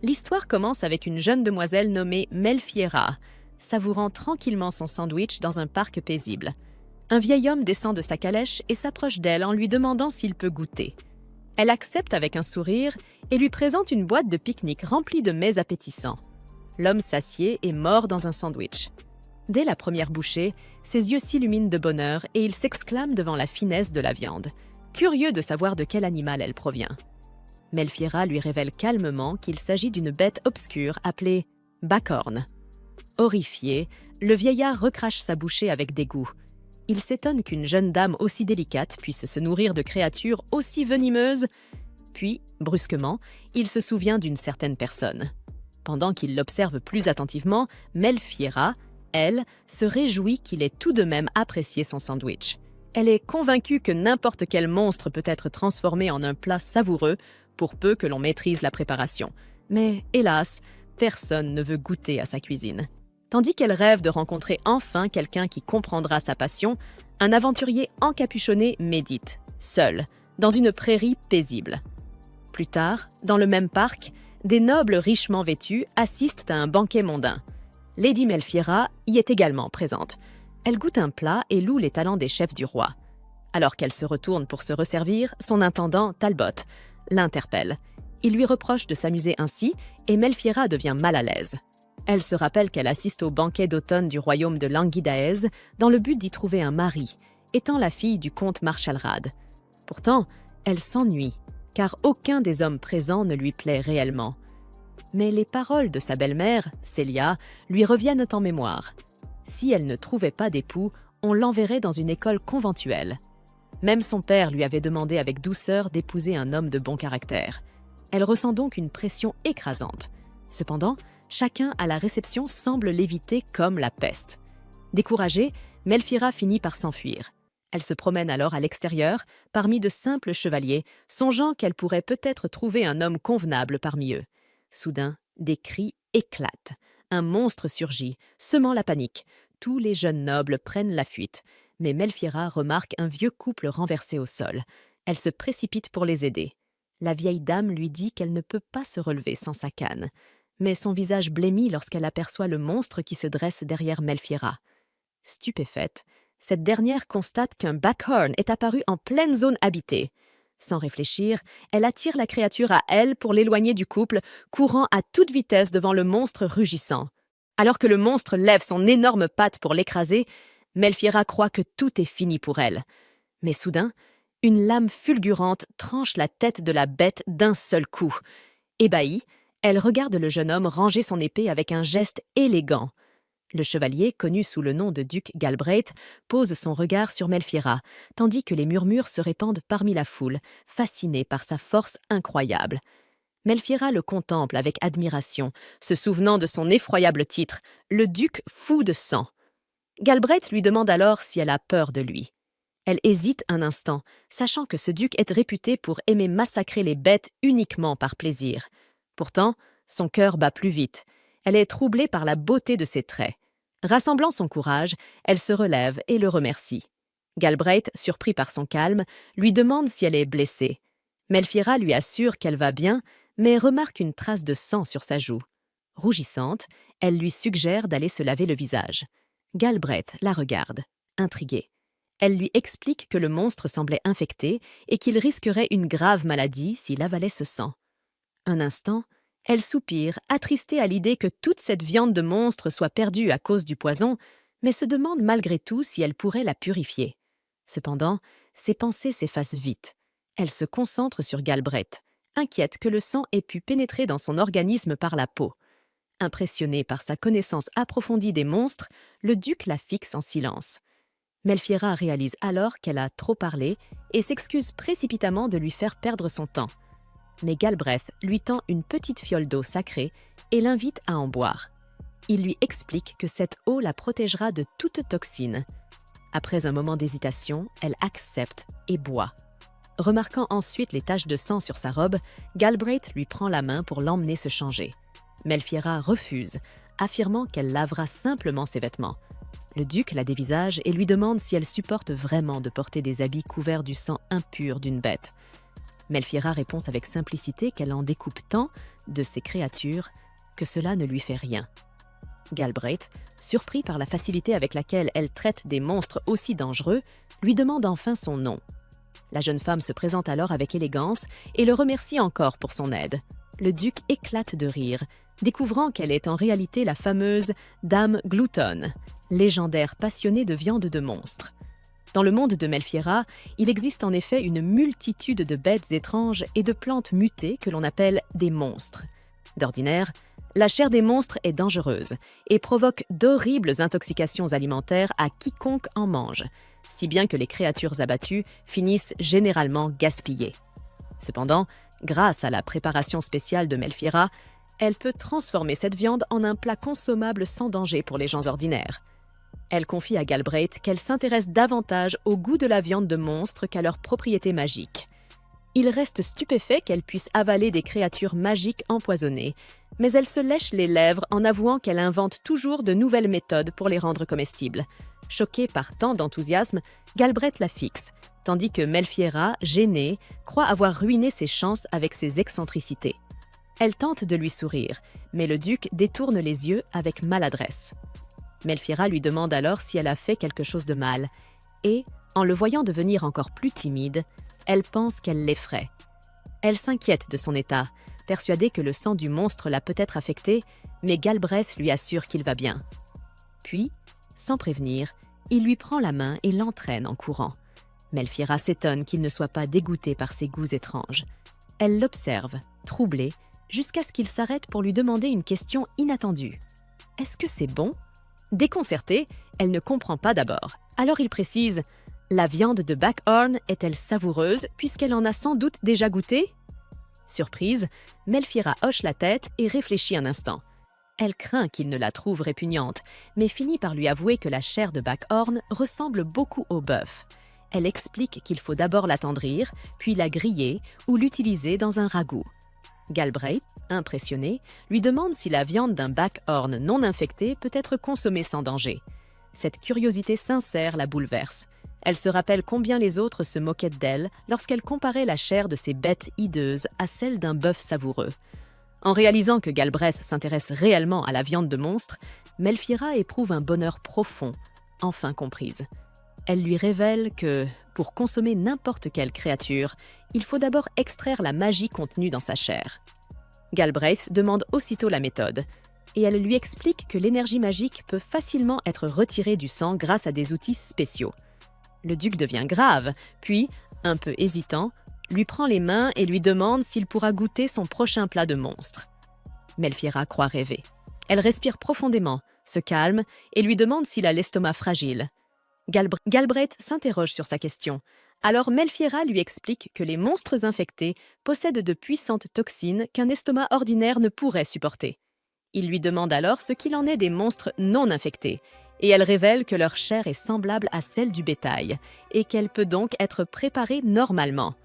L'histoire commence avec une jeune demoiselle nommée Melfiera, savourant tranquillement son sandwich dans un parc paisible. Un vieil homme descend de sa calèche et s'approche d'elle en lui demandant s'il peut goûter. Elle accepte avec un sourire et lui présente une boîte de pique-nique remplie de mets appétissants. L'homme s'assied et mord dans un sandwich. Dès la première bouchée, ses yeux s'illuminent de bonheur et il s'exclame devant la finesse de la viande, curieux de savoir de quel animal elle provient. Melfiera lui révèle calmement qu'il s'agit d'une bête obscure appelée Bacorn. Horrifié, le vieillard recrache sa bouchée avec dégoût. Il s'étonne qu'une jeune dame aussi délicate puisse se nourrir de créatures aussi venimeuses. Puis, brusquement, il se souvient d'une certaine personne. Pendant qu'il l'observe plus attentivement, Melfiera, elle, se réjouit qu'il ait tout de même apprécié son sandwich. Elle est convaincue que n'importe quel monstre peut être transformé en un plat savoureux, pour peu que l'on maîtrise la préparation. Mais, hélas, personne ne veut goûter à sa cuisine. Tandis qu'elle rêve de rencontrer enfin quelqu'un qui comprendra sa passion, un aventurier encapuchonné médite, seul, dans une prairie paisible. Plus tard, dans le même parc, des nobles richement vêtus assistent à un banquet mondain. Lady Melfiera y est également présente. Elle goûte un plat et loue les talents des chefs du roi. Alors qu'elle se retourne pour se resservir, son intendant, Talbot, l'interpelle. Il lui reproche de s'amuser ainsi et Melfiera devient mal à l'aise. Elle se rappelle qu'elle assiste au banquet d'automne du royaume de Languidaez dans le but d'y trouver un mari, étant la fille du comte Marchalrad. Pourtant, elle s'ennuie, car aucun des hommes présents ne lui plaît réellement. Mais les paroles de sa belle-mère, Célia, lui reviennent en mémoire. Si elle ne trouvait pas d'époux, on l'enverrait dans une école conventuelle. Même son père lui avait demandé avec douceur d'épouser un homme de bon caractère. Elle ressent donc une pression écrasante. Cependant, chacun à la réception semble l'éviter comme la peste. Découragée, Melfiera finit par s'enfuir. Elle se promène alors à l'extérieur, parmi de simples chevaliers, songeant qu'elle pourrait peut-être trouver un homme convenable parmi eux. Soudain, des cris éclatent. Un monstre surgit, semant la panique. Tous les jeunes nobles prennent la fuite. Mais Melfiera remarque un vieux couple renversé au sol. Elle se précipite pour les aider. La vieille dame lui dit qu'elle ne peut pas se relever sans sa canne. Mais son visage blêmit lorsqu'elle aperçoit le monstre qui se dresse derrière Melfiera. Stupéfaite, cette dernière constate qu'un Bacorn est apparu en pleine zone habitée. Sans réfléchir, elle attire la créature à elle pour l'éloigner du couple, courant à toute vitesse devant le monstre rugissant. Alors que le monstre lève son énorme patte pour l'écraser, Melfiera croit que tout est fini pour elle. Mais soudain, une lame fulgurante tranche la tête de la bête d'un seul coup. Ébahie, elle regarde le jeune homme ranger son épée avec un geste élégant. Le chevalier, connu sous le nom de duc Galbraith, pose son regard sur Melfiera, tandis que les murmures se répandent parmi la foule, fascinés par sa force incroyable. Melfiera le contemple avec admiration, se souvenant de son effroyable titre, le duc fou de sang. Galbraith lui demande alors si elle a peur de lui. Elle hésite un instant, sachant que ce duc est réputé pour aimer massacrer les bêtes uniquement par plaisir. Pourtant, son cœur bat plus vite. Elle est troublée par la beauté de ses traits. Rassemblant son courage, elle se relève et le remercie. Galbraith, surpris par son calme, lui demande si elle est blessée. Melfiera lui assure qu'elle va bien, mais remarque une trace de sang sur sa joue. Rougissante, elle lui suggère d'aller se laver le visage. Galbraith la regarde, intrigué. Elle lui explique que le monstre semblait infecté et qu'il risquerait une grave maladie s'il avalait ce sang. Un instant, elle soupire, attristée à l'idée que toute cette viande de monstre soit perdue à cause du poison, mais se demande malgré tout si elle pourrait la purifier. Cependant, ses pensées s'effacent vite. Elle se concentre sur Galbraith, inquiète que le sang ait pu pénétrer dans son organisme par la peau. Impressionné par sa connaissance approfondie des monstres, le duc la fixe en silence. Melfiera réalise alors qu'elle a trop parlé et s'excuse précipitamment de lui faire perdre son temps. Mais Galbraith lui tend une petite fiole d'eau sacrée et l'invite à en boire. Il lui explique que cette eau la protégera de toute toxine. Après un moment d'hésitation, elle accepte et boit. Remarquant ensuite les taches de sang sur sa robe, Galbraith lui prend la main pour l'emmener se changer. Melfiera refuse, affirmant qu'elle lavera simplement ses vêtements. Le duc la dévisage et lui demande si elle supporte vraiment de porter des habits couverts du sang impur d'une bête. Melfiera répond avec simplicité qu'elle en découpe tant de ces créatures que cela ne lui fait rien. Galbraith, surpris par la facilité avec laquelle elle traite des monstres aussi dangereux, lui demande enfin son nom. La jeune femme se présente alors avec élégance et le remercie encore pour son aide. Le duc éclate de rire, découvrant qu'elle est en réalité la fameuse Dame Glouton, légendaire passionnée de viande de monstres. Dans le monde de Melfiera, il existe en effet une multitude de bêtes étranges et de plantes mutées que l'on appelle des monstres. D'ordinaire, la chair des monstres est dangereuse et provoque d'horribles intoxications alimentaires à quiconque en mange, si bien que les créatures abattues finissent généralement gaspillées. Cependant, grâce à la préparation spéciale de Melfiera, elle peut transformer cette viande en un plat consommable sans danger pour les gens ordinaires. Elle confie à Galbraith qu'elle s'intéresse davantage au goût de la viande de monstres qu'à leurs propriétés magiques. Il reste stupéfait qu'elle puisse avaler des créatures magiques empoisonnées, mais elle se lèche les lèvres en avouant qu'elle invente toujours de nouvelles méthodes pour les rendre comestibles. Choquée par tant d'enthousiasme, Galbraith la fixe, tandis que Melfiera, gênée, croit avoir ruiné ses chances avec ses excentricités. Elle tente de lui sourire, mais le duc détourne les yeux avec maladresse. Melfiera lui demande alors si elle a fait quelque chose de mal, et, en le voyant devenir encore plus timide, elle pense qu'elle l'effraie. Elle s'inquiète de son état, persuadée que le sang du monstre l'a peut-être affecté, mais Galbraith lui assure qu'il va bien. Puis, sans prévenir, il lui prend la main et l'entraîne en courant. Melfiera s'étonne qu'il ne soit pas dégoûté par ses goûts étranges. Elle l'observe, troublée, jusqu'à ce qu'il s'arrête pour lui demander une question inattendue. « Est-ce que c'est bon ?» Déconcertée, elle ne comprend pas d'abord. Alors il précise « La viande de Backhorn est-elle savoureuse puisqu'elle en a sans doute déjà goûté ?» Surprise, Melfiera hoche la tête et réfléchit un instant. Elle craint qu'il ne la trouve répugnante, mais finit par lui avouer que la chair de Backhorn ressemble beaucoup au bœuf. Elle explique qu'il faut d'abord l'attendrir, puis la griller ou l'utiliser dans un ragoût. Galbraith, impressionné, lui demande si la viande d'un Backhorn non infecté peut être consommée sans danger. Cette curiosité sincère la bouleverse. Elle se rappelle combien les autres se moquaient d'elle lorsqu'elle comparait la chair de ces bêtes hideuses à celle d'un bœuf savoureux. En réalisant que Galbraith s'intéresse réellement à la viande de monstre, Melfiera éprouve un bonheur profond, enfin comprise. Elle lui révèle que, pour consommer n'importe quelle créature, il faut d'abord extraire la magie contenue dans sa chair. Galbraith demande aussitôt la méthode, et elle lui explique que l'énergie magique peut facilement être retirée du sang grâce à des outils spéciaux. Le duc devient grave, puis, un peu hésitant, lui prend les mains et lui demande s'il pourra goûter son prochain plat de monstre. Melfiera croit rêver. Elle respire profondément, se calme et lui demande s'il a l'estomac fragile. Galbraith s'interroge sur sa question. Alors Melfiera lui explique que les monstres infectés possèdent de puissantes toxines qu'un estomac ordinaire ne pourrait supporter. Il lui demande alors ce qu'il en est des monstres non infectés, et elle révèle que leur chair est semblable à celle du bétail, et qu'elle peut donc être préparée normalement.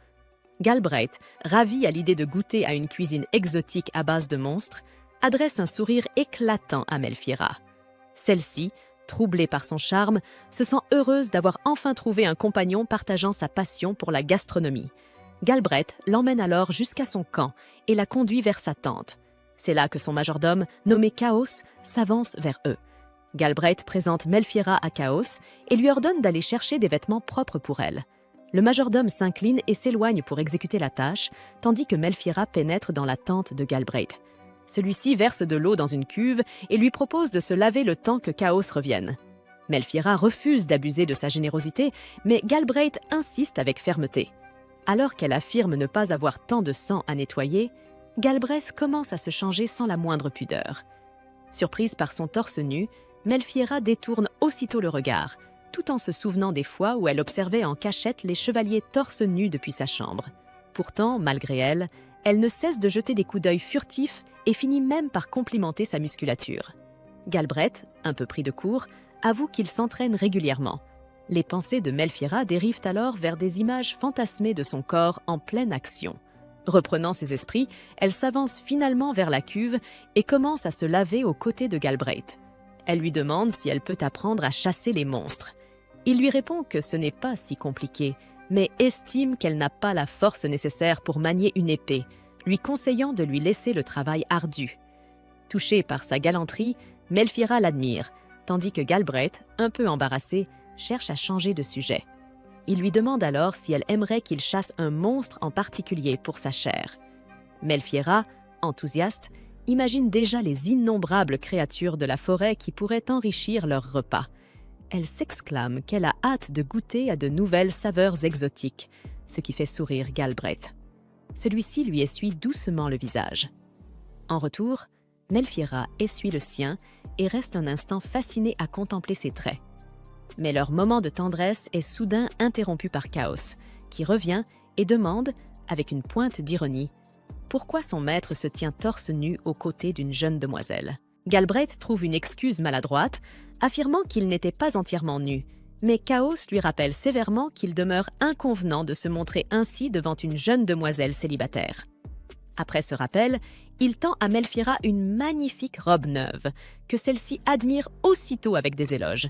Galbraith, ravi à l'idée de goûter à une cuisine exotique à base de monstres, adresse un sourire éclatant à Melfiera. Celle-ci, troublée par son charme, se sent heureuse d'avoir enfin trouvé un compagnon partageant sa passion pour la gastronomie. Galbraith l'emmène alors jusqu'à son camp et la conduit vers sa tente. C'est là que son majordome, nommé Chaos, s'avance vers eux. Galbraith présente Melfiera à Chaos et lui ordonne d'aller chercher des vêtements propres pour elle. Le majordome s'incline et s'éloigne pour exécuter la tâche, tandis que Melfiera pénètre dans la tente de Galbraith. Celui-ci verse de l'eau dans une cuve et lui propose de se laver le temps que Chaos revienne. Melfiera refuse d'abuser de sa générosité, mais Galbraith insiste avec fermeté. Alors qu'elle affirme ne pas avoir tant de sang à nettoyer, Galbraith commence à se changer sans la moindre pudeur. Surprise par son torse nu, Melfiera détourne aussitôt le regard, tout en se souvenant des fois où elle observait en cachette les chevaliers torse nus depuis sa chambre. Pourtant, malgré elle, elle ne cesse de jeter des coups d'œil furtifs et finit même par complimenter sa musculature. Galbraith, un peu pris de court, avoue qu'il s'entraîne régulièrement. Les pensées de Melfiera dérivent alors vers des images fantasmées de son corps en pleine action. Reprenant ses esprits, elle s'avance finalement vers la cuve et commence à se laver aux côtés de Galbraith. Elle lui demande si elle peut apprendre à chasser les monstres. Il lui répond que ce n'est pas si compliqué, mais estime qu'elle n'a pas la force nécessaire pour manier une épée, lui conseillant de lui laisser le travail ardu. Touchée par sa galanterie, Melfira l'admire, tandis que Galbraith, un peu embarrassé, cherche à changer de sujet. Il lui demande alors si elle aimerait qu'il chasse un monstre en particulier pour sa chair. Melfira, enthousiaste, imagine déjà les innombrables créatures de la forêt qui pourraient enrichir leur repas. Elle s'exclame qu'elle a hâte de goûter à de nouvelles saveurs exotiques, ce qui fait sourire Galbraith. Celui-ci lui essuie doucement le visage. En retour, Melfira essuie le sien et reste un instant fascinée à contempler ses traits. Mais leur moment de tendresse est soudain interrompu par Chaos, qui revient et demande, avec une pointe d'ironie, pourquoi son maître se tient torse nu aux côtés d'une jeune demoiselle. Galbraith trouve une excuse maladroite, affirmant qu'il n'était pas entièrement nu, mais Chaos lui rappelle sévèrement qu'il demeure inconvenant de se montrer ainsi devant une jeune demoiselle célibataire. Après ce rappel, il tend à Melfira une magnifique robe neuve, que celle-ci admire aussitôt avec des éloges.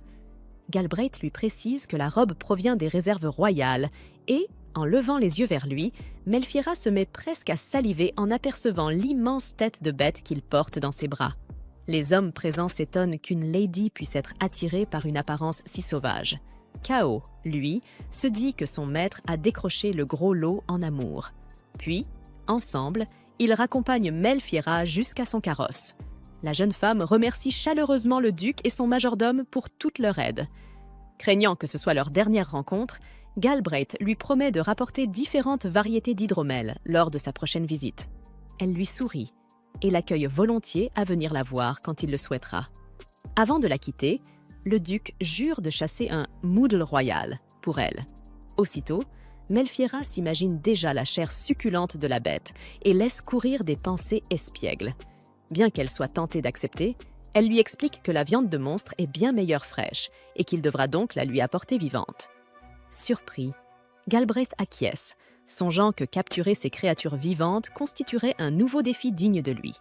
Galbraith lui précise que la robe provient des réserves royales et, en levant les yeux vers lui, Melfira se met presque à saliver en apercevant l'immense tête de bête qu'il porte dans ses bras. Les hommes présents s'étonnent qu'une lady puisse être attirée par une apparence si sauvage. Kao, lui, se dit que son maître a décroché le gros lot en amour. Puis, ensemble, ils raccompagnent Melfira jusqu'à son carrosse. La jeune femme remercie chaleureusement le duc et son majordome pour toute leur aide. Craignant que ce soit leur dernière rencontre, Galbraith lui promet de rapporter différentes variétés d'hydromel lors de sa prochaine visite. Elle lui sourit et l'accueille volontiers à venir la voir quand il le souhaitera. Avant de la quitter, le duc jure de chasser un moodle royal pour elle. Aussitôt, Melfira s'imagine déjà la chair succulente de la bête et laisse courir des pensées espiègles. Bien qu'elle soit tentée d'accepter, elle lui explique que la viande de monstre est bien meilleure fraîche et qu'il devra donc la lui apporter vivante. Surpris, Galbraith acquiesce, songeant que capturer ces créatures vivantes constituerait un nouveau défi digne de lui.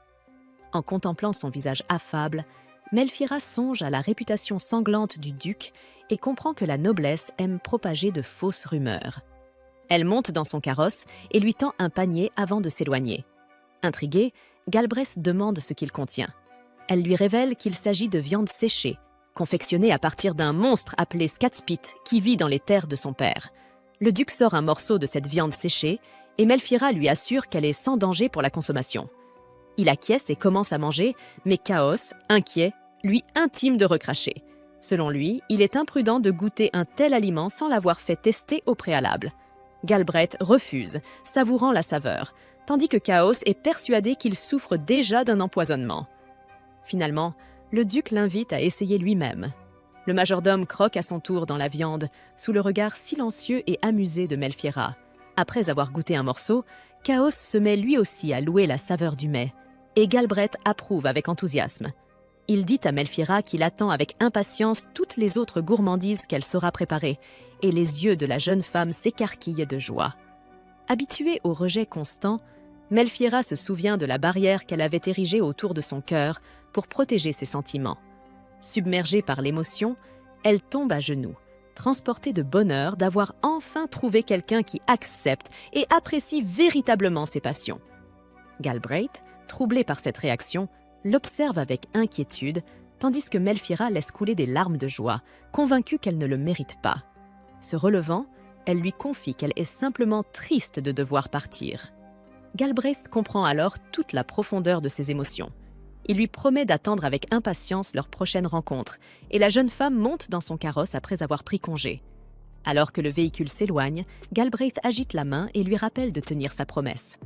En contemplant son visage affable, Melfira songe à la réputation sanglante du duc et comprend que la noblesse aime propager de fausses rumeurs. Elle monte dans son carrosse et lui tend un panier avant de s'éloigner. Intrigué, Galbraith demande ce qu'il contient. Elle lui révèle qu'il s'agit de viande séchée, confectionnée à partir d'un monstre appelé Skatspit qui vit dans les terres de son père. Le duc sort un morceau de cette viande séchée et Melfira lui assure qu'elle est sans danger pour la consommation. Il acquiesce et commence à manger, mais Chaos, inquiet, lui intime de recracher. Selon lui, il est imprudent de goûter un tel aliment sans l'avoir fait tester au préalable. Galbraith refuse, savourant la saveur, tandis que Chaos est persuadé qu'il souffre déjà d'un empoisonnement. Finalement, le duc l'invite à essayer lui-même. Le majordome croque à son tour dans la viande, sous le regard silencieux et amusé de Melfira. Après avoir goûté un morceau, Chaos se met lui aussi à louer la saveur du mets, et Galbraith approuve avec enthousiasme. Il dit à Melfira qu'il attend avec impatience toutes les autres gourmandises qu'elle saura préparer, et les yeux de la jeune femme s'écarquillent de joie. Habituée au rejet constant, Melfira se souvient de la barrière qu'elle avait érigée autour de son cœur pour protéger ses sentiments. Submergée par l'émotion, elle tombe à genoux, transportée de bonheur d'avoir enfin trouvé quelqu'un qui accepte et apprécie véritablement ses passions. Galbraith, troublé par cette réaction, l'observe avec inquiétude, tandis que Melfira laisse couler des larmes de joie, convaincue qu'elle ne le mérite pas. Se relevant, elle lui confie qu'elle est simplement triste de devoir partir. Galbraith comprend alors toute la profondeur de ses émotions. Il lui promet d'attendre avec impatience leur prochaine rencontre, et la jeune femme monte dans son carrosse après avoir pris congé. Alors que le véhicule s'éloigne, Galbraith agite la main et lui rappelle de tenir sa promesse.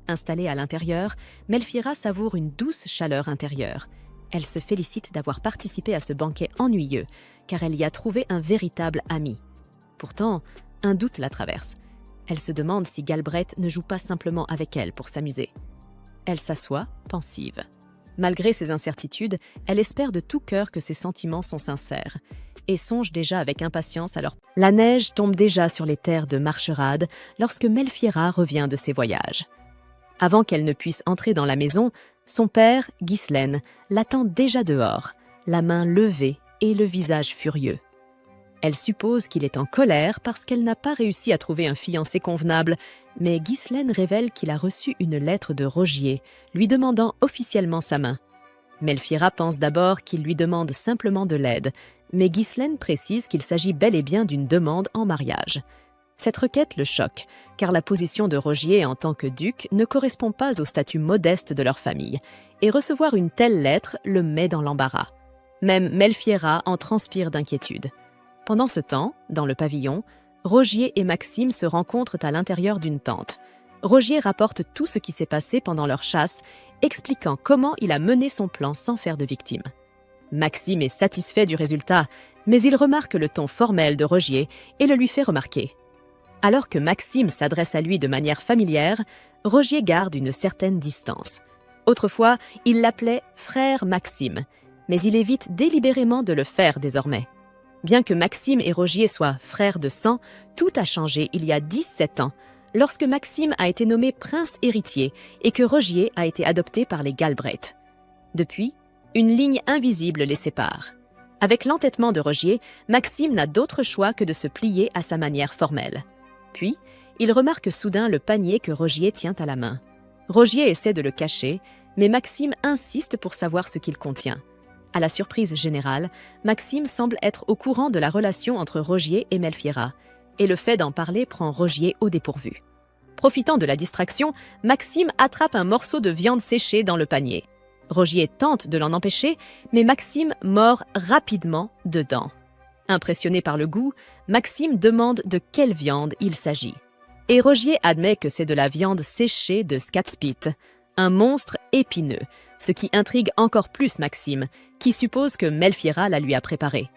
Installée à l'intérieur, Melfira savoure une douce chaleur intérieure. Elle se félicite d'avoir participé à ce banquet ennuyeux, car elle y a trouvé un véritable ami. Pourtant, un doute la traverse. Elle se demande si Galbraith ne joue pas simplement avec elle pour s'amuser. Elle s'assoit, pensive. Malgré ses incertitudes, elle espère de tout cœur que ses sentiments sont sincères et songe déjà avec impatience alors. La neige tombe déjà sur les terres de Marcherade lorsque Melfira revient de ses voyages. Avant qu'elle ne puisse entrer dans la maison, son père, Ghislaine, l'attend déjà dehors, la main levée et le visage furieux. Elle suppose qu'il est en colère parce qu'elle n'a pas réussi à trouver un fiancé convenable, mais Ghislaine révèle qu'il a reçu une lettre de Rogier, lui demandant officiellement sa main. Melfiera pense d'abord qu'il lui demande simplement de l'aide, mais Ghislaine précise qu'il s'agit bel et bien d'une demande en mariage. Cette requête le choque, car la position de Rogier en tant que duc ne correspond pas au statut modeste de leur famille, et recevoir une telle lettre le met dans l'embarras. Même Melfiera en transpire d'inquiétude. Pendant ce temps, dans le pavillon, Rogier et Maxime se rencontrent à l'intérieur d'une tente. Rogier rapporte tout ce qui s'est passé pendant leur chasse, expliquant comment il a mené son plan sans faire de victime. Maxime est satisfait du résultat, mais il remarque le ton formel de Rogier et le lui fait remarquer. Alors que Maxime s'adresse à lui de manière familière, Rogier garde une certaine distance. Autrefois, il l'appelait « frère Maxime », mais il évite délibérément de le faire désormais. Bien que Maxime et Rogier soient frères de sang, tout a changé il y a 17 ans, lorsque Maxime a été nommé prince héritier et que Rogier a été adopté par les Galbraith. Depuis, une ligne invisible les sépare. Avec l'entêtement de Rogier, Maxime n'a d'autre choix que de se plier à sa manière formelle. Puis, il remarque soudain le panier que Rogier tient à la main. Rogier essaie de le cacher, mais Maxime insiste pour savoir ce qu'il contient. À la surprise générale, Maxime semble être au courant de la relation entre Rogier et Melfiera, et le fait d'en parler prend Rogier au dépourvu. Profitant de la distraction, Maxime attrape un morceau de viande séchée dans le panier. Rogier tente de l'en empêcher, mais Maxime mord rapidement dedans. Impressionné par le goût, Maxime demande de quelle viande il s'agit. Et Rogier admet que c'est de la viande séchée de Scatspit, un monstre épineux, ce qui intrigue encore plus Maxime, qui suppose que Melfiera la lui a préparée.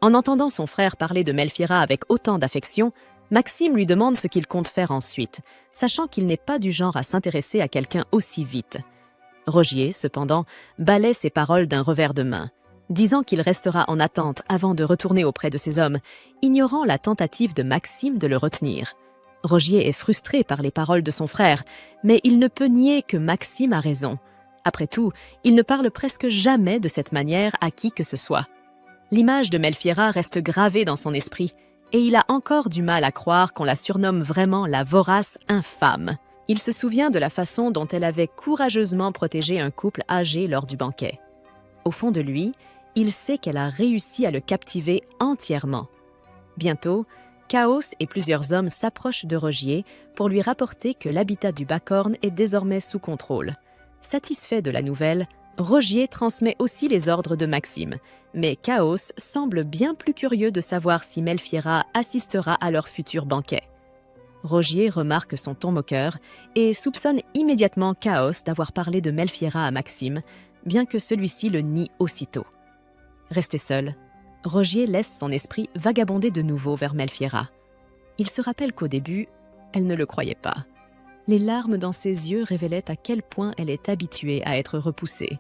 En entendant son frère parler de Melfiera avec autant d'affection, Maxime lui demande ce qu'il compte faire ensuite, sachant qu'il n'est pas du genre à s'intéresser à quelqu'un aussi vite. Rogier, cependant, balaie ses paroles d'un revers de main, disant qu'il restera en attente avant de retourner auprès de ses hommes, ignorant la tentative de Maxime de le retenir. Rogier est frustré par les paroles de son frère, mais il ne peut nier que Maxime a raison. Après tout, il ne parle presque jamais de cette manière à qui que ce soit. L'image de Melfiera reste gravée dans son esprit, et il a encore du mal à croire qu'on la surnomme vraiment la vorace infâme. Il se souvient de la façon dont elle avait courageusement protégé un couple âgé lors du banquet. Au fond de lui, il sait qu'elle a réussi à le captiver entièrement. Bientôt, Chaos et plusieurs hommes s'approchent de Rogier pour lui rapporter que l'habitat du Bacorne est désormais sous contrôle. Satisfait de la nouvelle, Rogier transmet aussi les ordres de Maxime, mais Chaos semble bien plus curieux de savoir si Melfiera assistera à leur futur banquet. Rogier remarque son ton moqueur et soupçonne immédiatement Chaos d'avoir parlé de Melfiera à Maxime, bien que celui-ci le nie aussitôt. Resté seul, Rogier laisse son esprit vagabonder de nouveau vers Melfiera. Il se rappelle qu'au début, elle ne le croyait pas. Les larmes dans ses yeux révélaient à quel point elle est habituée à être repoussée.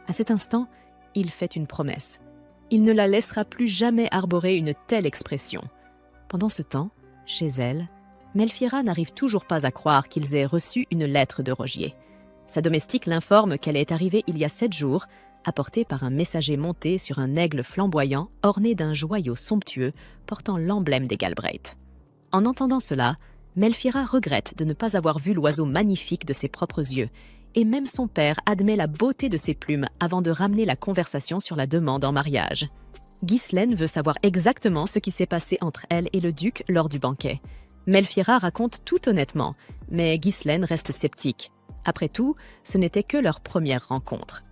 À cet instant, il fait une promesse. Il ne la laissera plus jamais arborer une telle expression. Pendant ce temps, chez elle, Melfiera n'arrive toujours pas à croire qu'ils aient reçu une lettre de Rogier. Sa domestique l'informe qu'elle est arrivée il y a 7 jours, apportée par un messager monté sur un aigle flamboyant orné d'un joyau somptueux portant l'emblème des Galbraith. En entendant cela, Melfiera regrette de ne pas avoir vu l'oiseau magnifique de ses propres yeux, et même son père admet la beauté de ses plumes avant de ramener la conversation sur la demande en mariage. Ghislaine veut savoir exactement ce qui s'est passé entre elle et le duc lors du banquet. Melfiera raconte tout honnêtement, mais Ghislaine reste sceptique. Après tout, ce n'était que leur première rencontre.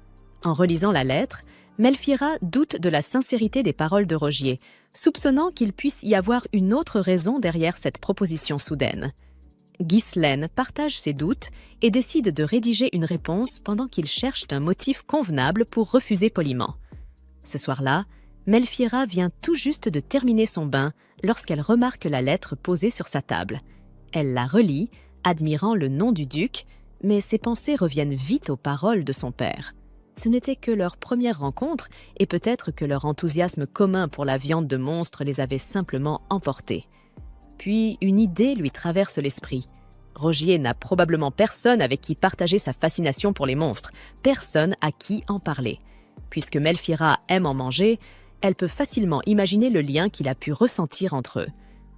En relisant la lettre, Melfiera doute de la sincérité des paroles de Rogier, soupçonnant qu'il puisse y avoir une autre raison derrière cette proposition soudaine. Ghislaine partage ses doutes et décide de rédiger une réponse pendant qu'il cherche un motif convenable pour refuser poliment. Ce soir-là, Melfiera vient tout juste de terminer son bain lorsqu'elle remarque la lettre posée sur sa table. Elle la relit, admirant le nom du duc, mais ses pensées reviennent vite aux paroles de son père. Ce n'était que leur première rencontre et peut-être que leur enthousiasme commun pour la viande de monstre les avait simplement emportés. Puis une idée lui traverse l'esprit. Rogier n'a probablement personne avec qui partager sa fascination pour les monstres, personne à qui en parler. Puisque Melfiera aime en manger, Elle peut facilement imaginer le lien qu'il a pu ressentir entre eux.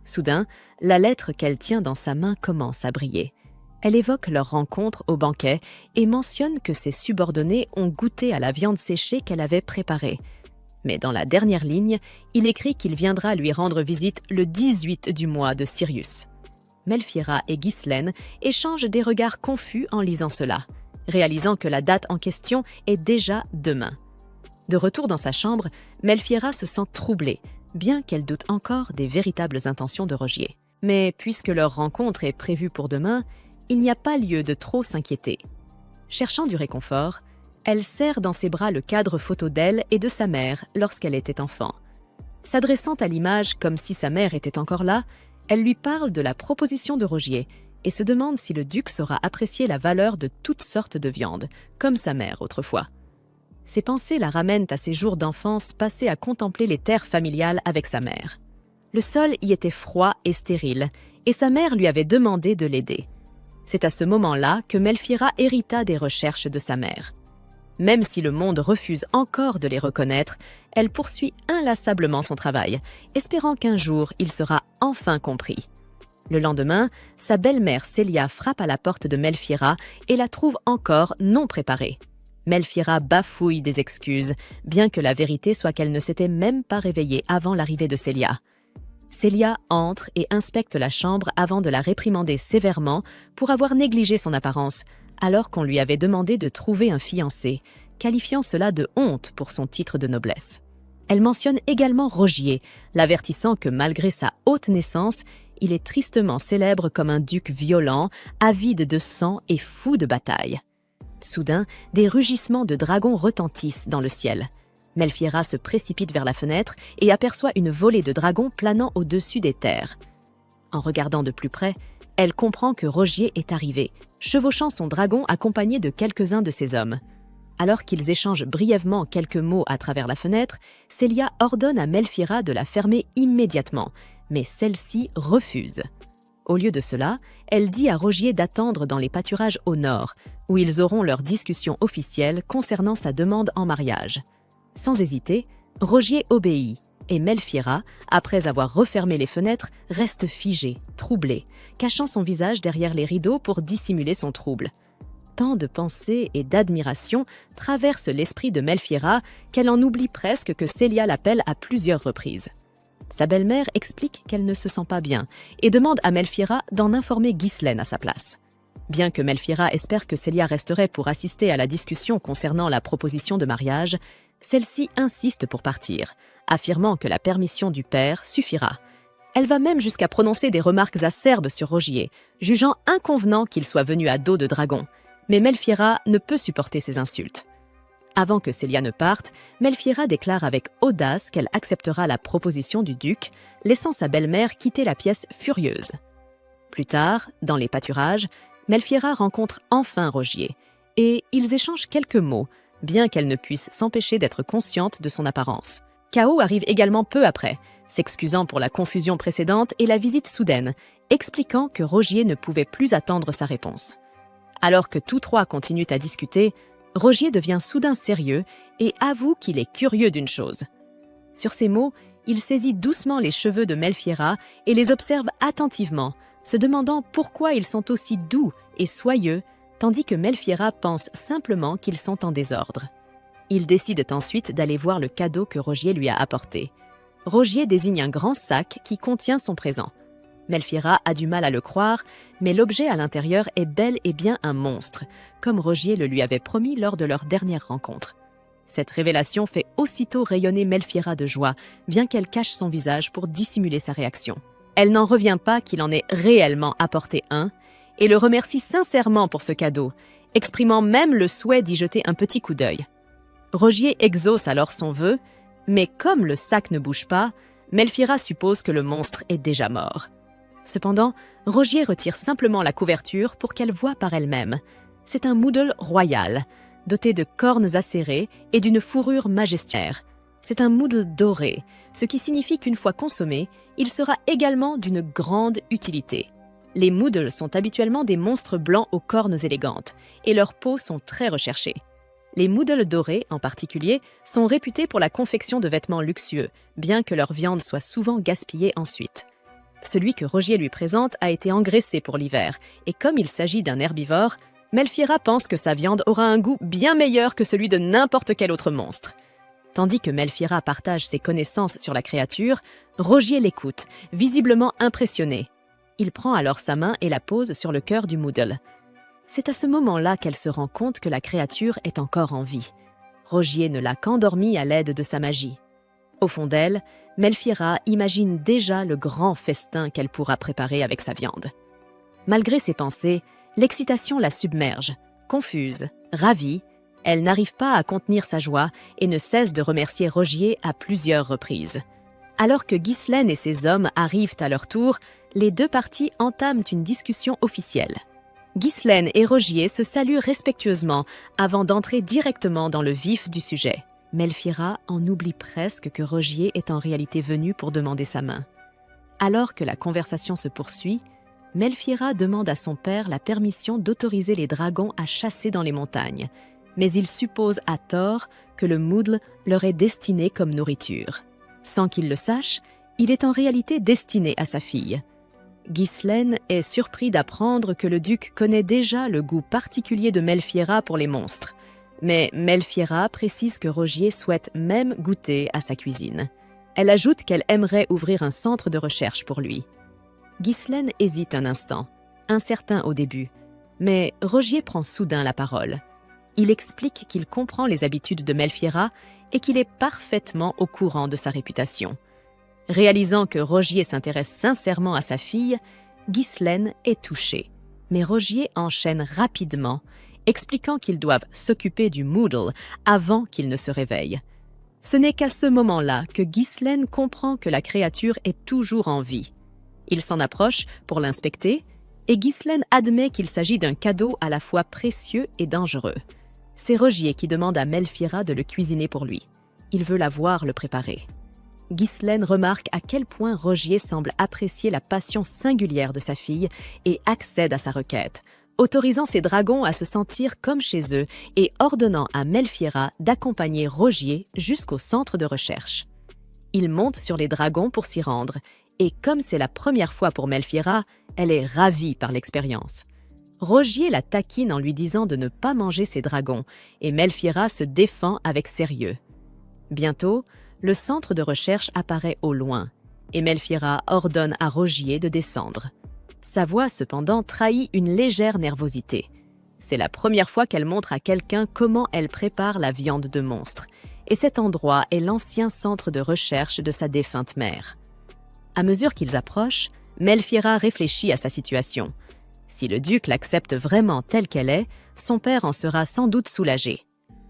Soudain, la lettre qu'elle tient dans sa main commence à briller. Elle évoque leur rencontre au banquet et mentionne que ses subordonnés ont goûté à la viande séchée qu'elle avait préparée. Mais dans la dernière ligne, il écrit qu'il viendra lui rendre visite le 18 du mois de Sirius. Melfiera et Ghislaine échangent des regards confus en lisant cela, réalisant que la date en question est déjà demain. De retour dans sa chambre, Melfiera se sent troublée, bien qu'elle doute encore des véritables intentions de Rogier. Mais puisque leur rencontre est prévue pour demain, il n'y a pas lieu de trop s'inquiéter. Cherchant du réconfort, elle serre dans ses bras le cadre photo d'elle et de sa mère lorsqu'elle était enfant. S'adressant à l'image comme si sa mère était encore là, elle lui parle de la proposition de Rogier et se demande si le duc saura apprécier la valeur de toutes sortes de viandes, comme sa mère autrefois. Ses pensées la ramènent à ses jours d'enfance passés à contempler les terres familiales avec sa mère. Le sol y était froid et stérile, et sa mère lui avait demandé de l'aider. C'est à ce moment-là que Melfiera hérita des recherches de sa mère. Même si le monde refuse encore de les reconnaître, elle poursuit inlassablement son travail, espérant qu'un jour il sera enfin compris. Le lendemain, sa belle-mère Célia frappe à la porte de Melfiera et la trouve encore non préparée. Melfiera bafouille des excuses, bien que la vérité soit qu'elle ne s'était même pas réveillée avant l'arrivée de Célia. Célia entre et inspecte la chambre avant de la réprimander sévèrement pour avoir négligé son apparence, alors qu'on lui avait demandé de trouver un fiancé, qualifiant cela de honte pour son titre de noblesse. Elle mentionne également Rogier, l'avertissant que malgré sa haute naissance, il est tristement célèbre comme un duc violent, avide de sang et fou de bataille. Soudain, des rugissements de dragons retentissent dans le ciel. Melfiera se précipite vers la fenêtre et aperçoit une volée de dragons planant au-dessus des terres. En regardant de plus près, elle comprend que Rogier est arrivé, chevauchant son dragon accompagné de quelques-uns de ses hommes. Alors qu'ils échangent brièvement quelques mots à travers la fenêtre, Célia ordonne à Melfiera de la fermer immédiatement, mais celle-ci refuse. Au lieu de cela, elle dit à Rogier d'attendre dans les pâturages au nord, où ils auront leur discussion officielle concernant sa demande en mariage. Sans hésiter, Rogier obéit, et Melfiera, après avoir refermé les fenêtres, reste figée, troublée, cachant son visage derrière les rideaux pour dissimuler son trouble. Tant de pensées et d'admiration traversent l'esprit de Melfiera qu'elle en oublie presque que Célia l'appelle à plusieurs reprises. Sa belle-mère explique qu'elle ne se sent pas bien et demande à Melfiera d'en informer Ghislaine à sa place. Bien que Melfiera espère que Célia resterait pour assister à la discussion concernant la proposition de mariage, celle-ci insiste pour partir, affirmant que la permission du père suffira. Elle va même jusqu'à prononcer des remarques acerbes sur Rogier, jugeant inconvenant qu'il soit venu à dos de dragon. Mais Melfiera ne peut supporter ces insultes. Avant que Célia ne parte, Melfiera déclare avec audace qu'elle acceptera la proposition du duc, laissant sa belle-mère quitter la pièce furieuse. Plus tard, dans les pâturages, Melfiera rencontre enfin Rogier, et ils échangent quelques mots, bien qu'elle ne puisse s'empêcher d'être consciente de son apparence. Cao arrive également peu après, s'excusant pour la confusion précédente et la visite soudaine, expliquant que Rogier ne pouvait plus attendre sa réponse. Alors que tous trois continuent à discuter, Rogier devient soudain sérieux et avoue qu'il est curieux d'une chose. Sur ces mots, il saisit doucement les cheveux de Melfiera et les observe attentivement, se demandant pourquoi ils sont aussi doux et soyeux, tandis que Melfiera pense simplement qu'ils sont en désordre. Ils décident ensuite d'aller voir le cadeau que Rogier lui a apporté. Rogier désigne un grand sac qui contient son présent. Melfiera a du mal à le croire, mais l'objet à l'intérieur est bel et bien un monstre, comme Rogier le lui avait promis lors de leur dernière rencontre. Cette révélation fait aussitôt rayonner Melfiera de joie, bien qu'elle cache son visage pour dissimuler sa réaction. Elle n'en revient pas qu'il en ait réellement apporté un, et le remercie sincèrement pour ce cadeau, exprimant même le souhait d'y jeter un petit coup d'œil. Rogier exauce alors son vœu, mais comme le sac ne bouge pas, Melfiera suppose que le monstre est déjà mort. Cependant, Rogier retire simplement la couverture pour qu'elle voie par elle-même. C'est un moodle royal, doté de cornes acérées et d'une fourrure majestueuse. C'est un moodle doré, ce qui signifie qu'une fois consommé, il sera également d'une grande utilité. Les moodles sont habituellement des monstres blancs aux cornes élégantes, et leurs peaux sont très recherchées. Les Moodle dorés, en particulier, sont réputés pour la confection de vêtements luxueux, bien que leur viande soit souvent gaspillée ensuite. Celui que Rogier lui présente a été engraissé pour l'hiver, et comme il s'agit d'un herbivore, Melfiera pense que sa viande aura un goût bien meilleur que celui de n'importe quel autre monstre. Tandis que Melfiera partage ses connaissances sur la créature, Rogier l'écoute, visiblement impressionné. Il prend alors sa main et la pose sur le cœur du Moodle. C'est à ce moment-là qu'elle se rend compte que la créature est encore en vie. Rogier ne l'a qu'endormie à l'aide de sa magie. Au fond d'elle, Melfiera imagine déjà le grand festin qu'elle pourra préparer avec sa viande. Malgré ses pensées, l'excitation la submerge. Confuse, ravie, elle n'arrive pas à contenir sa joie et ne cesse de remercier Rogier à plusieurs reprises. Alors que Ghislaine et ses hommes arrivent à leur tour, les deux parties entament une discussion officielle. Ghislaine et Rogier se saluent respectueusement avant d'entrer directement dans le vif du sujet. Melfiera en oublie presque que Rogier est en réalité venu pour demander sa main. Alors que la conversation se poursuit, Melfiera demande à son père la permission d'autoriser les dragons à chasser dans les montagnes, mais il suppose à tort que le Moodle leur est destiné comme nourriture. Sans qu'il le sache, il est en réalité destiné à sa fille. Ghislaine est surpris d'apprendre que le duc connaît déjà le goût particulier de Melfiera pour les monstres. Mais Melfiera précise que Rogier souhaite même goûter à sa cuisine. Elle ajoute qu'elle aimerait ouvrir un centre de recherche pour lui. Ghislaine hésite un instant, incertain au début, mais Rogier prend soudain la parole. Il explique qu'il comprend les habitudes de Melfiera et qu'il est parfaitement au courant de sa réputation. Réalisant que Rogier s'intéresse sincèrement à sa fille, Ghislaine est touchée. Mais Rogier enchaîne rapidement, expliquant qu'ils doivent s'occuper du Moodle avant qu'il ne se réveille. Ce n'est qu'à ce moment-là que Ghislaine comprend que la créature est toujours en vie. Il s'en approche pour l'inspecter et Ghislaine admet qu'il s'agit d'un cadeau à la fois précieux et dangereux. C'est Rogier qui demande à Melfiera de le cuisiner pour lui. Il veut la voir le préparer. Ghislaine remarque à quel point Rogier semble apprécier la passion singulière de sa fille et accède à sa requête, autorisant ses dragons à se sentir comme chez eux et ordonnant à Melfiera d'accompagner Rogier jusqu'au centre de recherche. Il monte sur les dragons pour s'y rendre, et comme c'est la première fois pour Melfiera, elle est ravie par l'expérience. Rogier la taquine en lui disant de ne pas manger ses dragons, et Melfiera se défend avec sérieux. Bientôt, le centre de recherche apparaît au loin, et Melfiera ordonne à Rogier de descendre. Sa voix, cependant, trahit une légère nervosité. C'est la première fois qu'elle montre à quelqu'un comment elle prépare la viande de monstre, et cet endroit est l'ancien centre de recherche de sa défunte mère. À mesure qu'ils approchent, Melfiera réfléchit à sa situation. Si le duc l'accepte vraiment telle qu'elle est, son père en sera sans doute soulagé.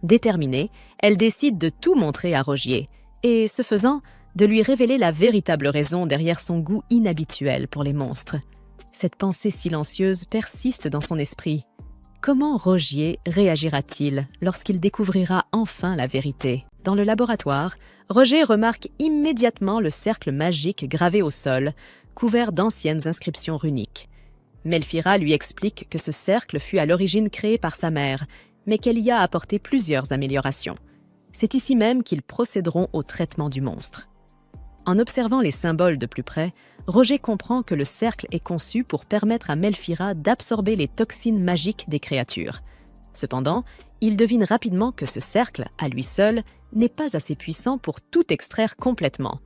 Déterminée, elle décide de tout montrer à Rogier, et, ce faisant, de lui révéler la véritable raison derrière son goût inhabituel pour les monstres. Cette pensée silencieuse persiste dans son esprit. Comment Rogier réagira-t-il lorsqu'il découvrira enfin la vérité? Dans le laboratoire, Rogier remarque immédiatement le cercle magique gravé au sol, couvert d'anciennes inscriptions runiques. Melfiera lui explique que ce cercle fut à l'origine créé par sa mère, mais qu'elle y a apporté plusieurs améliorations. C'est ici même qu'ils procéderont au traitement du monstre. En observant les symboles de plus près, Rogier comprend que le cercle est conçu pour permettre à Melfiera d'absorber les toxines magiques des créatures. Cependant, il devine rapidement que ce cercle, à lui seul, n'est pas assez puissant pour tout extraire complètement.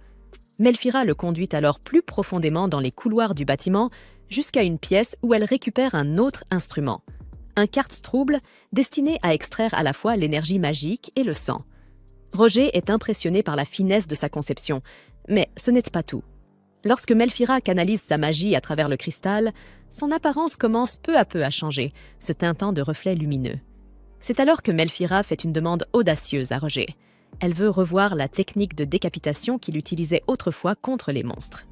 Melfiera le conduit alors plus profondément dans les couloirs du bâtiment, jusqu'à une pièce où elle récupère un autre instrument. Un quartz-trouble destiné à extraire à la fois l'énergie magique et le sang. Rogier est impressionné par la finesse de sa conception, mais ce n'est pas tout. Lorsque Melfiera canalise sa magie à travers le cristal, son apparence commence peu à peu à changer, se teintant de reflets lumineux. C'est alors que Melfiera fait une demande audacieuse à Rogier. Elle veut revoir la technique de décapitation qu'il utilisait autrefois contre les monstres.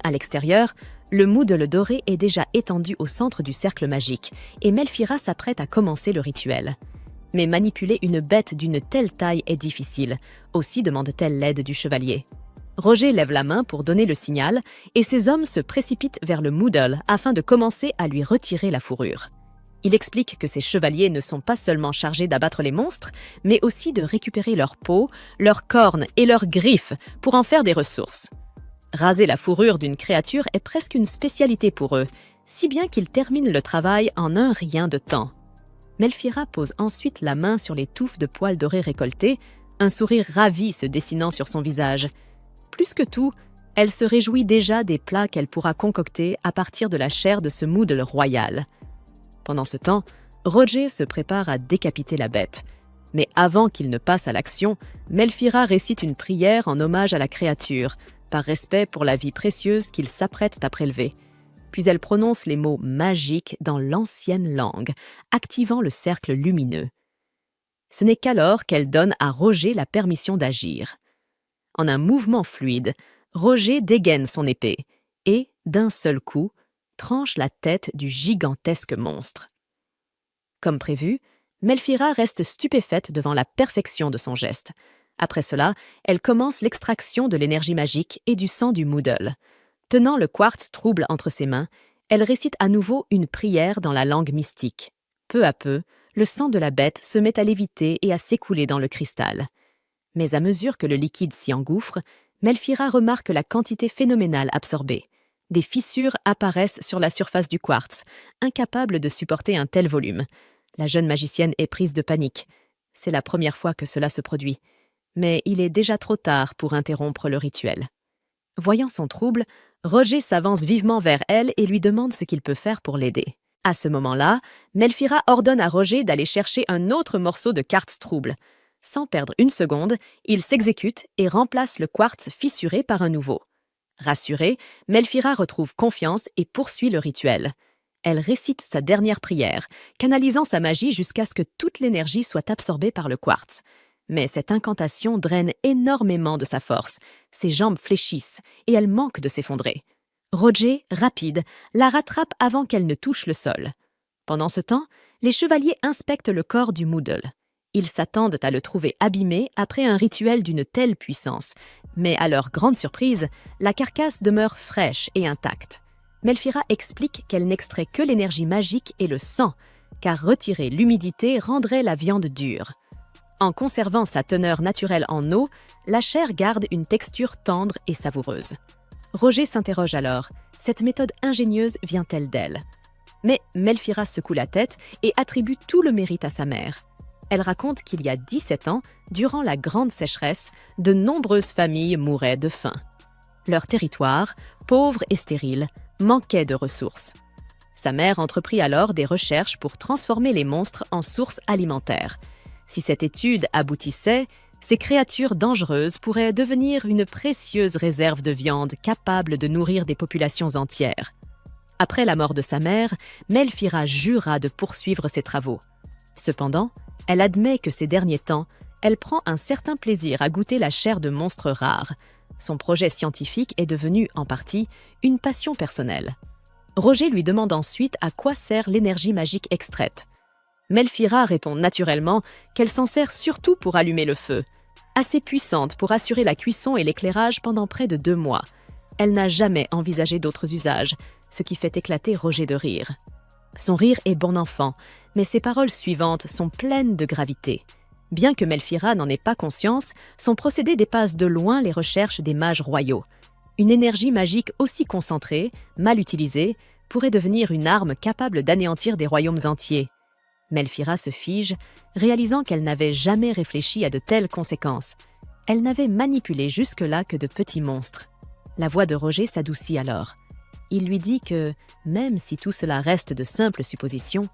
À l'extérieur, le Moodle doré est déjà étendu au centre du cercle magique, et Melfiera s'apprête à commencer le rituel. Mais manipuler une bête d'une telle taille est difficile, aussi demande-t-elle l'aide du chevalier. Rogier lève la main pour donner le signal, et ses hommes se précipitent vers le Moodle afin de commencer à lui retirer la fourrure. Il explique que ces chevaliers ne sont pas seulement chargés d'abattre les monstres, mais aussi de récupérer leur peau, leurs cornes et leurs griffes pour en faire des ressources. Raser la fourrure d'une créature est presque une spécialité pour eux, si bien qu'ils terminent le travail en un rien de temps. Melphira pose ensuite la main sur les touffes de poils dorés récoltées, un sourire ravi se dessinant sur son visage. Plus que tout, elle se réjouit déjà des plats qu'elle pourra concocter à partir de la chair de ce moodle royal. Pendant ce temps, Roger se prépare à décapiter la bête. Mais avant qu'il ne passe à l'action, Melphira récite une prière en hommage à la créature, par respect pour la vie précieuse qu'il s'apprête à prélever. Puis elle prononce les mots magiques dans l'ancienne langue, activant le cercle lumineux. Ce n'est qu'alors qu'elle donne à Roger la permission d'agir. En un mouvement fluide, Roger dégaine son épée et, d'un seul coup, tranche la tête du gigantesque monstre. Comme prévu, Melphira reste stupéfaite devant la perfection de son geste. Après cela, elle commence l'extraction de l'énergie magique et du sang du moodle. Tenant le quartz trouble entre ses mains, elle récite à nouveau une prière dans la langue mystique. Peu à peu, le sang de la bête se met à léviter et à s'écouler dans le cristal. Mais à mesure que le liquide s'y engouffre, Melphira remarque la quantité phénoménale absorbée. Des fissures apparaissent sur la surface du quartz, incapables de supporter un tel volume. La jeune magicienne est prise de panique. C'est la première fois que cela se produit. Mais il est déjà trop tard pour interrompre le rituel. Voyant son trouble, Roger s'avance vivement vers elle et lui demande ce qu'il peut faire pour l'aider. À ce moment-là, Melphira ordonne à Roger d'aller chercher un autre morceau de quartz trouble. Sans perdre une seconde, il s'exécute et remplace le quartz fissuré par un nouveau. Rassurée, Melphira retrouve confiance et poursuit le rituel. Elle récite sa dernière prière, canalisant sa magie jusqu'à ce que toute l'énergie soit absorbée par le quartz. Mais cette incantation draine énormément de sa force. Ses jambes fléchissent et elle manque de s'effondrer. Roger, rapide, la rattrape avant qu'elle ne touche le sol. Pendant ce temps, les chevaliers inspectent le corps du moodle. Ils s'attendent à le trouver abîmé après un rituel d'une telle puissance. Mais à leur grande surprise, la carcasse demeure fraîche et intacte. Melphira explique qu'elle n'extrait que l'énergie magique et le sang, car retirer l'humidité rendrait la viande dure. En conservant sa teneur naturelle en eau, la chair garde une texture tendre et savoureuse. Roger s'interroge alors, cette méthode ingénieuse vient-elle d'elle? Mais Melphira secoue la tête et attribue tout le mérite à sa mère. Elle raconte qu'il y a 17 ans, durant la grande sécheresse, de nombreuses familles mouraient de faim. Leur territoire, pauvre et stérile, manquait de ressources. Sa mère entreprit alors des recherches pour transformer les monstres en sources alimentaires. Si cette étude aboutissait, ces créatures dangereuses pourraient devenir une précieuse réserve de viande capable de nourrir des populations entières. Après la mort de sa mère, Melphira jura de poursuivre ses travaux. Cependant, elle admet que ces derniers temps, elle prend un certain plaisir à goûter la chair de monstres rares. Son projet scientifique est devenu, en partie, une passion personnelle. Roger lui demande ensuite à quoi sert l'énergie magique extraite. Melphira répond naturellement qu'elle s'en sert surtout pour allumer le feu. Assez puissante pour assurer la cuisson et l'éclairage pendant près de 2 mois. Elle n'a jamais envisagé d'autres usages, ce qui fait éclater Roger de rire. Son rire est bon enfant, mais ses paroles suivantes sont pleines de gravité. Bien que Melphira n'en ait pas conscience, son procédé dépasse de loin les recherches des mages royaux. Une énergie magique aussi concentrée, mal utilisée, pourrait devenir une arme capable d'anéantir des royaumes entiers. Melphira se fige, réalisant qu'elle n'avait jamais réfléchi à de telles conséquences. Elle n'avait manipulé jusque-là que de petits monstres. La voix de Roger s'adoucit alors. Il lui dit que, même si tout cela reste de simples suppositions,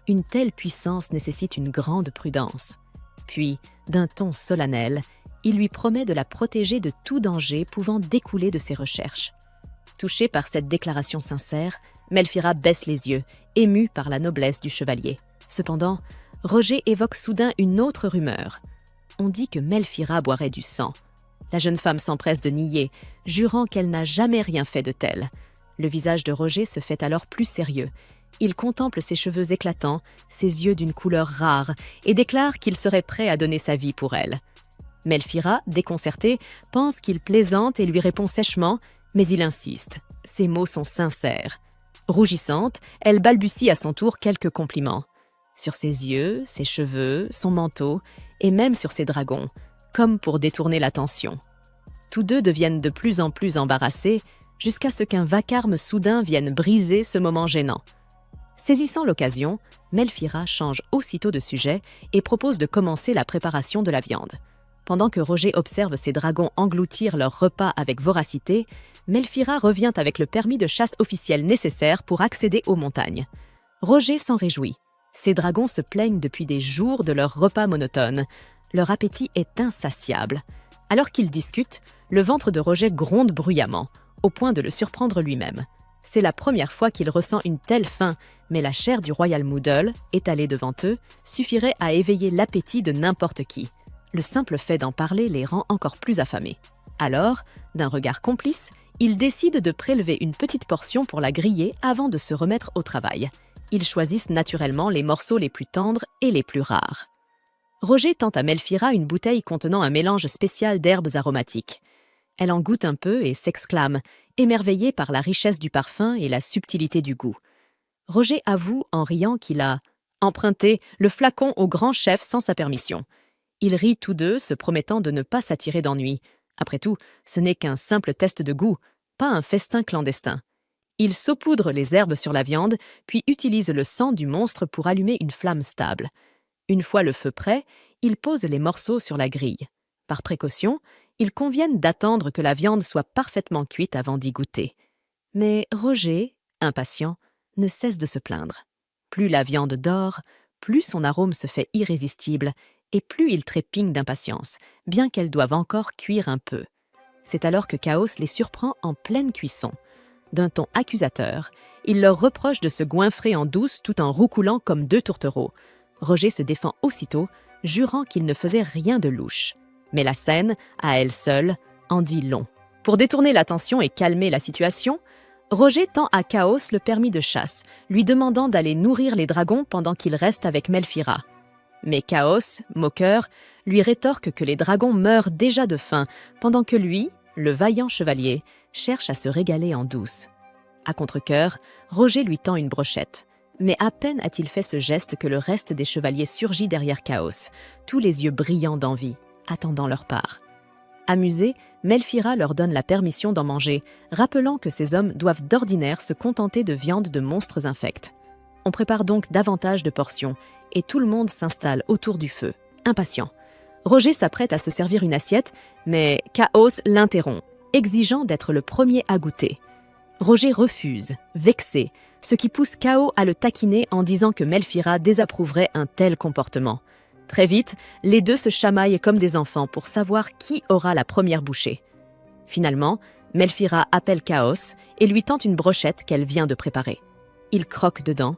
une telle puissance nécessite une grande prudence. Puis, d'un ton solennel, il lui promet de la protéger de tout danger pouvant découler de ses recherches. Touchée par cette déclaration sincère, Melphira baisse les yeux, émue par la noblesse du chevalier. Cependant, Roger évoque soudain une autre rumeur. On dit que Melphira boirait du sang. La jeune femme s'empresse de nier, jurant qu'elle n'a jamais rien fait de tel. Le visage de Roger se fait alors plus sérieux. Il contemple ses cheveux éclatants, ses yeux d'une couleur rare, et déclare qu'il serait prêt à donner sa vie pour elle. Melphira, déconcertée, pense qu'il plaisante et lui répond sèchement, mais il insiste. Ses mots sont sincères. Rougissante, elle balbutie à son tour quelques compliments. Sur ses yeux, ses cheveux, son manteau, et même sur ses dragons, comme pour détourner l'attention. Tous deux deviennent de plus en plus embarrassés, jusqu'à ce qu'un vacarme soudain vienne briser ce moment gênant. Saisissant l'occasion, Melphira change aussitôt de sujet et propose de commencer la préparation de la viande. Pendant que Roger observe ses dragons engloutir leur repas avec voracité, Melphira revient avec le permis de chasse officiel nécessaire pour accéder aux montagnes. Roger s'en réjouit. Ses dragons se plaignent depuis des jours de leur repas monotone. Leur appétit est insatiable. Alors qu'ils discutent, le ventre de Roger gronde bruyamment, au point de le surprendre lui-même. C'est la première fois qu'il ressent une telle faim, mais la chair du Royal Moodle, étalée devant eux, suffirait à éveiller l'appétit de n'importe qui. Le simple fait d'en parler les rend encore plus affamés. Alors, d'un regard complice, ils décident de prélever une petite portion pour la griller avant de se remettre au travail. Ils choisissent naturellement les morceaux les plus tendres et les plus rares. Roger tend à Melphira une bouteille contenant un mélange spécial d'herbes aromatiques. Elle en goûte un peu et s'exclame, émerveillée par la richesse du parfum et la subtilité du goût. Roger avoue en riant qu'il a emprunté le flacon au grand chef sans sa permission. Ils rient tous deux, se promettant de ne pas s'attirer d'ennui. Après tout, ce n'est qu'un simple test de goût, pas un festin clandestin. Ils saupoudrent les herbes sur la viande, puis utilisent le sang du monstre pour allumer une flamme stable. Une fois le feu prêt, ils posent les morceaux sur la grille. Par précaution, ils conviennent d'attendre que la viande soit parfaitement cuite avant d'y goûter. Mais Roger, impatient, ne cesse de se plaindre. Plus la viande dort, plus son arôme se fait irrésistible, et plus il trépigne d'impatience, bien qu'elle doive encore cuire un peu. C'est alors que Chaos les surprend en pleine cuisson. D'un ton accusateur, il leur reproche de se goinfrer en douce tout en roucoulant comme deux tourtereaux. Roger se défend aussitôt, jurant qu'il ne faisait rien de louche. Mais la scène, à elle seule, en dit long. Pour détourner l'attention et calmer la situation, Roger tend à Chaos le permis de chasse, lui demandant d'aller nourrir les dragons pendant qu'il reste avec Melphira. Mais Chaos, moqueur, lui rétorque que les dragons meurent déjà de faim, pendant que lui, le vaillant chevalier, cherche à se régaler en douce. À contre-cœur, Roger lui tend une brochette. Mais à peine a-t-il fait ce geste que le reste des chevaliers surgit derrière Chaos, tous les yeux brillants d'envie, attendant leur part. Amusée, Melphira leur donne la permission d'en manger, rappelant que ces hommes doivent d'ordinaire se contenter de viande de monstres infects. On prépare donc davantage de portions, et tout le monde s'installe autour du feu, impatient. Roger s'apprête à se servir une assiette, mais Chaos l'interrompt, exigeant d'être le premier à goûter. Roger refuse, vexé, ce qui pousse Chaos à le taquiner en disant que Melphira désapprouverait un tel comportement. Très vite, les deux se chamaillent comme des enfants pour savoir qui aura la première bouchée. Finalement, Melphira appelle Chaos et lui tend une brochette qu'elle vient de préparer. Il croque dedans,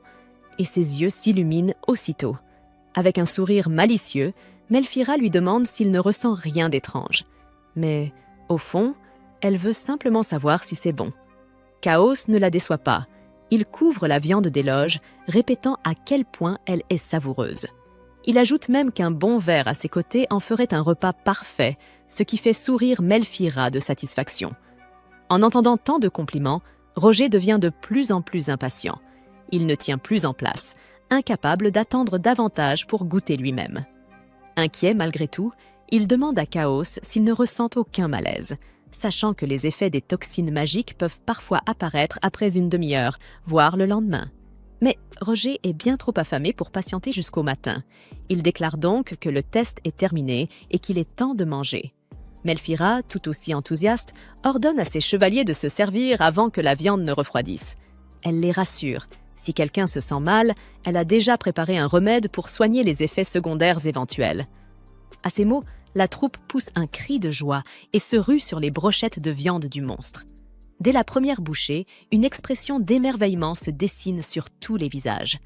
et ses yeux s'illuminent aussitôt. Avec un sourire malicieux, Melphira lui demande s'il ne ressent rien d'étrange. Mais, au fond, elle veut simplement savoir si c'est bon. Chaos ne la déçoit pas. Il couvre la viande d'éloges, répétant à quel point elle est savoureuse. Il ajoute même qu'un bon verre à ses côtés en ferait un repas parfait, ce qui fait sourire Melphira de satisfaction. En entendant tant de compliments, Roger devient de plus en plus impatient. Il ne tient plus en place, incapable d'attendre davantage pour goûter lui-même. Inquiet malgré tout, il demande à Chaos s'il ne ressent aucun malaise, sachant que les effets des toxines magiques peuvent parfois apparaître après une demi-heure, voire le lendemain. Mais Roger est bien trop affamé pour patienter jusqu'au matin. Il déclare donc que le test est terminé et qu'il est temps de manger. Melphira, tout aussi enthousiaste, ordonne à ses chevaliers de se servir avant que la viande ne refroidisse. Elle les rassure. Si quelqu'un se sent mal, elle a déjà préparé un remède pour soigner les effets secondaires éventuels. À ces mots, la troupe pousse un cri de joie et se rue sur les brochettes de viande du monstre. Dès la première bouchée, une expression d'émerveillement se dessine sur tous les visages.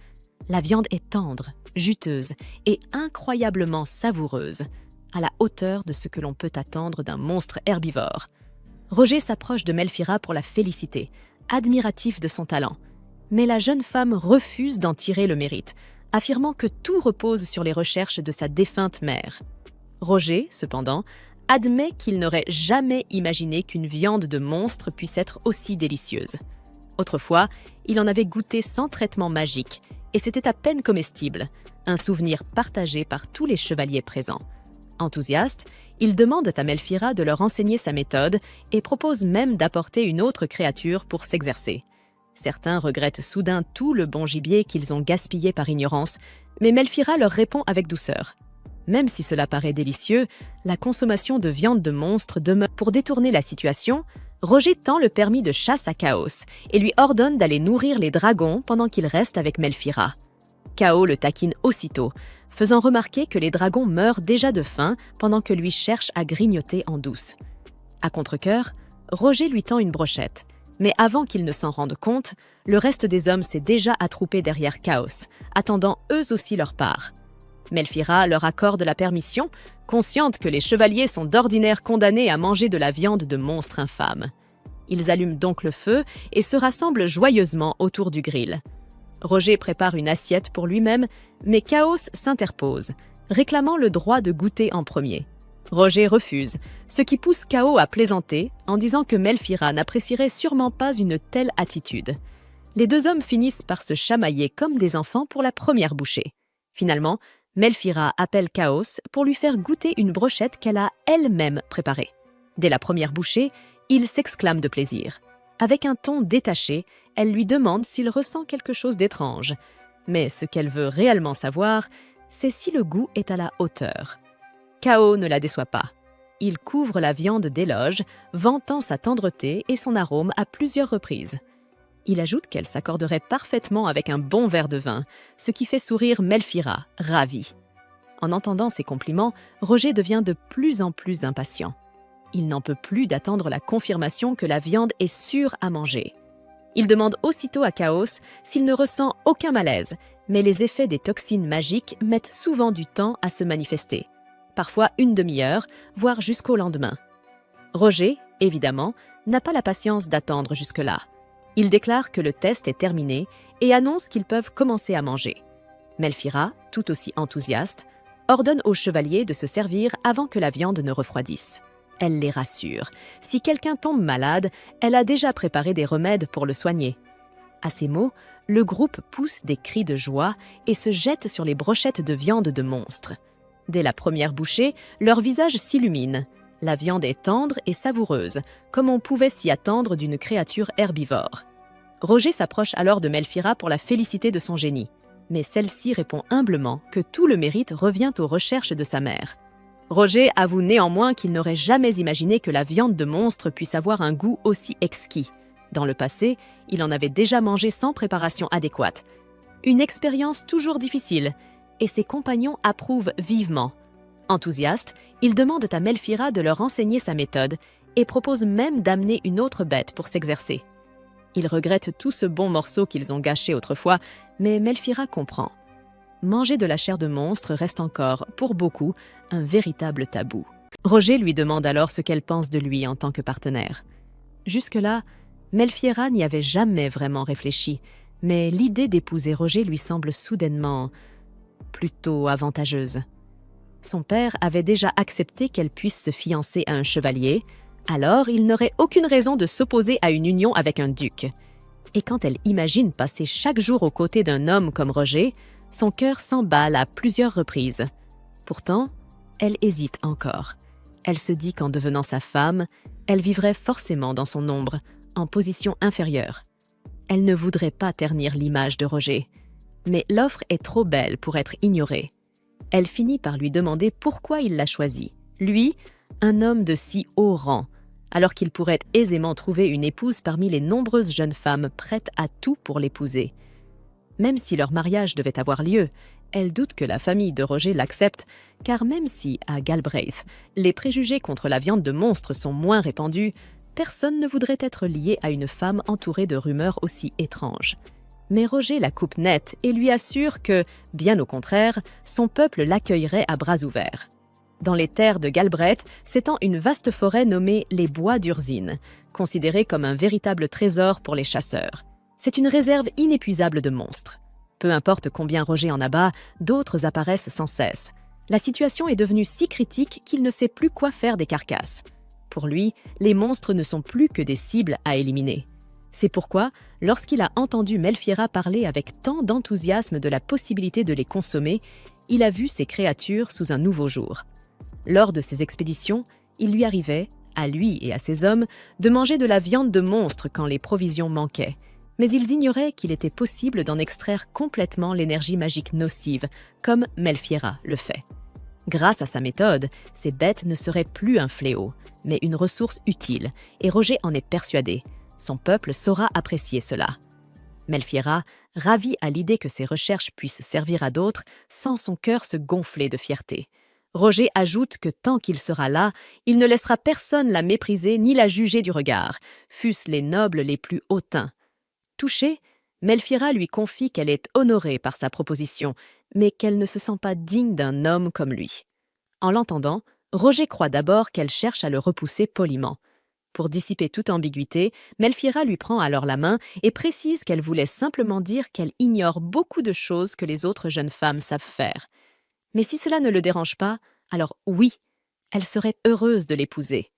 La viande est tendre, juteuse et incroyablement savoureuse, à la hauteur de ce que l'on peut attendre d'un monstre herbivore. Roger s'approche de Melphira pour la féliciter, admiratif de son talent. Mais la jeune femme refuse d'en tirer le mérite, affirmant que tout repose sur les recherches de sa défunte mère. Roger, cependant, admet qu'il n'aurait jamais imaginé qu'une viande de monstre puisse être aussi délicieuse. Autrefois, il en avait goûté sans traitement magique, et c'était à peine comestible, un souvenir partagé par tous les chevaliers présents. Enthousiastes, ils demandent à Melphira de leur enseigner sa méthode et proposent même d'apporter une autre créature pour s'exercer. Certains regrettent soudain tout le bon gibier qu'ils ont gaspillé par ignorance, mais Melphira leur répond avec douceur. Même si cela paraît délicieux, la consommation de viande de monstre demeure. Pour détourner la situation, Roger tend le permis de chasse à Chaos et lui ordonne d'aller nourrir les dragons pendant qu'il reste avec Melphira. Chaos le taquine aussitôt, faisant remarquer que les dragons meurent déjà de faim pendant que lui cherche à grignoter en douce. À contre-cœur, Roger lui tend une brochette, mais avant qu'il ne s'en rende compte, le reste des hommes s'est déjà attroupé derrière Chaos, attendant eux aussi leur part. Melphira leur accorde la permission, consciente que les chevaliers sont d'ordinaire condamnés à manger de la viande de monstres infâmes. Ils allument donc le feu et se rassemblent joyeusement autour du grill. Roger prépare une assiette pour lui-même, mais Chaos s'interpose, réclamant le droit de goûter en premier. Roger refuse, ce qui pousse Chaos à plaisanter en disant que Melphira n'apprécierait sûrement pas une telle attitude. Les deux hommes finissent par se chamailler comme des enfants pour la première bouchée. Finalement, Melphira appelle Chaos pour lui faire goûter une brochette qu'elle a elle-même préparée. Dès la première bouchée, il s'exclame de plaisir. Avec un ton détaché, elle lui demande s'il ressent quelque chose d'étrange. Mais ce qu'elle veut réellement savoir, c'est si le goût est à la hauteur. Chaos ne la déçoit pas. Il couvre la viande d'éloges, vantant sa tendreté et son arôme à plusieurs reprises. Il ajoute qu'elle s'accorderait parfaitement avec un bon verre de vin, ce qui fait sourire Melphira, ravie. En entendant ces compliments, Roger devient de plus en plus impatient. Il n'en peut plus d'attendre la confirmation que la viande est sûre à manger. Il demande aussitôt à Chaos s'il ne ressent aucun malaise, mais les effets des toxines magiques mettent souvent du temps à se manifester. Parfois une demi-heure, voire jusqu'au lendemain. Roger, évidemment, n'a pas la patience d'attendre jusque-là. Il déclare que le test est terminé et annonce qu'ils peuvent commencer à manger. Melphira, tout aussi enthousiaste, ordonne aux chevaliers de se servir avant que la viande ne refroidisse. Elle les rassure. Si quelqu'un tombe malade, elle a déjà préparé des remèdes pour le soigner. À ces mots, le groupe pousse des cris de joie et se jette sur les brochettes de viande de monstre. Dès la première bouchée, leur visage s'illumine. La viande est tendre et savoureuse, comme on pouvait s'y attendre d'une créature herbivore. Roger s'approche alors de Melphira pour la féliciter de son génie, mais celle-ci répond humblement que tout le mérite revient aux recherches de sa mère. Roger avoue néanmoins qu'il n'aurait jamais imaginé que la viande de monstre puisse avoir un goût aussi exquis. Dans le passé, il en avait déjà mangé sans préparation adéquate. Une expérience toujours difficile, et ses compagnons approuvent vivement. Enthousiastes, ils demandent à Melphira de leur enseigner sa méthode et proposent même d'amener une autre bête pour s'exercer. Ils regrettent tout ce bon morceau qu'ils ont gâché autrefois, mais Melphira comprend. Manger de la chair de monstre reste encore, pour beaucoup, un véritable tabou. Roger lui demande alors ce qu'elle pense de lui en tant que partenaire. Jusque-là, Melphira n'y avait jamais vraiment réfléchi, mais l'idée d'épouser Roger lui semble soudainement plutôt avantageuse. Son père avait déjà accepté qu'elle puisse se fiancer à un chevalier, alors il n'aurait aucune raison de s'opposer à une union avec un duc. Et quand elle imagine passer chaque jour aux côtés d'un homme comme Roger, son cœur s'emballe à plusieurs reprises. Pourtant, elle hésite encore. Elle se dit qu'en devenant sa femme, elle vivrait forcément dans son ombre, en position inférieure. Elle ne voudrait pas ternir l'image de Roger. Mais l'offre est trop belle pour être ignorée. Elle finit par lui demander pourquoi il l'a choisi. Lui, un homme de si haut rang, alors qu'il pourrait aisément trouver une épouse parmi les nombreuses jeunes femmes prêtes à tout pour l'épouser. Même si leur mariage devait avoir lieu, elle doute que la famille de Roger l'accepte, car même si, à Galbraith, les préjugés contre la viande de monstre sont moins répandus, personne ne voudrait être lié à une femme entourée de rumeurs aussi étranges. Mais Roger la coupe nette et lui assure que, bien au contraire, son peuple l'accueillerait à bras ouverts. Dans les terres de Galbraith s'étend une vaste forêt nommée les Bois d'Urzine, considérée comme un véritable trésor pour les chasseurs. C'est une réserve inépuisable de monstres. Peu importe combien Roger en abat, d'autres apparaissent sans cesse. La situation est devenue si critique qu'il ne sait plus quoi faire des carcasses. Pour lui, les monstres ne sont plus que des cibles à éliminer. C'est pourquoi, lorsqu'il a entendu Melfiera parler avec tant d'enthousiasme de la possibilité de les consommer, il a vu ces créatures sous un nouveau jour. Lors de ses expéditions, il lui arrivait, à lui et à ses hommes, de manger de la viande de monstres quand les provisions manquaient, mais ils ignoraient qu'il était possible d'en extraire complètement l'énergie magique nocive, comme Melfiera le fait. Grâce à sa méthode, ces bêtes ne seraient plus un fléau, mais une ressource utile, et Roger en est persuadé. Son peuple saura apprécier cela. Melfiera, ravi à l'idée que ses recherches puissent servir à d'autres, sent son cœur se gonfler de fierté. Roger ajoute que tant qu'il sera là, il ne laissera personne la mépriser ni la juger du regard, fût-ce les nobles les plus hautains. Touchée, Melfiera lui confie qu'elle est honorée par sa proposition, mais qu'elle ne se sent pas digne d'un homme comme lui. En l'entendant, Roger croit d'abord qu'elle cherche à le repousser poliment. Pour dissiper toute ambiguïté, Melfiera lui prend alors la main et précise qu'elle voulait simplement dire qu'elle ignore beaucoup de choses que les autres jeunes femmes savent faire. Mais si cela ne le dérange pas, alors oui, elle serait heureuse de l'épouser.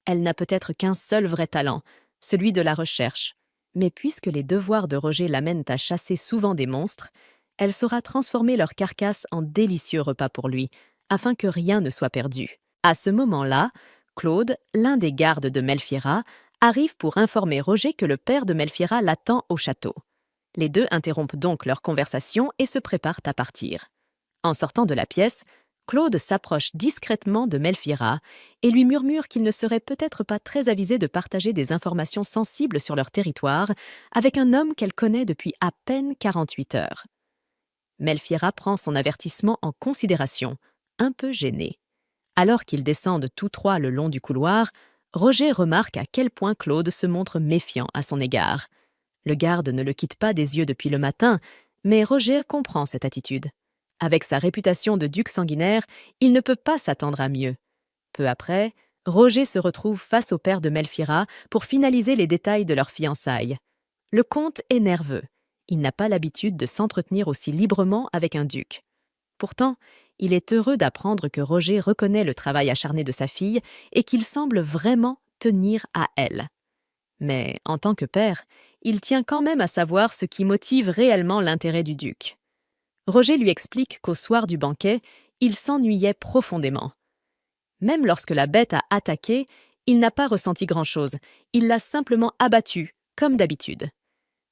Elle n'a peut-être qu'un seul vrai talent, celui de la recherche. Mais puisque les devoirs de Roger l'amènent à chasser souvent des monstres, elle saura transformer leur carcasse en délicieux repas pour lui, afin que rien ne soit perdu. À ce moment-là, Claude, l'un des gardes de Melfiera, arrive pour informer Roger que le père de Melfiera l'attend au château. Les deux interrompent donc leur conversation et se préparent à partir. En sortant de la pièce, Claude s'approche discrètement de Melfiera et lui murmure qu'il ne serait peut-être pas très avisé de partager des informations sensibles sur leur territoire avec un homme qu'elle connaît depuis à peine 48 heures. Melfiera prend son avertissement en considération, un peu gêné. Alors qu'ils descendent tous trois le long du couloir, Roger remarque à quel point Claude se montre méfiant à son égard. Le garde ne le quitte pas des yeux depuis le matin, mais Roger comprend cette attitude. Avec sa réputation de duc sanguinaire, il ne peut pas s'attendre à mieux. Peu après, Roger se retrouve face au père de Melfiera pour finaliser les détails de leurs fiançailles. Le comte est nerveux. Il n'a pas l'habitude de s'entretenir aussi librement avec un duc. Pourtant, il est heureux d'apprendre que Roger reconnaît le travail acharné de sa fille et qu'il semble vraiment tenir à elle. Mais, en tant que père, il tient quand même à savoir ce qui motive réellement l'intérêt du duc. Roger lui explique qu'au soir du banquet, il s'ennuyait profondément. Même lorsque la bête a attaqué, il n'a pas ressenti grand-chose, il l'a simplement abattue, comme d'habitude.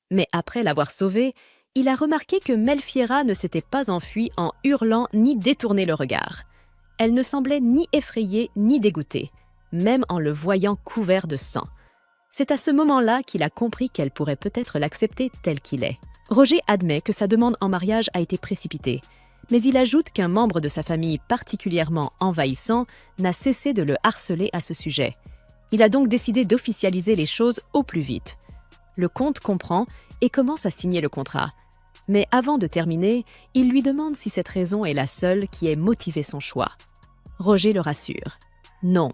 Mais après l'avoir sauvée, il a remarqué que Melfiera ne s'était pas enfuie en hurlant ni détourné le regard. Elle ne semblait ni effrayée ni dégoûtée, même en le voyant couvert de sang. C'est à ce moment-là qu'il a compris qu'elle pourrait peut-être l'accepter tel qu'il est. Roger admet que sa demande en mariage a été précipitée, mais il ajoute qu'un membre de sa famille particulièrement envahissant n'a cessé de le harceler à ce sujet. Il a donc décidé d'officialiser les choses au plus vite. Le comte comprend et commence à signer le contrat. Mais avant de terminer, il lui demande si cette raison est la seule qui ait motivé son choix. Roger le rassure. Non,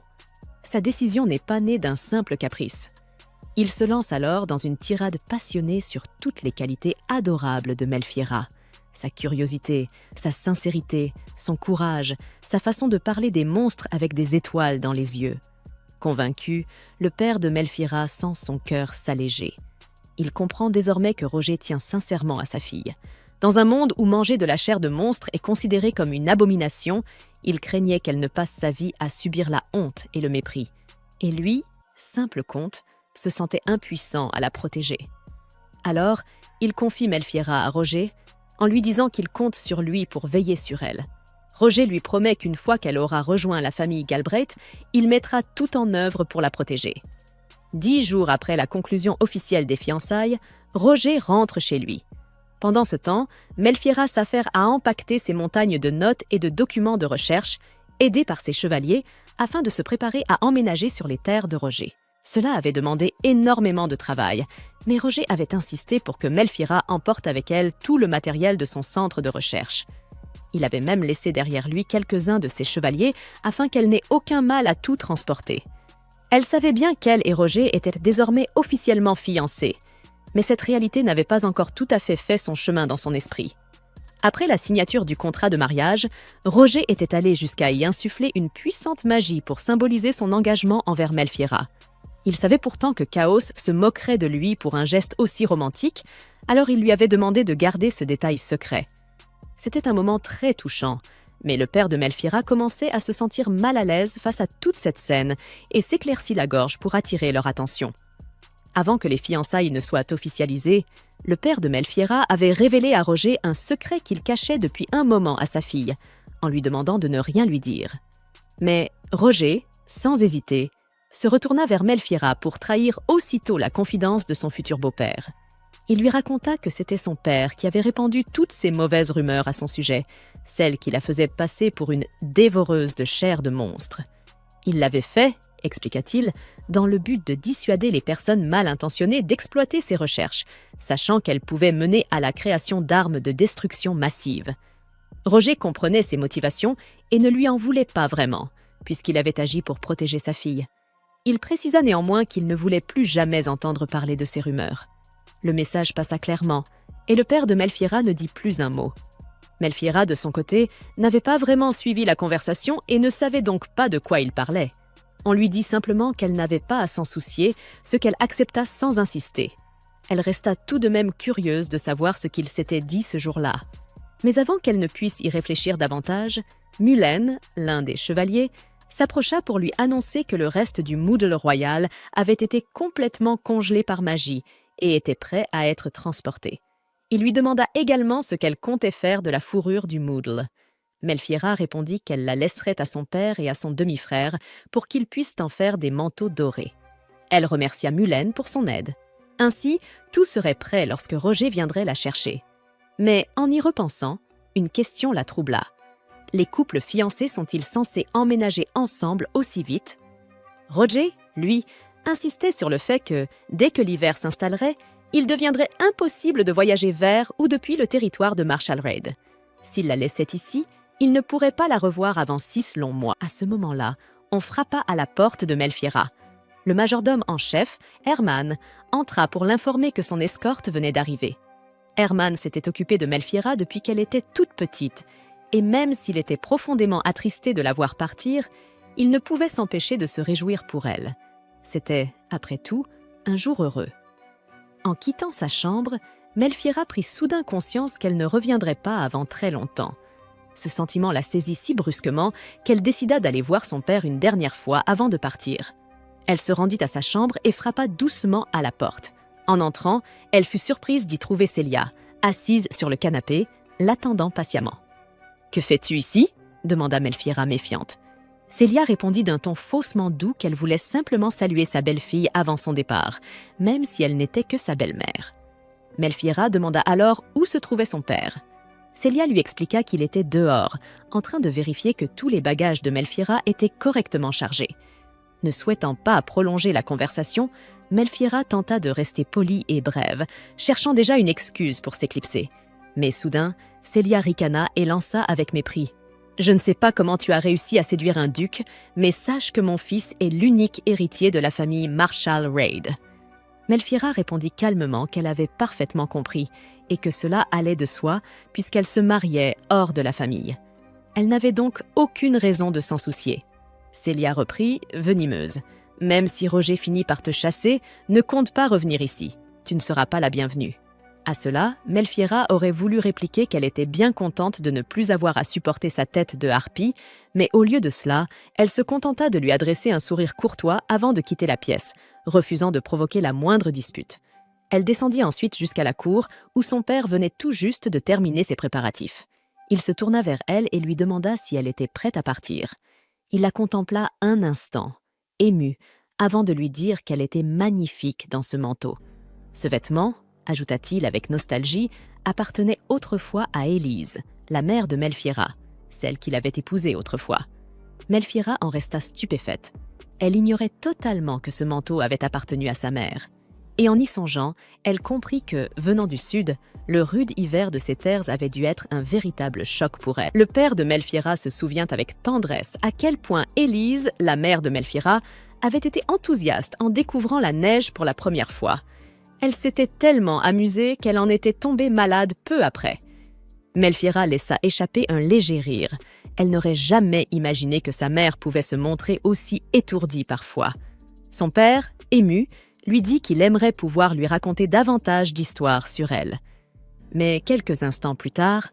sa décision n'est pas née d'un simple caprice. Il se lance alors dans une tirade passionnée sur toutes les qualités adorables de Melfiera. Sa curiosité, sa sincérité, son courage, sa façon de parler des monstres avec des étoiles dans les yeux. Convaincu, le père de Melfiera sent son cœur s'alléger. Il comprend désormais que Roger tient sincèrement à sa fille. Dans un monde où manger de la chair de monstre est considéré comme une abomination, il craignait qu'elle ne passe sa vie à subir la honte et le mépris. Et lui, simple comte, se sentait impuissant à la protéger. Alors, il confie Melfiera à Roger, en lui disant qu'il compte sur lui pour veiller sur elle. Roger lui promet qu'une fois qu'elle aura rejoint la famille Galbraith, il mettra tout en œuvre pour la protéger. 10 jours après la conclusion officielle des fiançailles, Roger rentre chez lui. Pendant ce temps, Melfiera s'affaire à empaqueter ses montagnes de notes et de documents de recherche, aidée par ses chevaliers, afin de se préparer à emménager sur les terres de Roger. Cela avait demandé énormément de travail, mais Roger avait insisté pour que Melfiera emporte avec elle tout le matériel de son centre de recherche. Il avait même laissé derrière lui quelques-uns de ses chevaliers afin qu'elle n'ait aucun mal à tout transporter. Elle savait bien qu'elle et Roger étaient désormais officiellement fiancés, mais cette réalité n'avait pas encore tout à fait son chemin dans son esprit. Après la signature du contrat de mariage, Roger était allé jusqu'à y insuffler une puissante magie pour symboliser son engagement envers Melfiera. Il savait pourtant que Chaos se moquerait de lui pour un geste aussi romantique, alors il lui avait demandé de garder ce détail secret. C'était un moment très touchant, mais le père de Melphira commençait à se sentir mal à l'aise face à toute cette scène et s'éclaircit la gorge pour attirer leur attention. Avant que les fiançailles ne soient officialisées, le père de Melphira avait révélé à Roger un secret qu'il cachait depuis un moment à sa fille, en lui demandant de ne rien lui dire. Mais Roger, sans hésiter, se retourna vers Melphira pour trahir aussitôt la confidence de son futur beau-père. Il lui raconta que c'était son père qui avait répandu toutes ces mauvaises rumeurs à son sujet, celles qui la faisaient passer pour une dévoreuse de chair de monstre. Il l'avait fait, expliqua-t-il, dans le but de dissuader les personnes mal intentionnées d'exploiter ses recherches, sachant qu'elles pouvaient mener à la création d'armes de destruction massive. Roger comprenait ses motivations et ne lui en voulait pas vraiment, puisqu'il avait agi pour protéger sa fille. Il précisa néanmoins qu'il ne voulait plus jamais entendre parler de ces rumeurs. Le message passa clairement, et le père de Melphira ne dit plus un mot. Melphira, de son côté, n'avait pas vraiment suivi la conversation et ne savait donc pas de quoi il parlait. On lui dit simplement qu'elle n'avait pas à s'en soucier, ce qu'elle accepta sans insister. Elle resta tout de même curieuse de savoir ce qu'il s'était dit ce jour-là. Mais avant qu'elle ne puisse y réfléchir davantage, Mullen, l'un des chevaliers, s'approcha pour lui annoncer que le reste du Moodle royal avait été complètement congelé par magie et était prêt à être transporté. Il lui demanda également ce qu'elle comptait faire de la fourrure du Moodle. Melphira répondit qu'elle la laisserait à son père et à son demi-frère pour qu'ils puissent en faire des manteaux dorés. Elle remercia Mullen pour son aide. Ainsi, tout serait prêt lorsque Roger viendrait la chercher. Mais en y repensant, une question la troubla. Les couples fiancés sont-ils censés emménager ensemble aussi vite? Roger, lui, insistait sur le fait que, dès que l'hiver s'installerait, il deviendrait impossible de voyager vers ou depuis le territoire de Marshall Raid. S'il la laissait ici, il ne pourrait pas la revoir avant 6 longs mois. À ce moment-là, on frappa à la porte de Melphira. Le majordome en chef, Herman, entra pour l'informer que son escorte venait d'arriver. Herman s'était occupé de Melphira depuis qu'elle était toute petite, et même s'il était profondément attristé de la voir partir, il ne pouvait s'empêcher de se réjouir pour elle. C'était, après tout, un jour heureux. En quittant sa chambre, Melphira prit soudain conscience qu'elle ne reviendrait pas avant très longtemps. Ce sentiment la saisit si brusquement qu'elle décida d'aller voir son père une dernière fois avant de partir. Elle se rendit à sa chambre et frappa doucement à la porte. En entrant, elle fut surprise d'y trouver Célia, assise sur le canapé, l'attendant patiemment. « Que fais-tu ici ?» demanda Melphira méfiante. Célia répondit d'un ton faussement doux qu'elle voulait simplement saluer sa belle-fille avant son départ, même si elle n'était que sa belle-mère. Melphira demanda alors où se trouvait son père. Célia lui expliqua qu'il était dehors, en train de vérifier que tous les bagages de Melphira étaient correctement chargés. Ne souhaitant pas prolonger la conversation, Melphira tenta de rester polie et brève, cherchant déjà une excuse pour s'éclipser. Mais soudain, Célia ricana et lança avec mépris. « Je ne sais pas comment tu as réussi à séduire un duc, mais sache que mon fils est l'unique héritier de la famille Marshall Raid. » Melphira répondit calmement qu'elle avait parfaitement compris et que cela allait de soi puisqu'elle se mariait hors de la famille. Elle n'avait donc aucune raison de s'en soucier. Célia reprit, venimeuse. « Même si Roger finit par te chasser, ne compte pas revenir ici. Tu ne seras pas la bienvenue. » À cela, Melphira aurait voulu répliquer qu'elle était bien contente de ne plus avoir à supporter sa tête de harpie, mais au lieu de cela, elle se contenta de lui adresser un sourire courtois avant de quitter la pièce, refusant de provoquer la moindre dispute. Elle descendit ensuite jusqu'à la cour, où son père venait tout juste de terminer ses préparatifs. Il se tourna vers elle et lui demanda si elle était prête à partir. Il la contempla un instant, ému, avant de lui dire qu'elle était magnifique dans ce manteau. Ce vêtement, ajouta-t-il avec nostalgie, appartenait autrefois à Élise, la mère de Melphira, celle qu'il avait épousée autrefois. Melphira en resta stupéfaite. Elle ignorait totalement que ce manteau avait appartenu à sa mère. Et en y songeant, elle comprit que, venant du sud, le rude hiver de ces terres avait dû être un véritable choc pour elle. Le père de Melphira se souvient avec tendresse à quel point Élise, la mère de Melphira, avait été enthousiaste en découvrant la neige pour la première fois. Elle s'était tellement amusée qu'elle en était tombée malade peu après. Melphira laissa échapper un léger rire. Elle n'aurait jamais imaginé que sa mère pouvait se montrer aussi étourdie parfois. Son père, ému, lui dit qu'il aimerait pouvoir lui raconter davantage d'histoires sur elle. Mais quelques instants plus tard,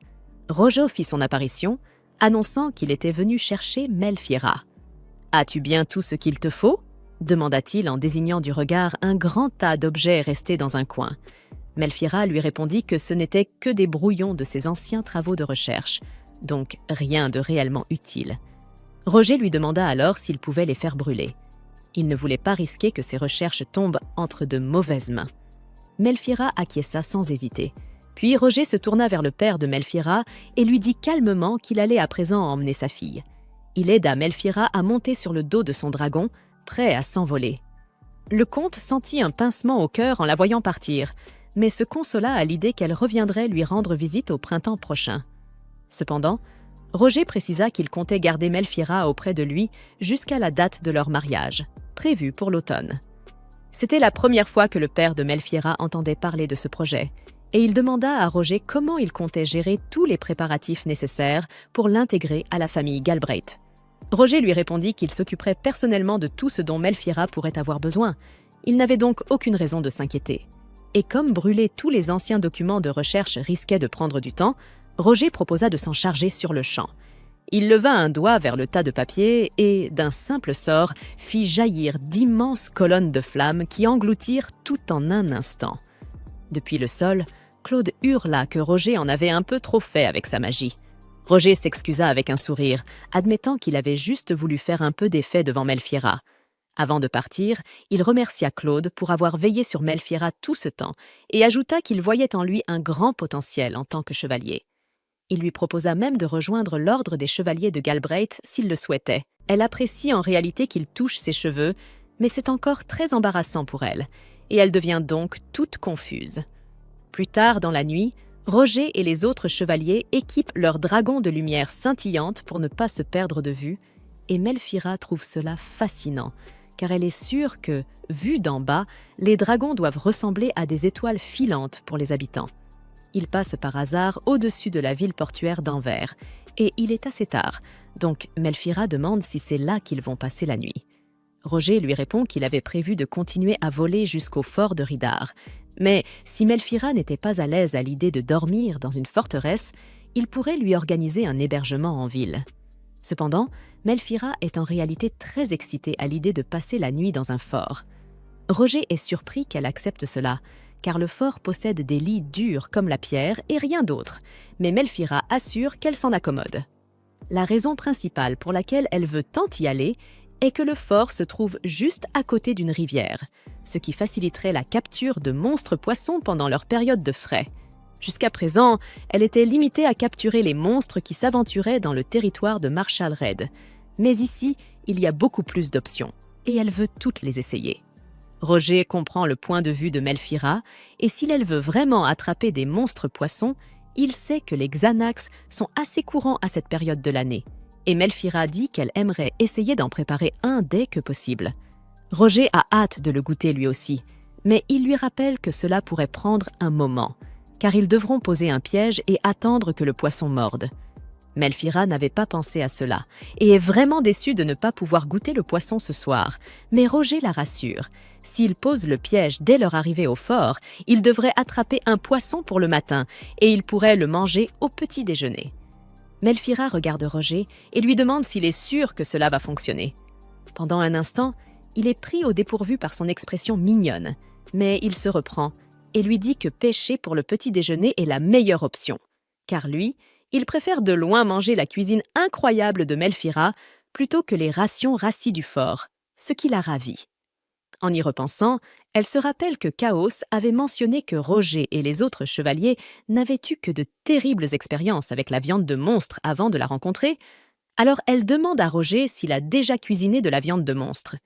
Rojo fit son apparition, annonçant qu'il était venu chercher Melfiera. « As-tu bien tout ce qu'il te faut ?» demanda-t-il en désignant du regard un grand tas d'objets restés dans un coin. Melfiera lui répondit que ce n'étaient que des brouillons de ses anciens travaux de recherche, donc rien de réellement utile. Roger lui demanda alors s'il pouvait les faire brûler. Il ne voulait pas risquer que ses recherches tombent entre de mauvaises mains. Melfiera acquiesça sans hésiter. Puis Roger se tourna vers le père de Melfiera et lui dit calmement qu'il allait à présent emmener sa fille. Il aida Melfiera à monter sur le dos de son dragon, prêt à s'envoler. Le comte sentit un pincement au cœur en la voyant partir, mais se consola à l'idée qu'elle reviendrait lui rendre visite au printemps prochain. Cependant, Roger précisa qu'il comptait garder Melfiera auprès de lui jusqu'à la date de leur mariage, prévue pour l'automne. C'était la première fois que le père de Melfiera entendait parler de ce projet, et il demanda à Roger comment il comptait gérer tous les préparatifs nécessaires pour l'intégrer à la famille Galbraith. Roger lui répondit qu'il s'occuperait personnellement de tout ce dont Melfiera pourrait avoir besoin. Il n'avait donc aucune raison de s'inquiéter. Et comme brûler tous les anciens documents de recherche risquait de prendre du temps, Roger proposa de s'en charger sur le champ. Il leva un doigt vers le tas de papier et, d'un simple sort, fit jaillir d'immenses colonnes de flammes qui engloutirent tout en un instant. Depuis le sol, Claude hurla que Roger en avait un peu trop fait avec sa magie. Roger s'excusa avec un sourire, admettant qu'il avait juste voulu faire un peu d'effet devant Melfiera. Avant de partir, il remercia Claude pour avoir veillé sur Melfiera tout ce temps et ajouta qu'il voyait en lui un grand potentiel en tant que chevalier. Il lui proposa même de rejoindre l'ordre des chevaliers de Galbraith s'il le souhaitait. Elle apprécie en réalité qu'il touche ses cheveux, mais c'est encore très embarrassant pour elle, et elle devient donc toute confuse. Plus tard dans la nuit, Roger et les autres chevaliers équipent leurs dragons de lumière scintillante pour ne pas se perdre de vue, et Melfiera trouve cela fascinant, car elle est sûre que, vus d'en bas, les dragons doivent ressembler à des étoiles filantes pour les habitants. Ils passent par hasard au-dessus de la ville portuaire d'Anvers, et il est assez tard, donc Melfiera demande si c'est là qu'ils vont passer la nuit. Roger lui répond qu'il avait prévu de continuer à voler jusqu'au fort de Ridar, mais si Melfiera n'était pas à l'aise à l'idée de dormir dans une forteresse, il pourrait lui organiser un hébergement en ville. Cependant, Melfiera est en réalité très excitée à l'idée de passer la nuit dans un fort. Roger est surpris qu'elle accepte cela, car le fort possède des lits durs comme la pierre et rien d'autre, mais Melfiera assure qu'elle s'en accommode. La raison principale pour laquelle elle veut tant y aller est que le fort se trouve juste à côté d'une rivière, ce qui faciliterait la capture de monstres poissons pendant leur période de frai. Jusqu'à présent, elle était limitée à capturer les monstres qui s'aventuraient dans le territoire de Marshall Red, mais ici, il y a beaucoup plus d'options, et elle veut toutes les essayer. Roger comprend le point de vue de Melfiera, et s'il elle veut vraiment attraper des monstres poissons, il sait que les Xanax sont assez courants à cette période de l'année, et Melfiera dit qu'elle aimerait essayer d'en préparer un dès que possible. Roger a hâte de le goûter lui aussi, mais il lui rappelle que cela pourrait prendre un moment, car ils devront poser un piège et attendre que le poisson morde. Melfiera n'avait pas pensé à cela, et est vraiment déçue de ne pas pouvoir goûter le poisson ce soir, mais Roger la rassure. S'ils posent le piège dès leur arrivée au fort, ils devraient attraper un poisson pour le matin, et ils pourraient le manger au petit déjeuner. Melfiera regarde Roger et lui demande s'il est sûr que cela va fonctionner. Pendant un instant, il est pris au dépourvu par son expression mignonne, mais il se reprend et lui dit que pêcher pour le petit déjeuner est la meilleure option, car lui, il préfère de loin manger la cuisine incroyable de Melfiera plutôt que les rations rassis du fort, ce qui la ravit. En y repensant, elle se rappelle que Chaos avait mentionné que Roger et les autres chevaliers n'avaient eu que de terribles expériences avec la viande de monstre avant de la rencontrer, alors elle demande à Roger s'il a déjà cuisiné de la viande de monstre.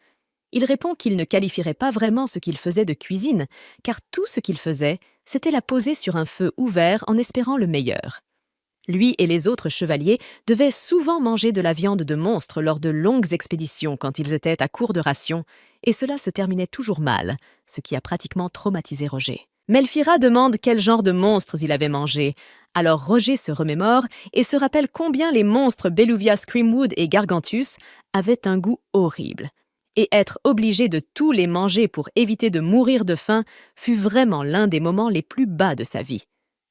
Il répond qu'il ne qualifierait pas vraiment ce qu'il faisait de cuisine, car tout ce qu'il faisait, c'était la poser sur un feu ouvert en espérant le meilleur. Lui et les autres chevaliers devaient souvent manger de la viande de monstre lors de longues expéditions quand ils étaient à court de rations, et cela se terminait toujours mal, ce qui a pratiquement traumatisé Roger. Melfiera demande quel genre de monstres il avait mangé, alors Roger se remémore et se rappelle combien les monstres Beluvia Screamwood et Gargantus avaient un goût horrible. Et être obligé de tous les manger pour éviter de mourir de faim fut vraiment l'un des moments les plus bas de sa vie.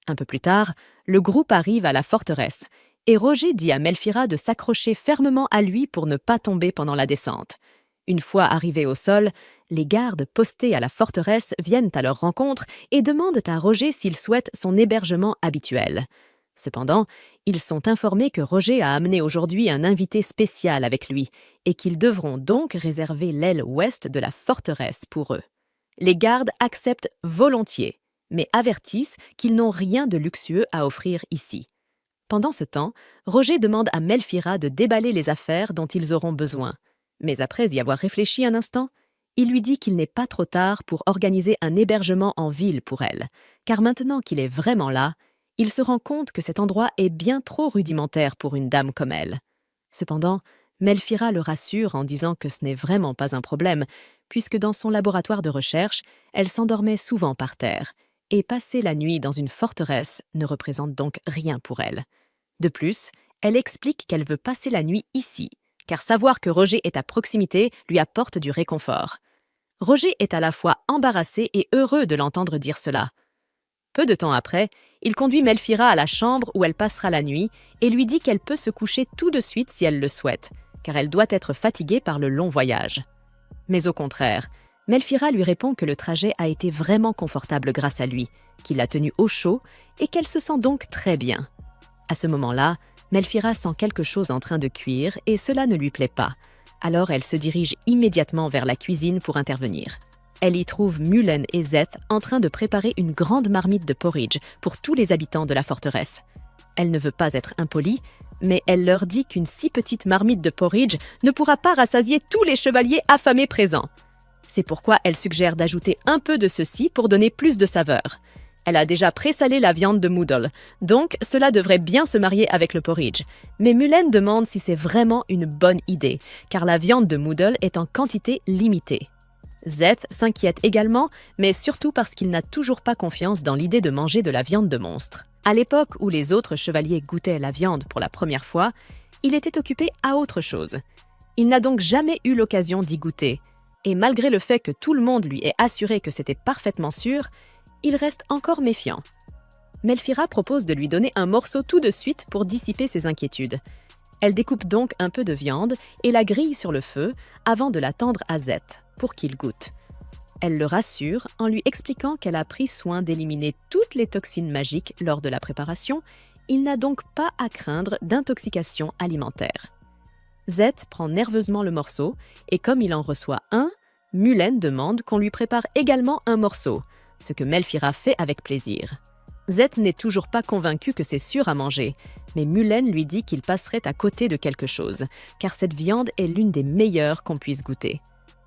Un peu plus tard, le groupe arrive à la forteresse, et Roger dit à Melphira de s'accrocher fermement à lui pour ne pas tomber pendant la descente. Une fois arrivés au sol, les gardes postés à la forteresse viennent à leur rencontre et demandent à Roger s'il souhaite son hébergement habituel. Cependant, ils sont informés que Roger a amené aujourd'hui un invité spécial avec lui et qu'ils devront donc réserver l'aile ouest de la forteresse pour eux. Les gardes acceptent volontiers, mais avertissent qu'ils n'ont rien de luxueux à offrir ici. Pendant ce temps, Roger demande à Melphira de déballer les affaires dont ils auront besoin. Mais après y avoir réfléchi un instant, il lui dit qu'il n'est pas trop tard pour organiser un hébergement en ville pour elle, car maintenant qu'il est vraiment là, il se rend compte que cet endroit est bien trop rudimentaire pour une dame comme elle. Cependant, Melphira le rassure en disant que ce n'est vraiment pas un problème, puisque dans son laboratoire de recherche, elle s'endormait souvent par terre, et passer la nuit dans une forteresse ne représente donc rien pour elle. De plus, elle explique qu'elle veut passer la nuit ici, car savoir que Roger est à proximité lui apporte du réconfort. Roger est à la fois embarrassé et heureux de l'entendre dire cela. Peu de temps après, il conduit Melphira à la chambre où elle passera la nuit et lui dit qu'elle peut se coucher tout de suite si elle le souhaite, car elle doit être fatiguée par le long voyage. Mais au contraire, Melphira lui répond que le trajet a été vraiment confortable grâce à lui, qu'il l'a tenue au chaud et qu'elle se sent donc très bien. À ce moment-là, Melphira sent quelque chose en train de cuire et cela ne lui plaît pas. Alors elle se dirige immédiatement vers la cuisine pour intervenir. Elle y trouve Mullen et Zeth en train de préparer une grande marmite de porridge pour tous les habitants de la forteresse. Elle ne veut pas être impolie, mais elle leur dit qu'une si petite marmite de porridge ne pourra pas rassasier tous les chevaliers affamés présents. C'est pourquoi elle suggère d'ajouter un peu de ceci pour donner plus de saveur. Elle a déjà présalé la viande de Moodle, donc cela devrait bien se marier avec le porridge. Mais Mullen demande si c'est vraiment une bonne idée, car la viande de Moodle est en quantité limitée. Zeth s'inquiète également, mais surtout parce qu'il n'a toujours pas confiance dans l'idée de manger de la viande de monstre. À l'époque où les autres chevaliers goûtaient la viande pour la première fois, il était occupé à autre chose. Il n'a donc jamais eu l'occasion d'y goûter. Et malgré le fait que tout le monde lui ait assuré que c'était parfaitement sûr, il reste encore méfiant. Melphira propose de lui donner un morceau tout de suite pour dissiper ses inquiétudes. Elle découpe donc un peu de viande et la grille sur le feu avant de la tendre à Zeth pour qu'il goûte. Elle le rassure en lui expliquant qu'elle a pris soin d'éliminer toutes les toxines magiques lors de la préparation. Il n'a donc pas à craindre d'intoxication alimentaire. Zeth prend nerveusement le morceau et comme il en reçoit un, Mullen demande qu'on lui prépare également un morceau, ce que Melphira fait avec plaisir. Zeth n'est toujours pas convaincu que c'est sûr à manger, mais Mullen lui dit qu'il passerait à côté de quelque chose, car cette viande est l'une des meilleures qu'on puisse goûter.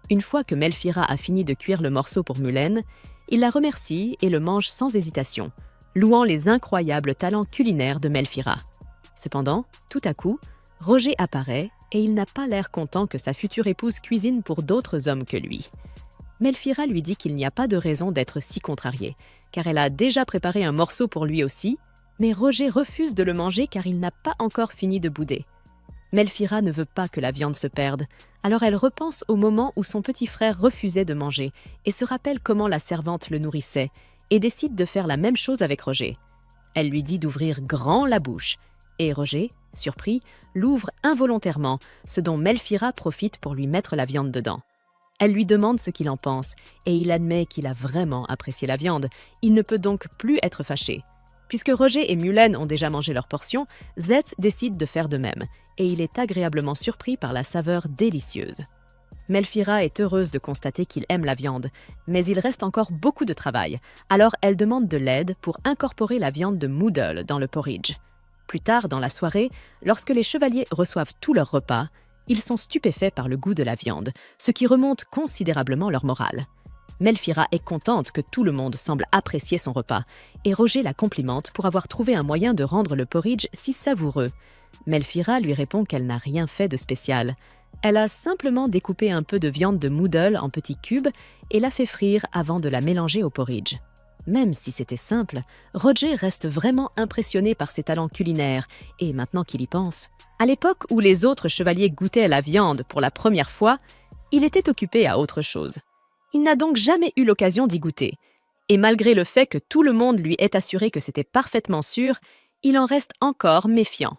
Une fois que Melphira a fini de cuire le morceau pour Mullen, il la remercie et le mange sans hésitation, louant les incroyables talents culinaires de Melphira. Cependant, tout à coup, Roger apparaît et il n'a pas l'air content que sa future épouse cuisine pour d'autres hommes que lui. Melphira lui dit qu'il n'y a pas de raison d'être si contrarié, car elle a déjà préparé un morceau pour lui aussi, mais Roger refuse de le manger car il n'a pas encore fini de bouder. Melphira ne veut pas que la viande se perde, alors elle repense au moment où son petit frère refusait de manger et se rappelle comment la servante le nourrissait et décide de faire la même chose avec Roger. Elle lui dit d'ouvrir grand la bouche, et Roger, surpris, l'ouvre involontairement, ce dont Melphira profite pour lui mettre la viande dedans. Elle lui demande ce qu'il en pense, et il admet qu'il a vraiment apprécié la viande. Il ne peut donc plus être fâché. Puisque Roger et Mullen ont déjà mangé leur portion, Zeth décide de faire de même, et il est agréablement surpris par la saveur délicieuse. Melphira est heureuse de constater qu'il aime la viande, mais il reste encore beaucoup de travail, alors elle demande de l'aide pour incorporer la viande de Moodle dans le porridge. Plus tard dans la soirée, lorsque les chevaliers reçoivent tout leur repas, ils sont stupéfaits par le goût de la viande, ce qui remonte considérablement leur morale. Melphira est contente que tout le monde semble apprécier son repas, et Roger la complimente pour avoir trouvé un moyen de rendre le porridge si savoureux. Melphira lui répond qu'elle n'a rien fait de spécial. Elle a simplement découpé un peu de viande de Moodle en petits cubes et l'a fait frire avant de la mélanger au porridge. Même si c'était simple, Roger reste vraiment impressionné par ses talents culinaires, et maintenant qu'il y pense. À l'époque où les autres chevaliers goûtaient la viande pour la première fois, Il était occupé à autre chose. Il n'a donc jamais eu l'occasion d'y goûter. Et malgré le fait que tout le monde lui ait assuré que c'était parfaitement sûr, il en reste encore méfiant.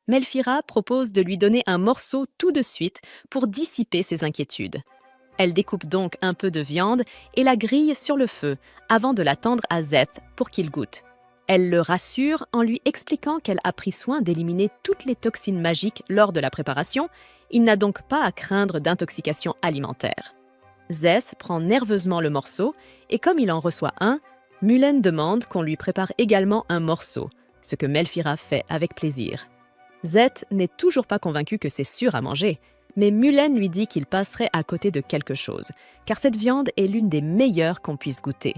Melphira propose de lui donner un morceau tout de suite pour dissiper ses inquiétudes. Elle découpe donc un peu de viande et la grille sur le feu avant de la tendre à Szeth pour qu'il goûte. Elle le rassure en lui expliquant qu'elle a pris soin d'éliminer toutes les toxines magiques lors de la préparation. Il n'a donc pas à craindre d'intoxication alimentaire. Szeth prend nerveusement le morceau et comme il en reçoit un, Mullène demande qu'on lui prépare également un morceau, ce que Melphira fait avec plaisir. Szeth n'est toujours pas convaincu que c'est sûr à manger, mais Mullène lui dit qu'il passerait à côté de quelque chose, car cette viande est l'une des meilleures qu'on puisse goûter.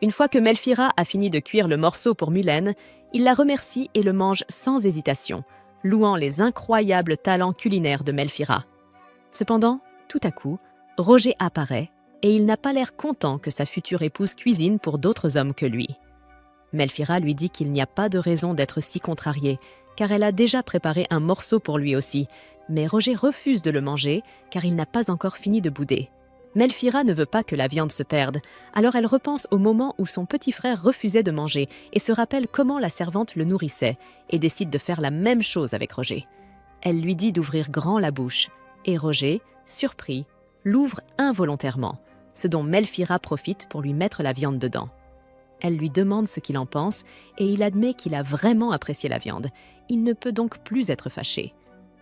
Une fois que Melphira a fini de cuire le morceau pour Mullène, il la remercie et le mange sans hésitation, louant les incroyables talents culinaires de Melphira. Cependant, tout à coup, Roger apparaît et il n'a pas l'air content que sa future épouse cuisine pour d'autres hommes que lui. Melphira lui dit qu'il n'y a pas de raison d'être si contrarié, car elle a déjà préparé un morceau pour lui aussi, mais Roger refuse de le manger car il n'a pas encore fini de bouder. Melphira ne veut pas que la viande se perde, alors elle repense au moment où son petit frère refusait de manger et se rappelle comment la servante le nourrissait et décide de faire la même chose avec Roger. Elle lui dit d'ouvrir grand la bouche et Roger, surpris, l'ouvre involontairement, ce dont Melphira profite pour lui mettre la viande dedans. Elle lui demande ce qu'il en pense et il admet qu'il a vraiment apprécié la viande. Il ne peut donc plus être fâché.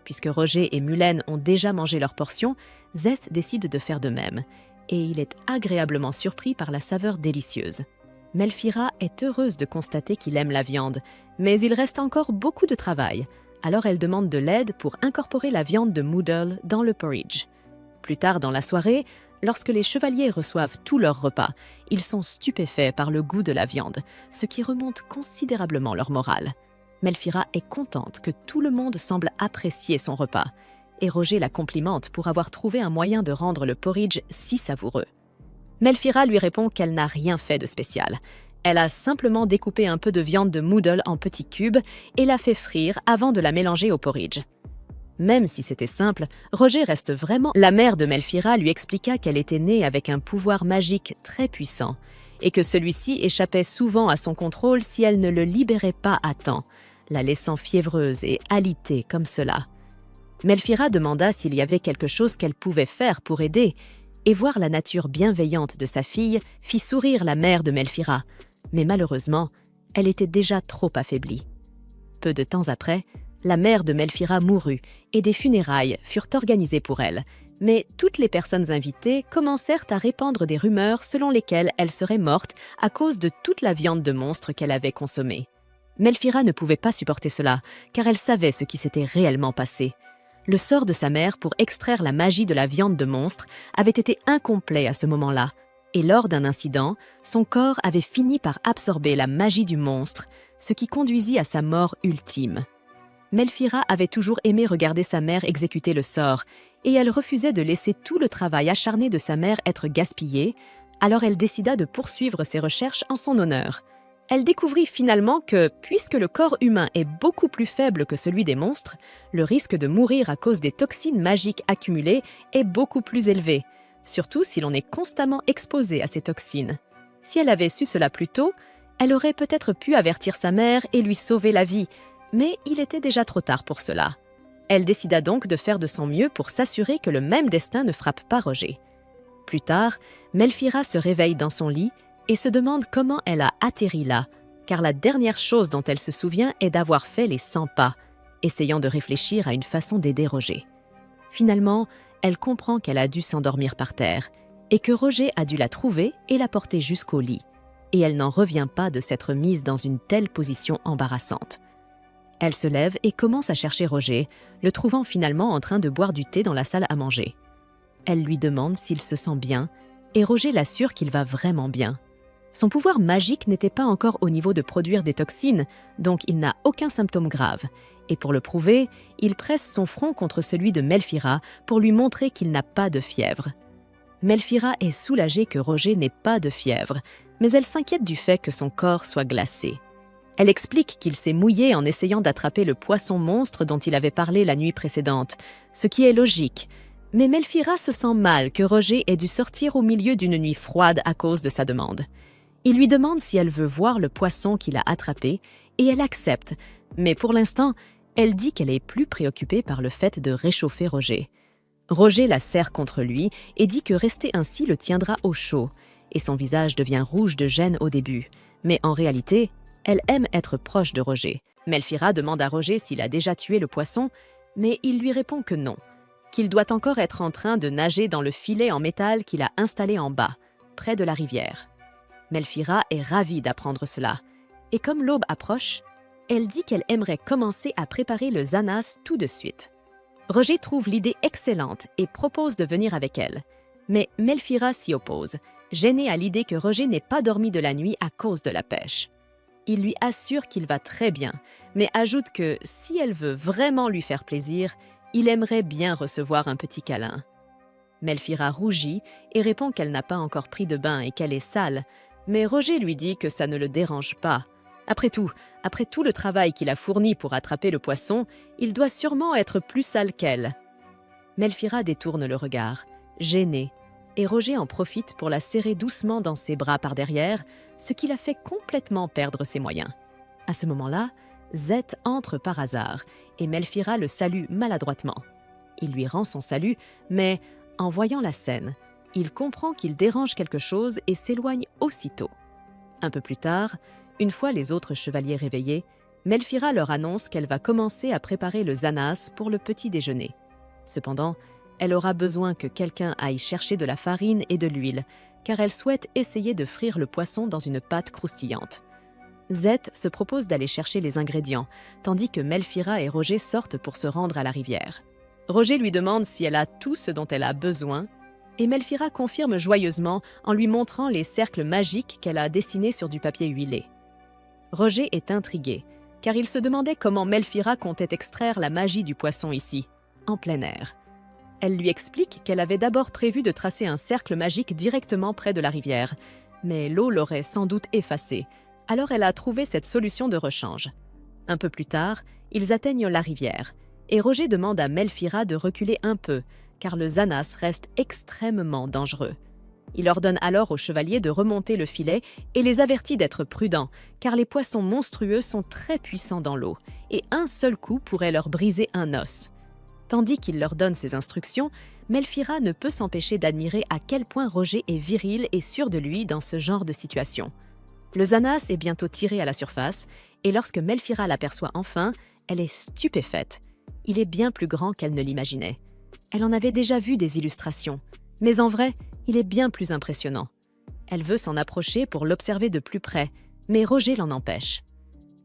Puisque Roger et Mullène ont déjà mangé leur portion, Szeth décide de faire de même, et il est agréablement surpris par la saveur délicieuse. Melphira est heureuse de constater qu'il aime la viande, mais il reste encore beaucoup de travail, alors elle demande de l'aide pour incorporer la viande de Moodle dans le porridge. Plus tard dans la soirée, lorsque les chevaliers reçoivent tout leur repas, ils sont stupéfaits par le goût de la viande, ce qui remonte considérablement leur morale. Melphira est contente que tout le monde semble apprécier son repas, et Roger la complimente pour avoir trouvé un moyen de rendre le porridge si savoureux. Melphira lui répond qu'elle n'a rien fait de spécial. Elle a simplement découpé un peu de viande de Moodle en petits cubes et l'a fait frire avant de la mélanger au porridge. Même si c'était simple, Roger reste vraiment... La mère de Melphira lui expliqua qu'elle était née avec un pouvoir magique très puissant et que celui-ci échappait souvent à son contrôle si elle ne le libérait pas à temps, la laissant fiévreuse et alitée comme cela. Melphira demanda s'il y avait quelque chose qu'elle pouvait faire pour aider, et voir la nature bienveillante de sa fille fit sourire la mère de Melphira, mais malheureusement, elle était déjà trop affaiblie. Peu de temps après, la mère de Melphira mourut et des funérailles furent organisées pour elle, mais toutes les personnes invitées commencèrent à répandre des rumeurs selon lesquelles elle serait morte à cause de toute la viande de monstre qu'elle avait consommée. Melphira ne pouvait pas supporter cela, car elle savait ce qui s'était réellement passé. Le sort de sa mère pour extraire la magie de la viande de monstre avait été incomplet à ce moment-là, et lors d'un incident, son corps avait fini par absorber la magie du monstre, ce qui conduisit à sa mort ultime. Melphira avait toujours aimé regarder sa mère exécuter le sort, et elle refusait de laisser tout le travail acharné de sa mère être gaspillé, alors elle décida de poursuivre ses recherches en son honneur. Elle découvrit finalement que, puisque le corps humain est beaucoup plus faible que celui des monstres, le risque de mourir à cause des toxines magiques accumulées est beaucoup plus élevé, surtout si l'on est constamment exposé à ces toxines. Si elle avait su cela plus tôt, elle aurait peut-être pu avertir sa mère et lui sauver la vie, mais il était déjà trop tard pour cela. Elle décida donc de faire de son mieux pour s'assurer que le même destin ne frappe pas Roger. Plus tard, Melphira se réveille dans son lit et se demande comment elle a atterri là, car la dernière chose dont elle se souvient est d'avoir fait les 100 pas, essayant de réfléchir à une façon d'aider Roger. Finalement, elle comprend qu'elle a dû s'endormir par terre, et que Roger a dû la trouver et la porter jusqu'au lit, et elle n'en revient pas de s'être mise dans une telle position embarrassante. Elle se lève et commence à chercher Roger, le trouvant finalement en train de boire du thé dans la salle à manger. Elle lui demande s'il se sent bien, et Roger l'assure qu'il va vraiment bien. Son pouvoir magique n'était pas encore au niveau de produire des toxines, donc il n'a aucun symptôme grave. Et pour le prouver, il presse son front contre celui de Melphira pour lui montrer qu'il n'a pas de fièvre. Melphira est soulagée que Roger n'ait pas de fièvre, mais elle s'inquiète du fait que son corps soit glacé. Elle explique qu'il s'est mouillé en essayant d'attraper le poisson monstre dont il avait parlé la nuit précédente, ce qui est logique, Mais Melphira se sent mal que Roger ait dû sortir au milieu d'une nuit froide à cause de sa demande. Il lui demande si elle veut voir le poisson qu'il a attrapé et elle accepte, mais pour l'instant, elle dit qu'elle est plus préoccupée par le fait de réchauffer Roger. Roger la serre contre lui et dit que rester ainsi le tiendra au chaud, et son visage devient rouge de gêne au début. Mais en réalité, elle aime être proche de Roger. Melphira demande à Roger s'il a déjà tué le poisson, mais il lui répond que non, qu'il doit encore être en train de nager dans le filet en métal qu'il a installé en bas, près de la rivière. Melphira est ravie d'apprendre cela, et comme l'aube approche, elle dit qu'elle aimerait commencer à préparer le zanas tout de suite. Roger trouve l'idée excellente et propose de venir avec elle, mais Melphira s'y oppose, gênée à l'idée que Roger n'ait pas dormi de la nuit à cause de la pêche. Il lui assure qu'il va très bien, mais ajoute que si elle veut vraiment lui faire plaisir, il aimerait bien recevoir un petit câlin. Melphira rougit et répond qu'elle n'a pas encore pris de bain et qu'elle est sale, mais Roger lui dit que ça ne le dérange pas. Après tout le travail qu'il a fourni pour attraper le poisson, il doit sûrement être plus sale qu'elle. Melphira détourne le regard, gênée, et Roger en profite pour la serrer doucement dans ses bras par derrière, ce qui la fait complètement perdre ses moyens. À ce moment-là, Zeth entre par hasard, et Melphira le salue maladroitement. Il lui rend son salut, mais en voyant la scène, il comprend qu'il dérange quelque chose et s'éloigne aussitôt. Un peu plus tard, une fois les autres chevaliers réveillés, Melphira leur annonce qu'elle va commencer à préparer le zanas pour le petit déjeuner. Cependant, elle aura besoin que quelqu'un aille chercher de la farine et de l'huile, car elle souhaite essayer de frire le poisson dans une pâte croustillante. Zeth se propose d'aller chercher les ingrédients, tandis que Melphira et Roger sortent pour se rendre à la rivière. Roger lui demande si elle a tout ce dont elle a besoin, et Melphira confirme joyeusement en lui montrant les cercles magiques qu'elle a dessinés sur du papier huilé. Roger est intrigué, car il se demandait comment Melphira comptait extraire la magie du poisson ici, en plein air. Elle lui explique qu'elle avait d'abord prévu de tracer un cercle magique directement près de la rivière, mais l'eau l'aurait sans doute effacé, alors elle a trouvé cette solution de rechange. Un peu plus tard, ils atteignent la rivière, et Roger demande à Melphira de reculer un peu, car le zanas reste extrêmement dangereux. Il ordonne alors aux chevaliers de remonter le filet et les avertit d'être prudents, car les poissons monstrueux sont très puissants dans l'eau, et un seul coup pourrait leur briser un os. Tandis qu'il leur donne ces instructions, Melphira ne peut s'empêcher d'admirer à quel point Roger est viril et sûr de lui dans ce genre de situation. Le zanas est bientôt tiré à la surface, et lorsque Melphira l'aperçoit enfin, elle est stupéfaite. Il est bien plus grand qu'elle ne l'imaginait. Elle en avait déjà vu des illustrations, mais en vrai, il est bien plus impressionnant. Elle veut s'en approcher pour l'observer de plus près, mais Roger l'en empêche.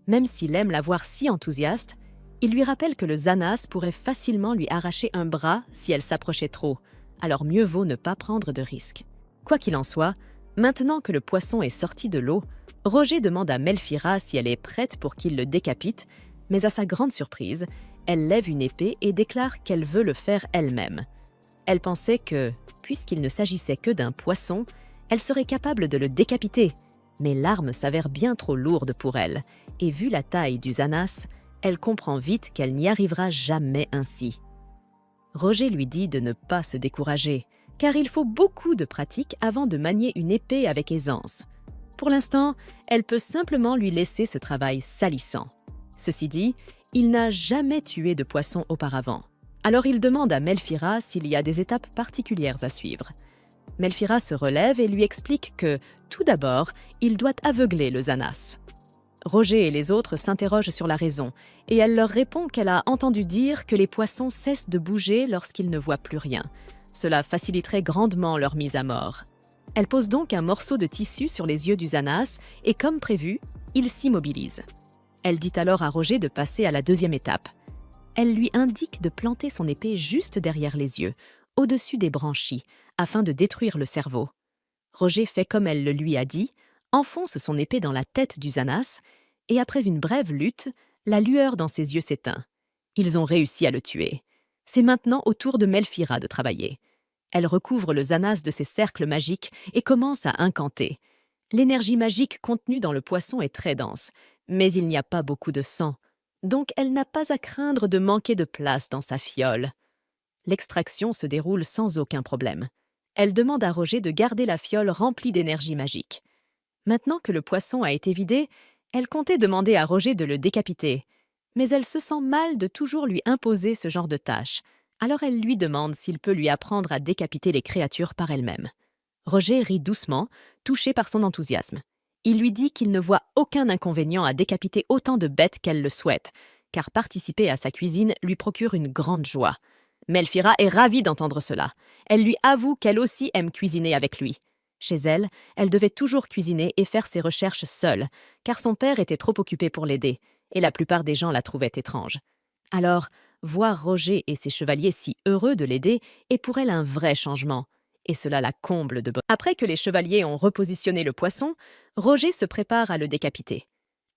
Même s'il aime la voir si enthousiaste, il lui rappelle que le zanas pourrait facilement lui arracher un bras si elle s'approchait trop, alors mieux vaut ne pas prendre de risques. Quoi qu'il en soit, maintenant que le poisson est sorti de l'eau, Roger demande à Melphira si elle est prête pour qu'il le décapite, mais à sa grande surprise, elle lève une épée et déclare qu'elle veut le faire elle-même. Elle pensait que, puisqu'il ne s'agissait que d'un poisson, elle serait capable de le décapiter, mais l'arme s'avère bien trop lourde pour elle, et vu la taille du zanas, elle comprend vite qu'elle n'y arrivera jamais ainsi. Roger lui dit de ne pas se décourager, car il faut beaucoup de pratique avant de manier une épée avec aisance. Pour l'instant, elle peut simplement lui laisser ce travail salissant. Ceci dit, il n'a jamais tué de poisson auparavant. Alors il demande à Melphira s'il y a des étapes particulières à suivre. Melphira se relève et lui explique que, tout d'abord, il doit aveugler le zanas. Roger et les autres s'interrogent sur la raison, et elle leur répond qu'elle a entendu dire que les poissons cessent de bouger lorsqu'ils ne voient plus rien. Cela faciliterait grandement leur mise à mort. Elle pose donc un morceau de tissu sur les yeux du zanas, et comme prévu, il s'immobilise. Elle dit alors à Roger de passer à la deuxième étape. Elle lui indique de planter son épée juste derrière les yeux, au-dessus des branchies, afin de détruire le cerveau. Roger fait comme elle le lui a dit, enfonce son épée dans la tête du zanas, et après une brève lutte, la lueur dans ses yeux s'éteint. Ils ont réussi à le tuer. C'est maintenant au tour de Melphira de travailler. Elle recouvre le zanas de ses cercles magiques et commence à incanter. L'énergie magique contenue dans le poisson est très dense, mais il n'y a pas beaucoup de sang, donc elle n'a pas à craindre de manquer de place dans sa fiole. L'extraction se déroule sans aucun problème. Elle demande à Roger de garder la fiole remplie d'énergie magique. Maintenant que le poisson a été vidé, elle comptait demander à Roger de le décapiter. Mais elle se sent mal de toujours lui imposer ce genre de tâche. Alors elle lui demande s'il peut lui apprendre à décapiter les créatures par elle-même. Roger rit doucement, touché par son enthousiasme. Il lui dit qu'il ne voit aucun inconvénient à décapiter autant de bêtes qu'elle le souhaite, car participer à sa cuisine lui procure une grande joie. Melphira est ravie d'entendre cela. Elle lui avoue qu'elle aussi aime cuisiner avec lui. Chez elle, elle devait toujours cuisiner et faire ses recherches seule, car son père était trop occupé pour l'aider, et la plupart des gens la trouvaient étrange. Alors, voir Roger et ses chevaliers si heureux de l'aider est pour elle un vrai changement, et cela la comble de bonheur. Après que les chevaliers ont repositionné le poisson, Roger se prépare à le décapiter.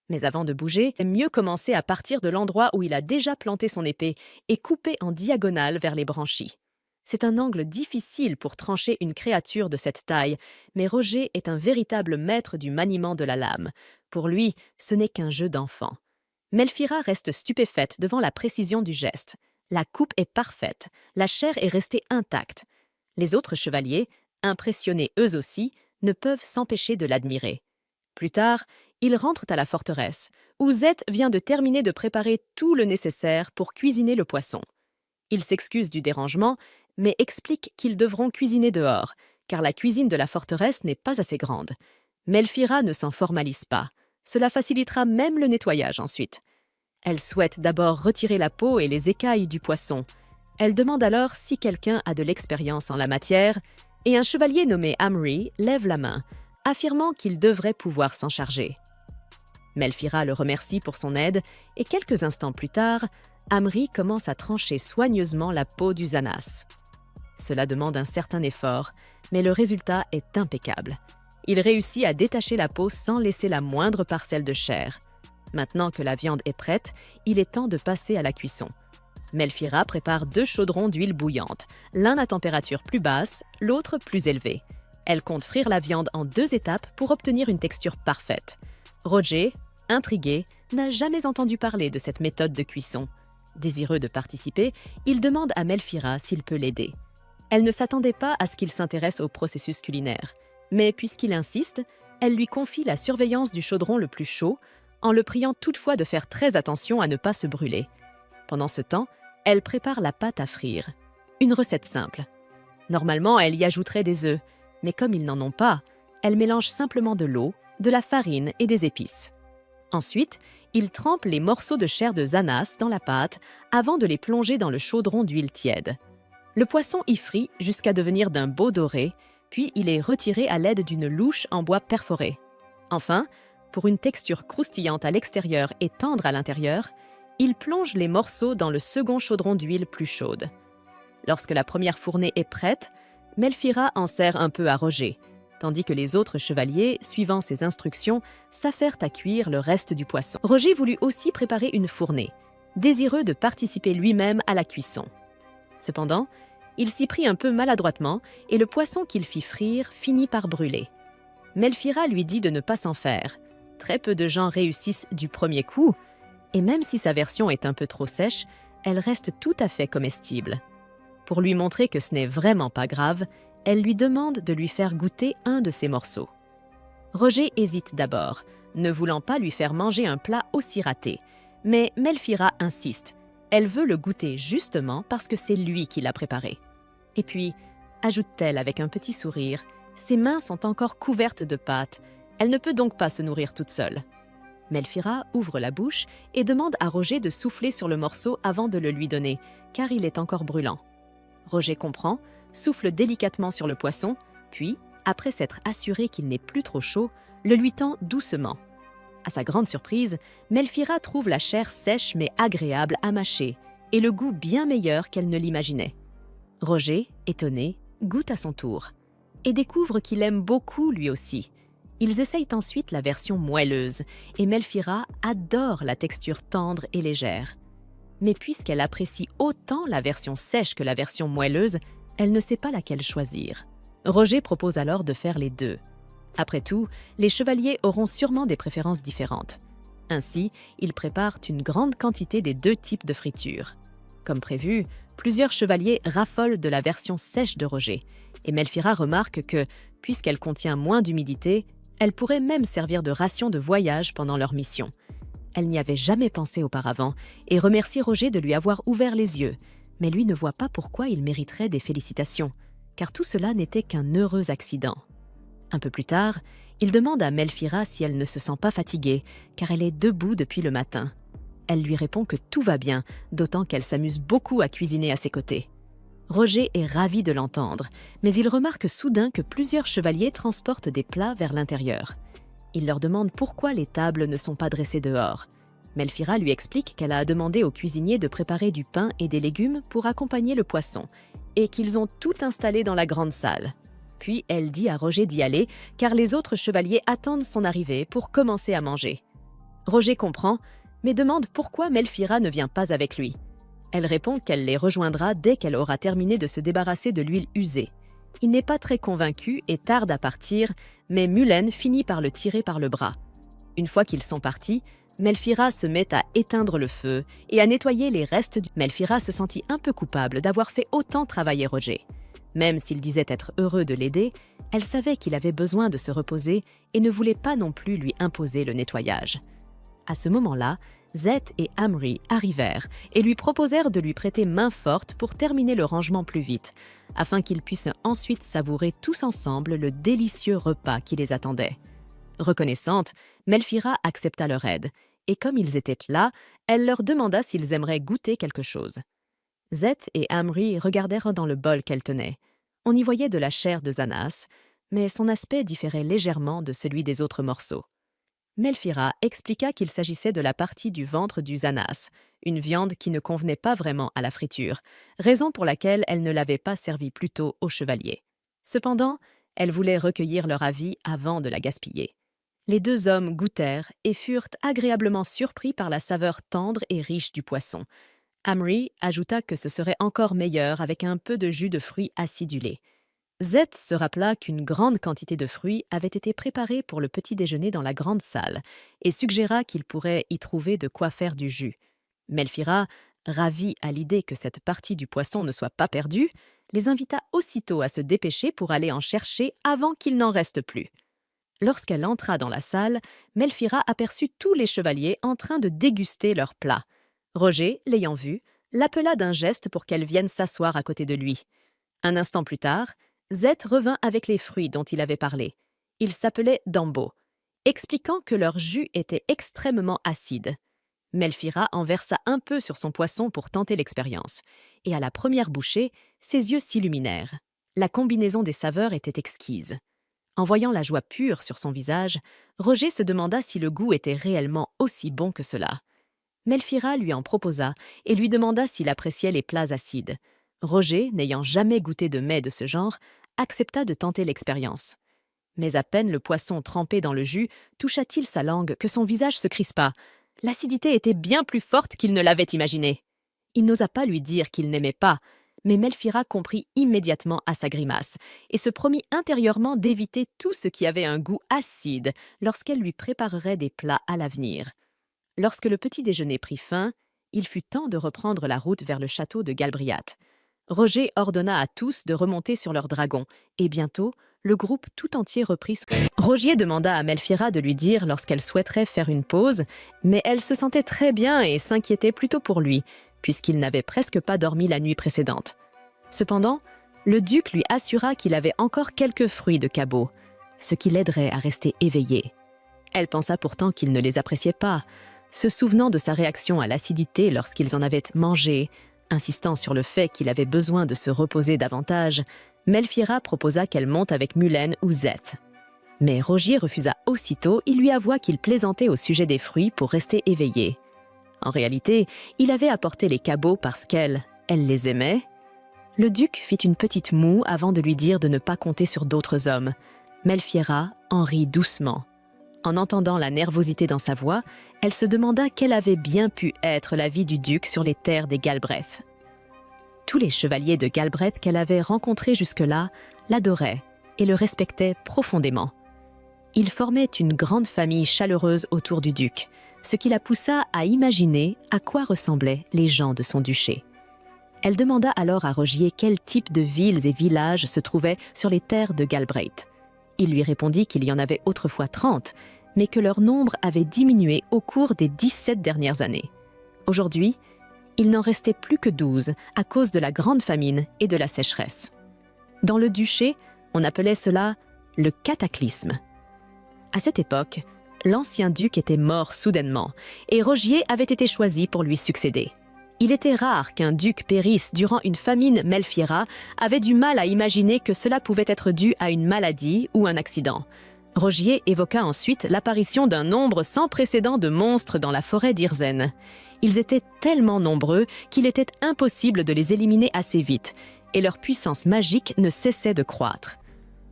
Mais avant de bouger, il aime mieux commencer à partir de l'endroit où il a déjà planté son épée et couper en diagonale vers les branchies. C'est un angle difficile pour trancher une créature de cette taille, mais Roger est un véritable maître du maniement de la lame. Pour lui, ce n'est qu'un jeu d'enfant. Melphira reste stupéfaite devant la précision du geste. La coupe est parfaite, la chair est restée intacte. Les autres chevaliers, impressionnés eux aussi, ne peuvent s'empêcher de l'admirer. Plus tard, ils rentrent à la forteresse, où Zeth vient de terminer de préparer tout le nécessaire pour cuisiner le poisson. Il s'excuse du dérangement, mais explique qu'ils devront cuisiner dehors, car la cuisine de la forteresse n'est pas assez grande. Melphira ne s'en formalise pas. Cela facilitera même le nettoyage ensuite. Elle souhaite d'abord retirer la peau et les écailles du poisson. Elle demande alors si quelqu'un a de l'expérience en la matière, et un chevalier nommé Amri lève la main, affirmant qu'il devrait pouvoir s'en charger. Melphira le remercie pour son aide, et quelques instants plus tard, Amri commence à trancher soigneusement la peau du Zanas. Cela demande un certain effort, mais le résultat est impeccable. Il réussit à détacher la peau sans laisser la moindre parcelle de chair. Maintenant que la viande est prête, il est temps de passer à la cuisson. Melphira prépare 2 chaudrons d'huile bouillante, l'un à température plus basse, l'autre plus élevée. Elle compte frire la viande en 2 étapes pour obtenir une texture parfaite. Roger, intrigué, n'a jamais entendu parler de cette méthode de cuisson. Désireux de participer, il demande à Melphira s'il peut l'aider. Elle ne s'attendait pas à ce qu'il s'intéresse au processus culinaire, mais puisqu'il insiste, elle lui confie la surveillance du chaudron le plus chaud, en le priant toutefois de faire très attention à ne pas se brûler. Pendant ce temps, elle prépare la pâte à frire. Une recette simple. Normalement, elle y ajouterait des œufs, mais comme ils n'en ont pas, elle mélange simplement de l'eau, de la farine et des épices. Ensuite, il trempe les morceaux de chair de Zanas dans la pâte avant de les plonger dans le chaudron d'huile tiède. Le poisson y frit jusqu'à devenir d'un beau doré, puis il est retiré à l'aide d'une louche en bois perforé. Enfin, pour une texture croustillante à l'extérieur et tendre à l'intérieur, il plonge les morceaux dans le second chaudron d'huile plus chaude. Lorsque la première fournée est prête, Melphira en sert un peu à Roger, tandis que les autres chevaliers, suivant ses instructions, s'affairent à cuire le reste du poisson. Roger voulut aussi préparer une fournée, désireux de participer lui-même à la cuisson. Cependant, il s'y prit un peu maladroitement et le poisson qu'il fit frire finit par brûler. Melphira lui dit de ne pas s'en faire. Très peu de gens réussissent du premier coup, et même si sa version est un peu trop sèche, elle reste tout à fait comestible. Pour lui montrer que ce n'est vraiment pas grave, elle lui demande de lui faire goûter un de ses morceaux. Roger hésite d'abord, ne voulant pas lui faire manger un plat aussi raté, mais Melphira insiste. Elle veut le goûter justement parce que c'est lui qui l'a préparé. Et puis, ajoute-t-elle avec un petit sourire, ses mains sont encore couvertes de pâte, elle ne peut donc pas se nourrir toute seule. Melphira ouvre la bouche et demande à Roger de souffler sur le morceau avant de le lui donner, car il est encore brûlant. Roger comprend, souffle délicatement sur le poisson, puis, après s'être assuré qu'il n'est plus trop chaud, le lui tend doucement. À sa grande surprise, Melphira trouve la chair sèche mais agréable à mâcher, et le goût bien meilleur qu'elle ne l'imaginait. Roger, étonné, goûte à son tour, et découvre qu'il aime beaucoup lui aussi. Ils essayent ensuite la version moelleuse, et Melphira adore la texture tendre et légère. Mais puisqu'elle apprécie autant la version sèche que la version moelleuse, elle ne sait pas laquelle choisir. Roger propose alors de faire les deux. Après tout, les chevaliers auront sûrement des préférences différentes. Ainsi, ils préparent une grande quantité des 2 types de friture. Comme prévu, Plusieurs chevaliers raffolent de la version sèche de Roger, et Melfira remarque que, puisqu'elle contient moins d'humidité, elle pourrait même servir de ration de voyage pendant leur mission. Elle n'y avait jamais pensé auparavant et remercie Roger de lui avoir ouvert les yeux, mais lui ne voit pas pourquoi il mériterait des félicitations, car tout cela n'était qu'un heureux accident. Un peu plus tard, il demande à Melfira si elle ne se sent pas fatiguée, car elle est debout depuis le matin. Elle lui répond que tout va bien, d'autant qu'elle s'amuse beaucoup à cuisiner à ses côtés. Roger est ravi de l'entendre, mais il remarque soudain que plusieurs chevaliers transportent des plats vers l'intérieur. Il leur demande pourquoi les tables ne sont pas dressées dehors. Melfira lui explique qu'elle a demandé aux cuisiniers de préparer du pain et des légumes pour accompagner le poisson, et qu'ils ont tout installé dans la grande salle. Puis elle dit à Roger d'y aller, car les autres chevaliers attendent son arrivée pour commencer à manger. Roger comprend, mais demande pourquoi Melfira ne vient pas avec lui. Elle répond qu'elle les rejoindra dès qu'elle aura terminé de se débarrasser de l'huile usée. Il n'est pas très convaincu et tarde à partir, mais Mullen finit par le tirer par le bras. Une fois qu'ils sont partis, Melfira se met à éteindre le feu et à nettoyer les restes du... Melfira se sentit un peu coupable d'avoir fait autant travailler Roger. Même s'il disait être heureux de l'aider, elle savait qu'il avait besoin de se reposer et ne voulait pas non plus lui imposer le nettoyage. À ce moment-là, Zeth et Amri arrivèrent et lui proposèrent de lui prêter main forte pour terminer le rangement plus vite, afin qu'ils puissent ensuite savourer tous ensemble le délicieux repas qui les attendait. Reconnaissante, Melfira accepta leur aide, et comme ils étaient là, elle leur demanda s'ils aimeraient goûter quelque chose. Zeth et Amri regardèrent dans le bol qu'elle tenait. On y voyait de la chair de Zanas, mais son aspect différait légèrement de celui des autres morceaux. Melfira expliqua qu'il s'agissait de la partie du ventre du Zanas, une viande qui ne convenait pas vraiment à la friture, raison pour laquelle elle ne l'avait pas servie plus tôt aux chevaliers. Cependant, elle voulait recueillir leur avis avant de la gaspiller. Les deux hommes goûtèrent et furent agréablement surpris par la saveur tendre et riche du poisson. Amri ajouta que ce serait encore meilleur avec un peu de jus de fruits acidulés. Zeth se rappela qu'une grande quantité de fruits avait été préparée pour le petit déjeuner dans la grande salle et suggéra qu'il pourrait y trouver de quoi faire du jus. Melfira, ravie à l'idée que cette partie du poisson ne soit pas perdue, les invita aussitôt à se dépêcher pour aller en chercher avant qu'il n'en reste plus. Lorsqu'elle entra dans la salle, Melfira aperçut tous les chevaliers en train de déguster leurs plats. Roger, l'ayant vue, l'appela d'un geste pour qu'elle vienne s'asseoir à côté de lui. Un instant plus tard, Zeth revint avec les fruits dont il avait parlé. Il s'appelait Dambo, expliquant que leur jus était extrêmement acide. Melfira en versa un peu sur son poisson pour tenter l'expérience, et à la première bouchée, ses yeux s'illuminèrent. La combinaison des saveurs était exquise. En voyant la joie pure sur son visage, Roger se demanda si le goût était réellement aussi bon que cela. Melfira lui en proposa et lui demanda s'il appréciait les plats acides. Roger, n'ayant jamais goûté de mets de ce genre, accepta de tenter l'expérience. Mais à peine le poisson trempé dans le jus toucha-t-il sa langue que son visage se crispa. L'acidité était bien plus forte qu'il ne l'avait imaginé. Il n'osa pas lui dire qu'il n'aimait pas, mais Melfira comprit immédiatement à sa grimace et se promit intérieurement d'éviter tout ce qui avait un goût acide lorsqu'elle lui préparerait des plats à l'avenir. Lorsque le petit déjeuner prit fin, il fut temps de reprendre la route vers le château de Galbriat. Roger ordonna à tous de remonter sur leurs dragons, et bientôt, le groupe tout entier reprit ce que... Roger demanda à Melfira de lui dire lorsqu'elle souhaiterait faire une pause, mais elle se sentait très bien et s'inquiétait plutôt pour lui, puisqu'il n'avait presque pas dormi la nuit précédente. Cependant, le duc lui assura qu'il avait encore quelques fruits de cabot, ce qui l'aiderait à rester éveillé. Elle pensa pourtant qu'il ne les appréciait pas, se souvenant de sa réaction à l'acidité lorsqu'ils en avaient mangé. Insistant sur le fait qu'il avait besoin de se reposer davantage, Melfira proposa qu'elle monte avec Mullen ou Zeth. Mais Roger refusa aussitôt et lui avoua qu'il plaisantait au sujet des fruits pour rester éveillé. En réalité, il avait apporté les cabots parce qu'elle les aimait. Le duc fit une petite moue avant de lui dire de ne pas compter sur d'autres hommes. Melfira en rit doucement. En entendant la nervosité dans sa voix, elle se demanda quelle avait bien pu être la vie du duc sur les terres des Galbraith. Tous les chevaliers de Galbraith qu'elle avait rencontrés jusque-là l'adoraient et le respectaient profondément. Ils formaient une grande famille chaleureuse autour du duc, ce qui la poussa à imaginer à quoi ressemblaient les gens de son duché. Elle demanda alors à Rogier quel type de villes et villages se trouvaient sur les terres de Galbraith. Il lui répondit qu'il y en avait autrefois 30, mais que leur nombre avait diminué au cours des 17 dernières années. Aujourd'hui, il n'en restait plus que 12 à cause de la grande famine et de la sécheresse. Dans le duché, on appelait cela le cataclysme. À cette époque, l'ancien duc était mort soudainement et Rogier avait été choisi pour lui succéder. Il était rare qu'un duc périsse durant une famine melfiera avait du mal à imaginer que cela pouvait être dû à une maladie ou un accident. Rogier évoqua ensuite l'apparition d'un nombre sans précédent de monstres dans la forêt d'Irzen. Ils étaient tellement nombreux qu'il était impossible de les éliminer assez vite, et leur puissance magique ne cessait de croître.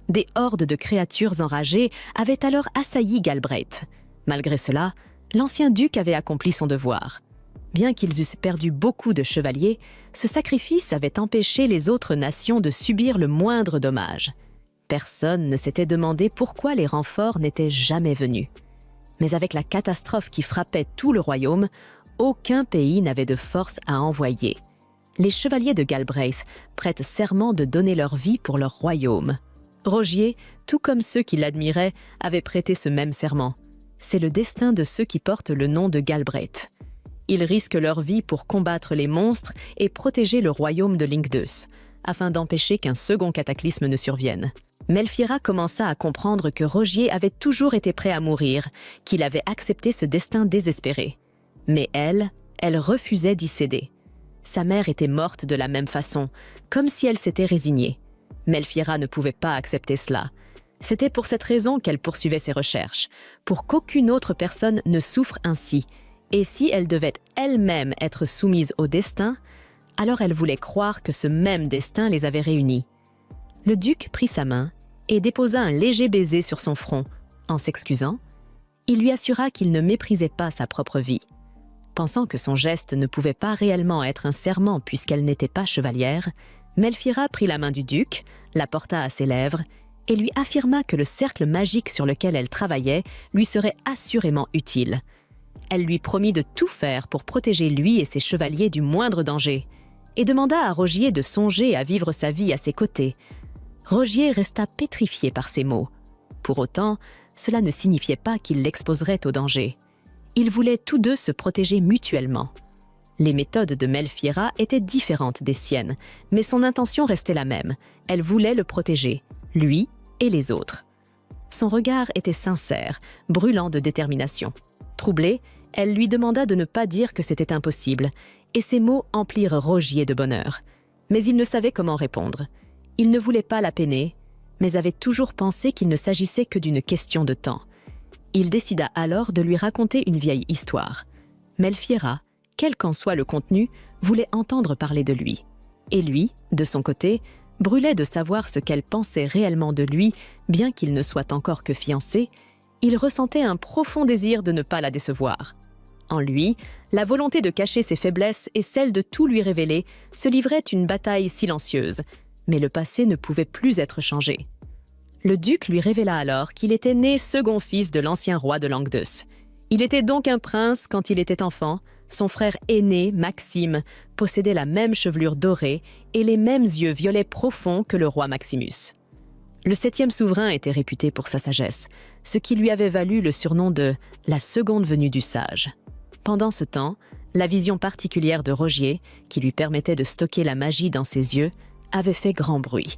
Des hordes de créatures enragées avaient alors assailli Galbraith. Malgré cela, l'ancien duc avait accompli son devoir. Bien qu'ils eussent perdu beaucoup de chevaliers, ce sacrifice avait empêché les autres nations de subir le moindre dommage. Personne ne s'était demandé pourquoi les renforts n'étaient jamais venus. Mais avec la catastrophe qui frappait tout le royaume, aucun pays n'avait de force à envoyer. Les chevaliers de Galbraith prêtent serment de donner leur vie pour leur royaume. Rogier, tout comme ceux qui l'admiraient, avaient prêté ce même serment. C'est le destin de ceux qui portent le nom de Galbraith. Ils risquent leur vie pour combattre les monstres et protéger le royaume de Lingdus, afin d'empêcher qu'un second cataclysme ne survienne. Melfiera commença à comprendre que Rogier avait toujours été prêt à mourir, qu'il avait accepté ce destin désespéré. Mais elle refusait d'y céder. Sa mère était morte de la même façon, comme si elle s'était résignée. Melfiera ne pouvait pas accepter cela. C'était pour cette raison qu'elle poursuivait ses recherches, pour qu'aucune autre personne ne souffre ainsi. Et si elle devait elle-même être soumise au destin, alors elle voulait croire que ce même destin les avait réunis. Le duc prit sa main et déposa un léger baiser sur son front. En s'excusant, il lui assura qu'il ne méprisait pas sa propre vie. Pensant que son geste ne pouvait pas réellement être un serment puisqu'elle n'était pas chevalière, Melfiera prit la main du duc, la porta à ses lèvres et lui affirma que le cercle magique sur lequel elle travaillait lui serait assurément utile. Elle lui promit de tout faire pour protéger lui et ses chevaliers du moindre danger et demanda à Rogier de songer à vivre sa vie à ses côtés. Rogier resta pétrifié par ces mots. Pour autant, cela ne signifiait pas qu'il l'exposerait au danger. Ils voulaient tous deux se protéger mutuellement. Les méthodes de Melfiera étaient différentes des siennes, mais son intention restait la même. Elle voulait le protéger, lui et les autres. Son regard était sincère, brûlant de détermination. Troublée, elle lui demanda de ne pas dire que c'était impossible, et ces mots emplirent Rogier de bonheur. Mais il ne savait comment répondre. Il ne voulait pas la peiner, mais avait toujours pensé qu'il ne s'agissait que d'une question de temps. Il décida alors de lui raconter une vieille histoire. Melfiera, quel qu'en soit le contenu, voulait entendre parler de lui. Et lui, de son côté, brûlait de savoir ce qu'elle pensait réellement de lui, bien qu'il ne soit encore que fiancé. Il ressentait un profond désir de ne pas la décevoir. En lui, la volonté de cacher ses faiblesses et celle de tout lui révéler se livrait une bataille silencieuse, mais le passé ne pouvait plus être changé. Le duc lui révéla alors qu'il était né second fils de l'ancien roi de Langdus. Il était donc un prince quand il était enfant. Son frère aîné, Maxime, possédait la même chevelure dorée et les mêmes yeux violets profonds que le roi Maximus. Le 7e souverain était réputé pour sa sagesse, ce qui lui avait valu le surnom de « la seconde venue du sage ». Pendant ce temps, la vision particulière de Rogier, qui lui permettait de stocker la magie dans ses yeux, avait fait grand bruit.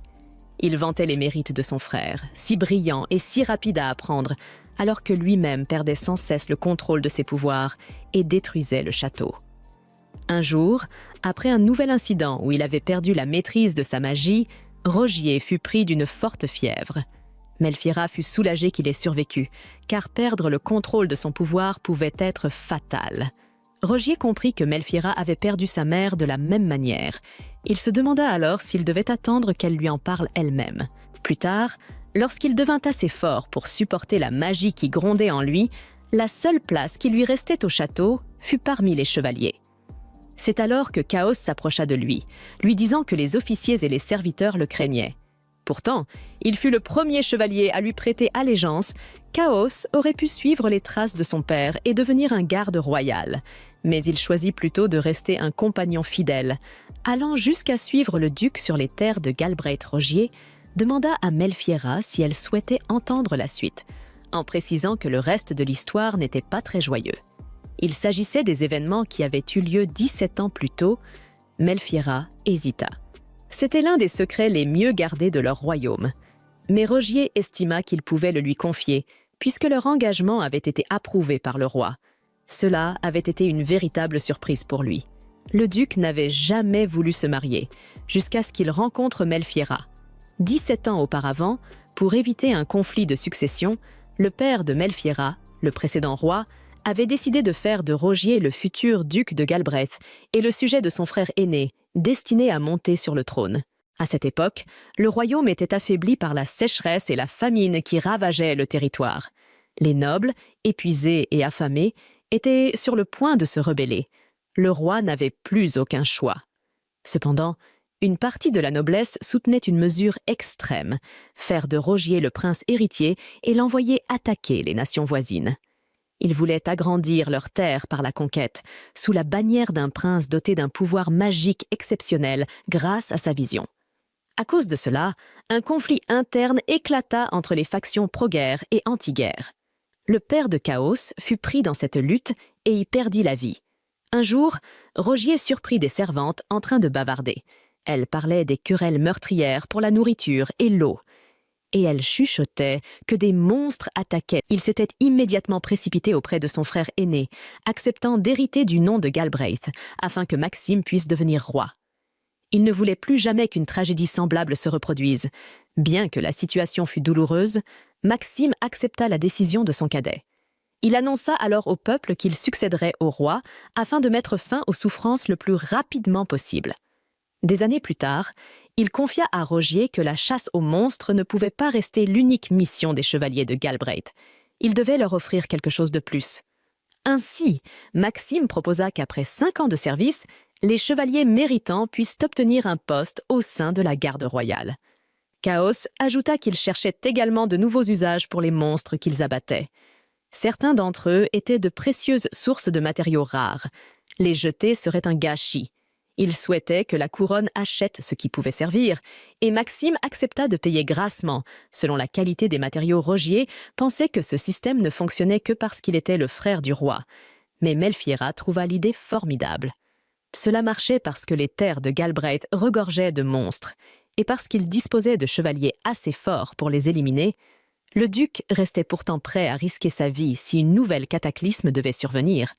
Il vantait les mérites de son frère, si brillant et si rapide à apprendre, alors que lui-même perdait sans cesse le contrôle de ses pouvoirs et détruisait le château. Un jour, après un nouvel incident où il avait perdu la maîtrise de sa magie, Rogier fut pris d'une forte fièvre. Melfiera fut soulagée qu'il ait survécu, car perdre le contrôle de son pouvoir pouvait être fatal. Rogier comprit que Melfiera avait perdu sa mère de la même manière. Il se demanda alors s'il devait attendre qu'elle lui en parle elle-même. Plus tard, lorsqu'il devint assez fort pour supporter la magie qui grondait en lui, la seule place qui lui restait au château fut parmi les chevaliers. C'est alors que Chaos s'approcha de lui, lui disant que les officiers et les serviteurs le craignaient. Pourtant, il fut le premier chevalier à lui prêter allégeance. Chaos aurait pu suivre les traces de son père et devenir un garde royal. Mais il choisit plutôt de rester un compagnon fidèle, allant jusqu'à suivre le duc sur les terres de Galbraith-Rogier, demanda à Melfiera si elle souhaitait entendre la suite, en précisant que le reste de l'histoire n'était pas très joyeux. Il s'agissait des événements qui avaient eu lieu 17 ans plus tôt. Melfiera hésita. C'était l'un des secrets les mieux gardés de leur royaume. Mais Rogier estima qu'il pouvait le lui confier, puisque leur engagement avait été approuvé par le roi. Cela avait été une véritable surprise pour lui. Le duc n'avait jamais voulu se marier, jusqu'à ce qu'il rencontre Melfiera. 17 ans auparavant, pour éviter un conflit de succession, le père de Melfiera, le précédent roi, avait décidé de faire de Rogier le futur duc de Galbraith et le sujet de son frère aîné, destiné à monter sur le trône. À cette époque, le royaume était affaibli par la sécheresse et la famine qui ravageaient le territoire. Les nobles, épuisés et affamés, étaient sur le point de se rebeller. Le roi n'avait plus aucun choix. Cependant, une partie de la noblesse soutenait une mesure extrême, faire de Rogier le prince héritier et l'envoyer attaquer les nations voisines. Ils voulaient agrandir leurs terres par la conquête, sous la bannière d'un prince doté d'un pouvoir magique exceptionnel grâce à sa vision. À cause de cela, un conflit interne éclata entre les factions pro-guerre et anti-guerre. Le père de Chaos fut pris dans cette lutte et y perdit la vie. Un jour, Rogier surprit des servantes en train de bavarder. Elles parlaient des querelles meurtrières pour la nourriture et l'eau. Et elles chuchotaient que des monstres attaquaient. Il s'était immédiatement précipité auprès de son frère aîné, acceptant d'hériter du nom de Galbraith, afin que Maxime puisse devenir roi. Il ne voulait plus jamais qu'une tragédie semblable se reproduise. Bien que la situation fût douloureuse, Maxime accepta la décision de son cadet. Il annonça alors au peuple qu'il succéderait au roi afin de mettre fin aux souffrances le plus rapidement possible. Des années plus tard, il confia à Rogier que la chasse aux monstres ne pouvait pas rester l'unique mission des chevaliers de Galbraith. Il devait leur offrir quelque chose de plus. Ainsi, Maxime proposa qu'après 5 ans de service, les chevaliers méritants puissent obtenir un poste au sein de la garde royale. Chaos ajouta qu'il cherchait également de nouveaux usages pour les monstres qu'ils abattaient. Certains d'entre eux étaient de précieuses sources de matériaux rares. Les jeter serait un gâchis. Il souhaitait que la couronne achète ce qui pouvait servir, et Maxime accepta de payer grassement. Selon la qualité des matériaux, Rogier pensait que ce système ne fonctionnait que parce qu'il était le frère du roi. Mais Melfiera trouva l'idée formidable. Cela marchait parce que les terres de Galbraith regorgeaient de monstres, et parce qu'il disposait de chevaliers assez forts pour les éliminer. Le duc restait pourtant prêt à risquer sa vie si une nouvelle cataclysme devait survenir.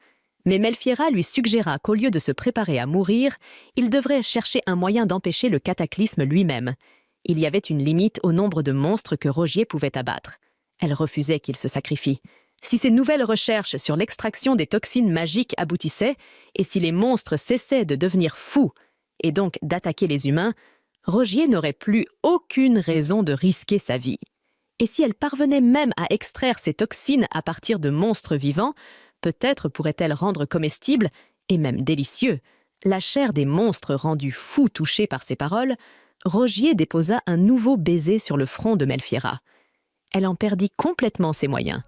Mais Melfiera lui suggéra qu'au lieu de se préparer à mourir, il devrait chercher un moyen d'empêcher le cataclysme lui-même. Il y avait une limite au nombre de monstres que Rogier pouvait abattre. Elle refusait qu'il se sacrifie. Si ses nouvelles recherches sur l'extraction des toxines magiques aboutissaient, et si les monstres cessaient de devenir fous, et donc d'attaquer les humains, Rogier n'aurait plus aucune raison de risquer sa vie. Et si elle parvenait même à extraire ces toxines à partir de monstres vivants, peut-être pourrait-elle rendre comestible, et même délicieux, la chair des monstres rendus fous touchés par ces paroles. Rogier déposa un nouveau baiser sur le front de Melfiera. Elle en perdit complètement ses moyens.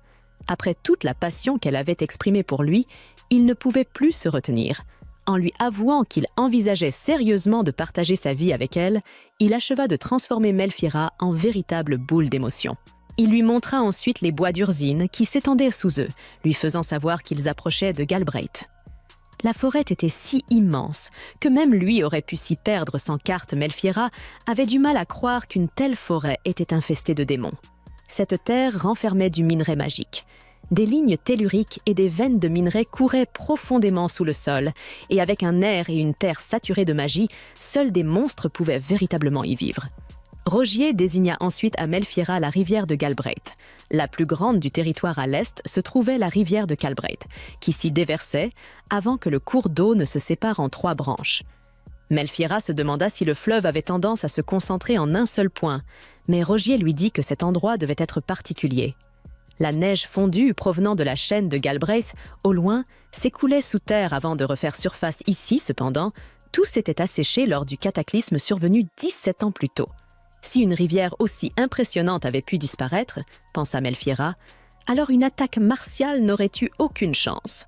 Après toute la passion qu'elle avait exprimée pour lui, il ne pouvait plus se retenir. En lui avouant qu'il envisageait sérieusement de partager sa vie avec elle, il acheva de transformer Melfiera en véritable boule d'émotion. Il lui montra ensuite les bois d'Urzine qui s'étendaient sous eux, lui faisant savoir qu'ils approchaient de Galbraith. La forêt était si immense que même lui aurait pu s'y perdre sans carte. Melfiera avait du mal à croire qu'une telle forêt était infestée de démons. Cette terre renfermait du minerai magique. Des lignes telluriques et des veines de minerai couraient profondément sous le sol, et avec un air et une terre saturés de magie, seuls des monstres pouvaient véritablement y vivre. Rogier désigna ensuite à Melfiera la rivière de Galbraith. La plus grande du territoire à l'est se trouvait la rivière de Galbraith, qui s'y déversait avant que le cours d'eau ne se sépare en 3 branches. Melfiera se demanda si le fleuve avait tendance à se concentrer en un seul point, mais Rogier lui dit que cet endroit devait être particulier. La neige fondue provenant de la chaîne de Galbraith, au loin, s'écoulait sous terre avant de refaire surface ici, cependant. Tout s'était asséché lors du cataclysme survenu 17 ans plus tôt. Si une rivière aussi impressionnante avait pu disparaître, pensa Melfiera, alors une attaque martiale n'aurait eu aucune chance.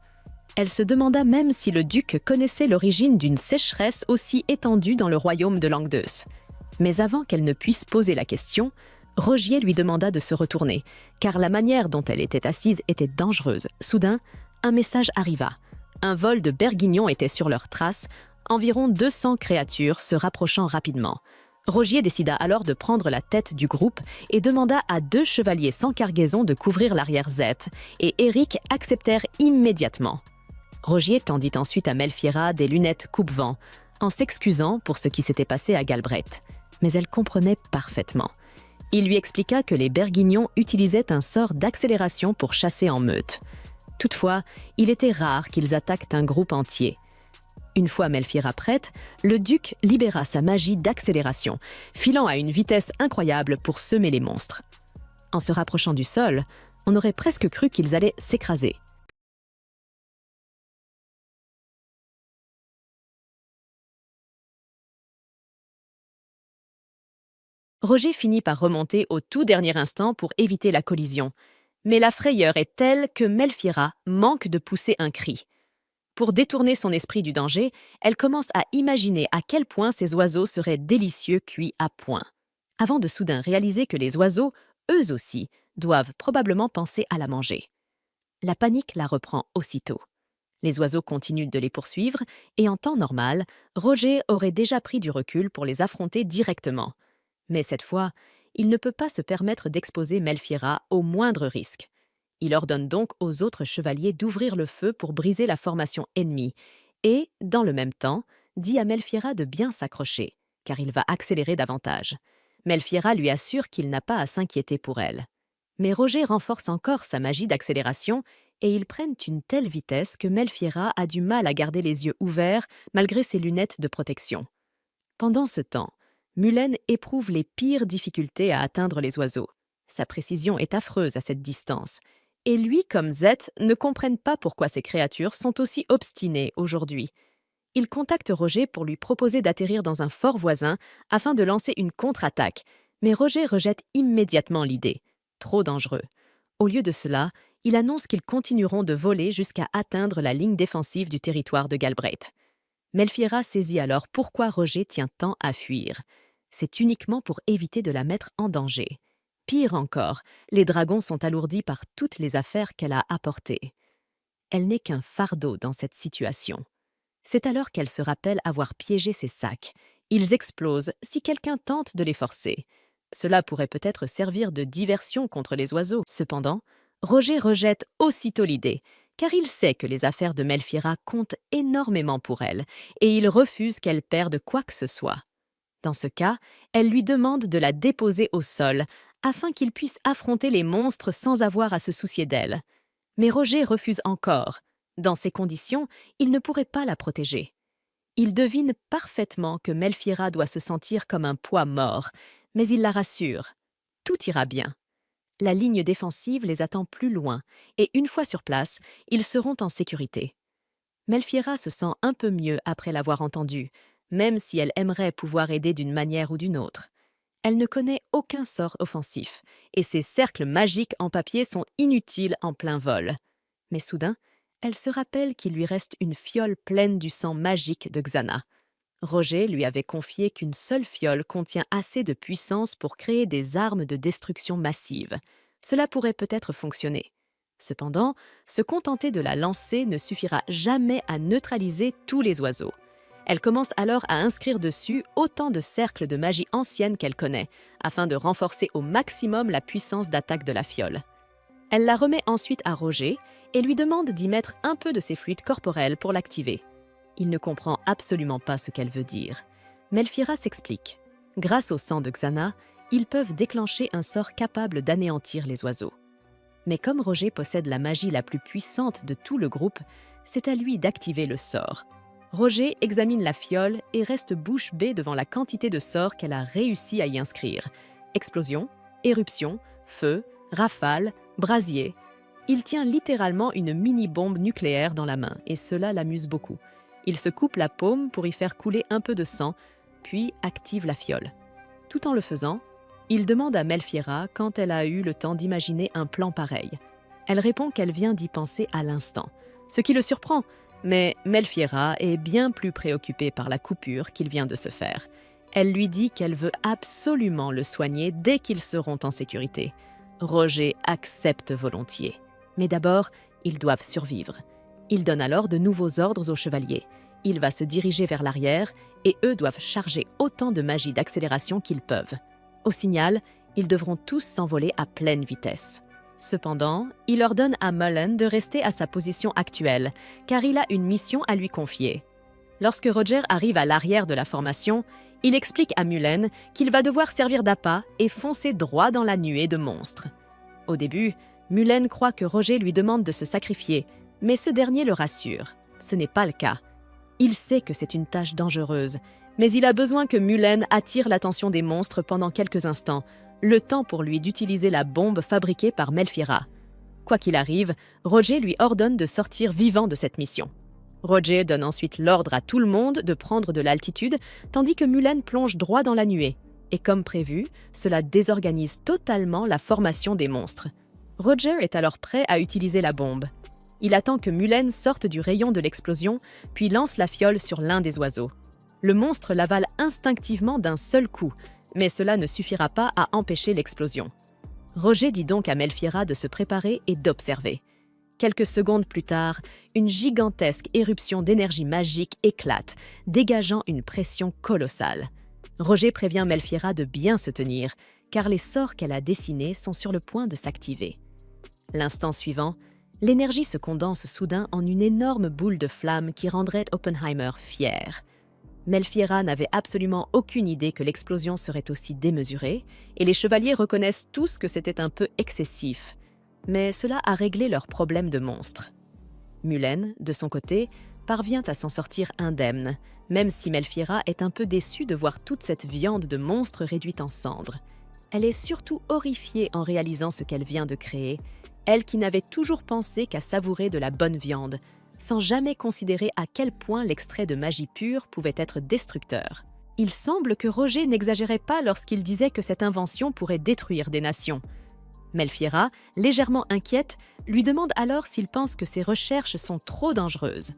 Elle se demanda même si le duc connaissait l'origine d'une sécheresse aussi étendue dans le royaume de Langdeus. Mais avant qu'elle ne puisse poser la question, Rogier lui demanda de se retourner, car la manière dont elle était assise était dangereuse. Soudain, un message arriva. Un vol de berguignons était sur leurs traces, environ 200 créatures se rapprochant rapidement. Rogier décida alors de prendre la tête du groupe et demanda à 2 chevaliers sans cargaison de couvrir l'arrière Z, et Éric acceptèrent immédiatement. Rogier tendit ensuite à Melfiera des lunettes coupe-vent, en s'excusant pour ce qui s'était passé à Galbraith. Mais elle comprenait parfaitement. Il lui expliqua que les berguignons utilisaient un sort d'accélération pour chasser en meute. Toutefois, il était rare qu'ils attaquent un groupe entier. Une fois Melfiera prête, le duc libéra sa magie d'accélération, filant à une vitesse incroyable pour semer les monstres. En se rapprochant du sol, on aurait presque cru qu'ils allaient s'écraser. Roger finit par remonter au tout dernier instant pour éviter la collision. Mais la frayeur est telle que Melfiera manque de pousser un cri. Pour détourner son esprit du danger, elle commence à imaginer à quel point ces oiseaux seraient délicieux cuits à point. Avant de soudain réaliser que les oiseaux, eux aussi, doivent probablement penser à la manger. La panique la reprend aussitôt. Les oiseaux continuent de les poursuivre et en temps normal, Roger aurait déjà pris du recul pour les affronter directement. Mais cette fois, il ne peut pas se permettre d'exposer Melfiera au moindre risque. Il ordonne donc aux autres chevaliers d'ouvrir le feu pour briser la formation ennemie et, dans le même temps, dit à Melfiera de bien s'accrocher, car il va accélérer davantage. Melfiera lui assure qu'il n'a pas à s'inquiéter pour elle. Mais Roger renforce encore sa magie d'accélération et ils prennent une telle vitesse que Melfiera a du mal à garder les yeux ouverts malgré ses lunettes de protection. Pendant ce temps, Mullen éprouve les pires difficultés à atteindre les oiseaux. Sa précision est affreuse à cette distance. Et lui, comme Zet, ne comprennent pas pourquoi ces créatures sont aussi obstinées aujourd'hui. Il contacte Roger pour lui proposer d'atterrir dans un fort voisin afin de lancer une contre-attaque, mais Roger rejette immédiatement l'idée. Trop dangereux. Au lieu de cela, il annonce qu'ils continueront de voler jusqu'à atteindre la ligne défensive du territoire de Galbraith. Melfiera saisit alors pourquoi Roger tient tant à fuir. C'est uniquement pour éviter de la mettre en danger. Pire encore, les dragons sont alourdis par toutes les affaires qu'elle a apportées. Elle n'est qu'un fardeau dans cette situation. C'est alors qu'elle se rappelle avoir piégé ses sacs. Ils explosent si quelqu'un tente de les forcer. Cela pourrait peut-être servir de diversion contre les oiseaux. Cependant, Roger rejette aussitôt l'idée, car il sait que les affaires de Melfiera comptent énormément pour elle, et il refuse qu'elle perde quoi que ce soit. Dans ce cas, elle lui demande de la déposer au sol, afin qu'il puisse affronter les monstres sans avoir à se soucier d'elle. Mais Roger refuse encore. Dans ces conditions, il ne pourrait pas la protéger. Il devine parfaitement que Melfiera doit se sentir comme un poids mort, mais il la rassure. Tout ira bien. La ligne défensive les attend plus loin, et une fois sur place, ils seront en sécurité. Melfiera se sent un peu mieux après l'avoir entendu, même si elle aimerait pouvoir aider d'une manière ou d'une autre. Elle ne connaît aucun sort offensif, et ses cercles magiques en papier sont inutiles en plein vol. Mais soudain, elle se rappelle qu'il lui reste une fiole pleine du sang magique de Xana. Roger lui avait confié qu'une seule fiole contient assez de puissance pour créer des armes de destruction massive. Cela pourrait peut-être fonctionner. Cependant, se contenter de la lancer ne suffira jamais à neutraliser tous les oiseaux. Elle commence alors à inscrire dessus autant de cercles de magie ancienne qu'elle connaît, afin de renforcer au maximum la puissance d'attaque de la fiole. Elle la remet ensuite à Roger et lui demande d'y mettre un peu de ses fluides corporels pour l'activer. Il ne comprend absolument pas ce qu'elle veut dire. Melfiera s'explique. Grâce au sang de Xana, ils peuvent déclencher un sort capable d'anéantir les oiseaux. Mais comme Roger possède la magie la plus puissante de tout le groupe, c'est à lui d'activer le sort. Roger examine la fiole et reste bouche bée devant la quantité de sorts qu'elle a réussi à y inscrire. Explosion, éruption, feu, rafale, brasier. Il tient littéralement une mini-bombe nucléaire dans la main et cela l'amuse beaucoup. Il se coupe la paume pour y faire couler un peu de sang, puis active la fiole. Tout en le faisant, il demande à Melfiera quand elle a eu le temps d'imaginer un plan pareil. Elle répond qu'elle vient d'y penser à l'instant. ce qui le surprend. Mais Melfiera est bien plus préoccupée par la coupure qu'il vient de se faire. Elle lui dit qu'elle veut absolument le soigner dès qu'ils seront en sécurité. Roger accepte volontiers. Mais d'abord, ils doivent survivre. Il donne alors de nouveaux ordres aux chevaliers. Il va se diriger vers l'arrière et eux doivent charger autant de magie d'accélération qu'ils peuvent. Au signal, ils devront tous s'envoler à pleine vitesse. Cependant, il ordonne à Mullen de rester à sa position actuelle, car il a une mission à lui confier. Lorsque Roger arrive à l'arrière de la formation, il explique à Mullen qu'il va devoir servir d'appât et foncer droit dans la nuée de monstres. Au début, Mullen croit que Roger lui demande de se sacrifier, mais ce dernier le rassure. Ce n'est pas le cas. Il sait que c'est une tâche dangereuse, mais il a besoin que Mullen attire l'attention des monstres pendant quelques instants, le temps pour lui d'utiliser la bombe fabriquée par Melfiera. Quoi qu'il arrive, Roger lui ordonne de sortir vivant de cette mission. Roger donne ensuite l'ordre à tout le monde de prendre de l'altitude, tandis que Mullen plonge droit dans la nuée. Et comme prévu, cela désorganise totalement la formation des monstres. Roger est alors prêt à utiliser la bombe. Il attend que Mullen sorte du rayon de l'explosion, puis lance la fiole sur l'un des oiseaux. Le monstre l'avale instinctivement d'un seul coup, mais cela ne suffira pas à empêcher l'explosion. Roger dit donc à Melfiera de se préparer et d'observer. Quelques secondes plus tard, une gigantesque éruption d'énergie magique éclate, dégageant une pression colossale. Roger prévient Melfiera de bien se tenir, car les sorts qu'elle a dessinés sont sur le point de s'activer. L'instant suivant, l'énergie se condense soudain en une énorme boule de flamme qui rendrait Oppenheimer fier. Melfiera n'avait absolument aucune idée que l'explosion serait aussi démesurée, et les chevaliers reconnaissent tous que c'était un peu excessif. Mais cela a réglé leur problème de monstre. Mullen, de son côté, parvient à s'en sortir indemne, même si Melfiera est un peu déçue de voir toute cette viande de monstre réduite en cendres. Elle est surtout horrifiée en réalisant ce qu'elle vient de créer, elle qui n'avait toujours pensé qu'à savourer de la bonne viande, sans jamais considérer à quel point l'extrait de magie pure pouvait être destructeur. Il semble que Roger n'exagérait pas lorsqu'il disait que cette invention pourrait détruire des nations. Melfiera, légèrement inquiète, lui demande alors s'il pense que ses recherches sont trop dangereuses.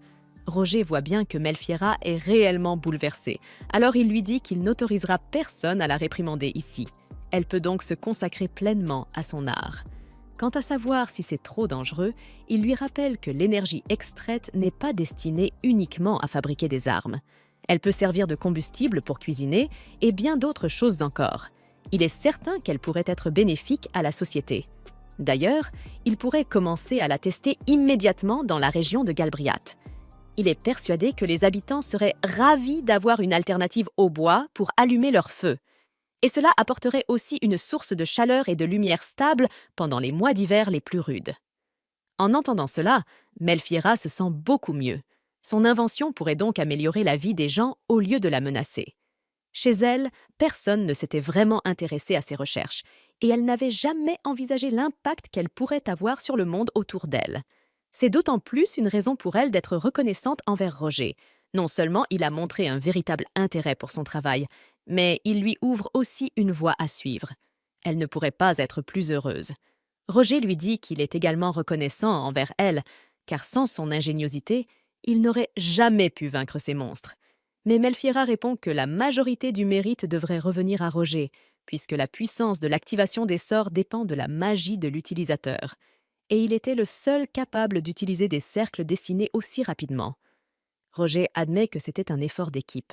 Roger voit bien que Melfiera est réellement bouleversée, alors il lui dit qu'il n'autorisera personne à la réprimander ici. Elle peut donc se consacrer pleinement à son art. Quant à savoir si c'est trop dangereux, il lui rappelle que l'énergie extraite n'est pas destinée uniquement à fabriquer des armes. Elle peut servir de combustible pour cuisiner et bien d'autres choses encore. Il est certain qu'elle pourrait être bénéfique à la société. D'ailleurs, il pourrait commencer à la tester immédiatement dans la région de Galbriat. Il est persuadé que les habitants seraient ravis d'avoir une alternative au bois pour allumer leur feu. Et cela apporterait aussi une source de chaleur et de lumière stable pendant les mois d'hiver les plus rudes. En entendant cela, Melfiera se sent beaucoup mieux. Son invention pourrait donc améliorer la vie des gens au lieu de la menacer. Chez elle, personne ne s'était vraiment intéressé à ses recherches, et elle n'avait jamais envisagé l'impact qu'elle pourrait avoir sur le monde autour d'elle. C'est d'autant plus une raison pour elle d'être reconnaissante envers Roger. Non seulement il a montré un véritable intérêt pour son travail, mais il lui ouvre aussi une voie à suivre. Elle ne pourrait pas être plus heureuse. Roger lui dit qu'il est également reconnaissant envers elle, car sans son ingéniosité, il n'aurait jamais pu vaincre ces monstres. Mais Melfiera répond que la majorité du mérite devrait revenir à Roger, puisque la puissance de l'activation des sorts dépend de la magie de l'utilisateur. Et il était le seul capable d'utiliser des cercles dessinés aussi rapidement. Roger admet que c'était un effort d'équipe.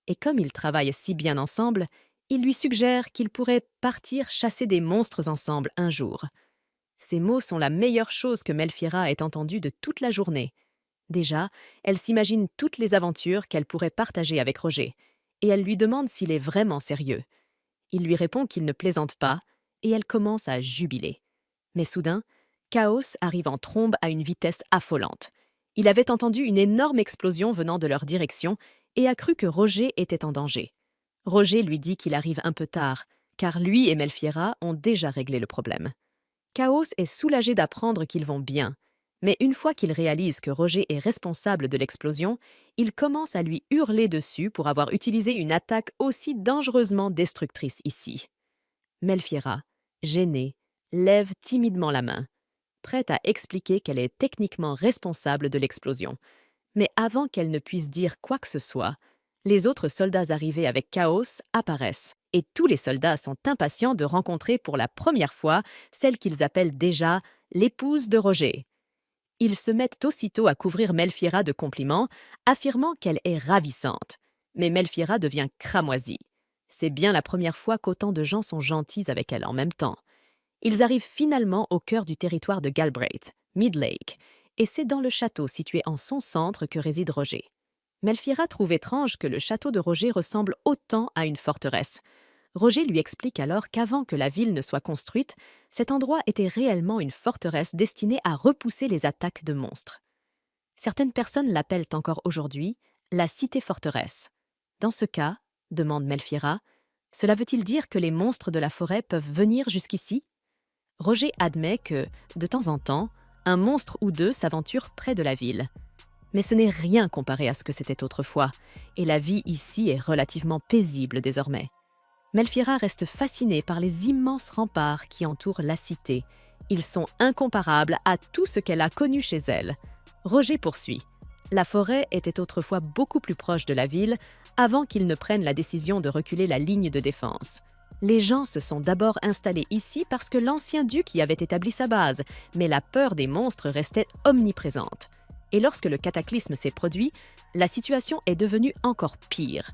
Et comme ils travaillent si bien ensemble, il lui suggère qu'ils pourraient partir chasser des monstres ensemble un jour. Ces mots sont la meilleure chose que Melfiera ait entendue de toute la journée. Déjà, elle s'imagine toutes les aventures qu'elle pourrait partager avec Roger, et elle lui demande s'il est vraiment sérieux. Il lui répond qu'il ne plaisante pas, et elle commence à jubiler. Mais soudain, Chaos arrive en trombe à une vitesse affolante. Il avait entendu une énorme explosion venant de leur direction et a cru que Roger était en danger. Roger lui dit qu'il arrive un peu tard, car lui et Melfiera ont déjà réglé le problème. Chaos est soulagé d'apprendre qu'ils vont bien, mais une fois qu'il réalise que Roger est responsable de l'explosion, il commence à lui hurler dessus pour avoir utilisé une attaque aussi dangereusement destructrice ici. Melfiera, gênée, lève timidement la main. prête à expliquer qu'elle est techniquement responsable de l'explosion. Mais avant qu'elle ne puisse dire quoi que ce soit, les autres soldats arrivés avec Chaos apparaissent. Et tous les soldats sont impatients de rencontrer pour la première fois celle qu'ils appellent déjà l'épouse de Roger. Ils se mettent aussitôt à couvrir Melfiera de compliments, affirmant qu'elle est ravissante. Mais Melfiera devient cramoisie. C'est bien la première fois qu'autant de gens sont gentils avec elle en même temps. Ils arrivent finalement au cœur du territoire de Galbraith, Midlake, et c'est dans le château situé en son centre que réside Roger. Melfiera trouve étrange que le château de Roger ressemble autant à une forteresse. Roger lui explique alors qu'avant que la ville ne soit construite, cet endroit était réellement une forteresse destinée à repousser les attaques de monstres. Certaines personnes l'appellent encore aujourd'hui la cité-forteresse. Dans ce cas, demande Melfiera, cela veut-il dire que les monstres de la forêt peuvent venir jusqu'ici? Roger admet que, de temps en temps, un monstre ou deux s'aventure près de la ville. Mais ce n'est rien comparé à ce que c'était autrefois, et la vie ici est relativement paisible désormais. Melfiera reste fascinée par les immenses remparts qui entourent la cité. Ils sont incomparables à tout ce qu'elle a connu chez elle. Roger poursuit. La forêt était autrefois beaucoup plus proche de la ville avant qu'ils ne prennent la décision de reculer la ligne de défense. Les gens se sont d'abord installés ici parce que l'ancien duc y avait établi sa base, mais la peur des monstres restait omniprésente. Et lorsque le cataclysme s'est produit, la situation est devenue encore pire.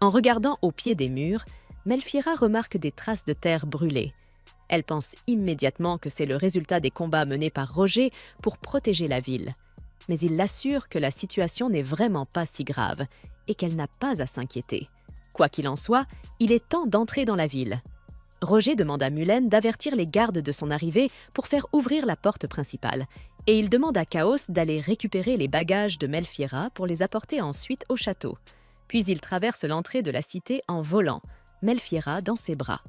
En regardant au pied des murs, Melfiera remarque des traces de terre brûlée. Elle pense immédiatement que c'est le résultat des combats menés par Roger pour protéger la ville. Mais il l'assure que la situation n'est vraiment pas si grave et qu'elle n'a pas à s'inquiéter. Quoi qu'il en soit, il est temps d'entrer dans la ville. Roger demande à Mullen d'avertir les gardes de son arrivée pour faire ouvrir la porte principale, et il demande à Chaos d'aller récupérer les bagages de Melfiera pour les apporter ensuite au château. Puis il traverse l'entrée de la cité en volant, Melfiera dans ses bras.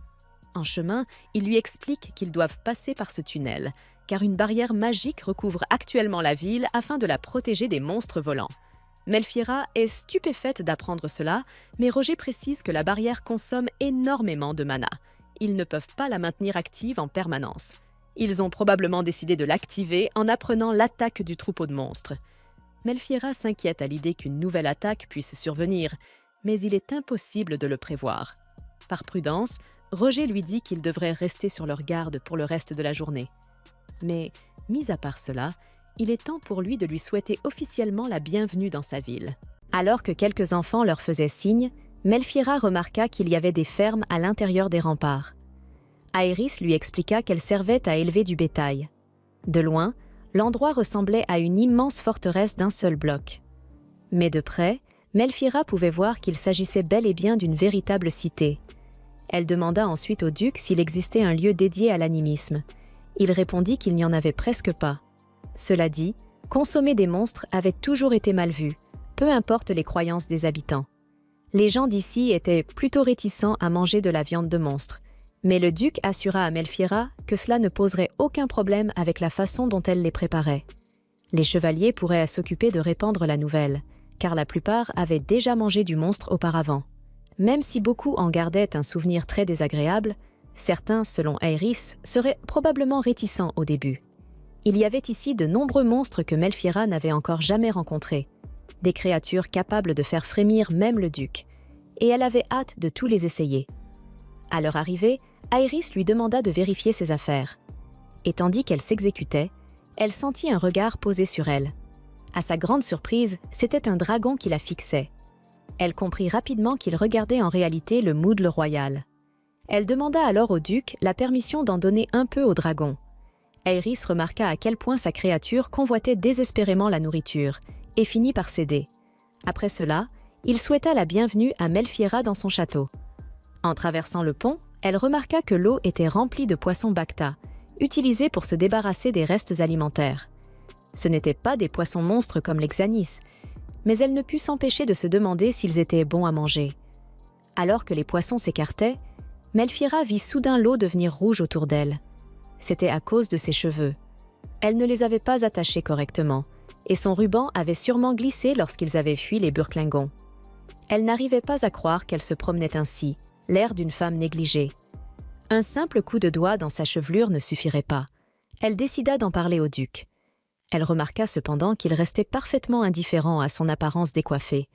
En chemin, il lui explique qu'ils doivent passer par ce tunnel, car une barrière magique recouvre actuellement la ville afin de la protéger des monstres volants. Melfiera est stupéfaite d'apprendre cela, mais Roger précise que la barrière consomme énormément de mana. Ils ne peuvent pas la maintenir active en permanence. Ils ont probablement décidé de l'activer en apprenant l'attaque du troupeau de monstres. Melfiera s'inquiète à l'idée qu'une nouvelle attaque puisse survenir, mais il est impossible de le prévoir. Par prudence, Roger lui dit qu'ils devraient rester sur leur garde pour le reste de la journée. Mais, mis à part cela, il est temps pour lui de lui souhaiter officiellement la bienvenue dans sa ville. Alors que quelques enfants leur faisaient signe, Melfiera remarqua qu'il y avait des fermes à l'intérieur des remparts. Aerys lui expliqua qu'elles servaient à élever du bétail. De loin, l'endroit ressemblait à une immense forteresse d'un seul bloc. Mais de près, Melfiera pouvait voir qu'il s'agissait bel et bien d'une véritable cité. Elle demanda ensuite au duc s'il existait un lieu dédié à l'animisme. Il répondit qu'il n'y en avait presque pas. Cela dit, consommer des monstres avait toujours été mal vu, peu importe les croyances des habitants. Les gens d'ici étaient plutôt réticents à manger de la viande de monstres, mais le duc assura à Melfiera que cela ne poserait aucun problème avec la façon dont elle les préparait. Les chevaliers pourraient s'occuper de répandre la nouvelle, car la plupart avaient déjà mangé du monstre auparavant. Même si beaucoup en gardaient un souvenir très désagréable, certains, selon Aerys, seraient probablement réticents au début. Il y avait ici de nombreux monstres que Melfiera n'avait encore jamais rencontrés, des créatures capables de faire frémir même le duc, et elle avait hâte de tous les essayer. À leur arrivée, Aerys lui demanda de vérifier ses affaires. Et tandis qu'elle s'exécutait, elle sentit un regard posé sur elle. À sa grande surprise, c'était un dragon qui la fixait. Elle comprit rapidement qu'il regardait en réalité le Moodle royal. Elle demanda alors au duc la permission d'en donner un peu au dragon. Aerys remarqua à quel point sa créature convoitait désespérément la nourriture et finit par céder. Après cela, il souhaita la bienvenue à Melfiera dans son château. En traversant le pont, elle remarqua que l'eau était remplie de poissons bacta, utilisés pour se débarrasser des restes alimentaires. Ce n'étaient pas des poissons monstres comme les Xanis, mais elle ne put s'empêcher de se demander s'ils étaient bons à manger. Alors que les poissons s'écartaient, Melfiera vit soudain l'eau devenir rouge autour d'elle. C'était à cause de ses cheveux. Elle ne les avait pas attachés correctement, et son ruban avait sûrement glissé lorsqu'ils avaient fui les Burklingons. Elle n'arrivait pas à croire qu'elle se promenait ainsi, l'air d'une femme négligée. Un simple coup de doigt dans sa chevelure ne suffirait pas. elle décida d'en parler au duc. Elle remarqua cependant qu'il restait parfaitement indifférent à son apparence décoiffée.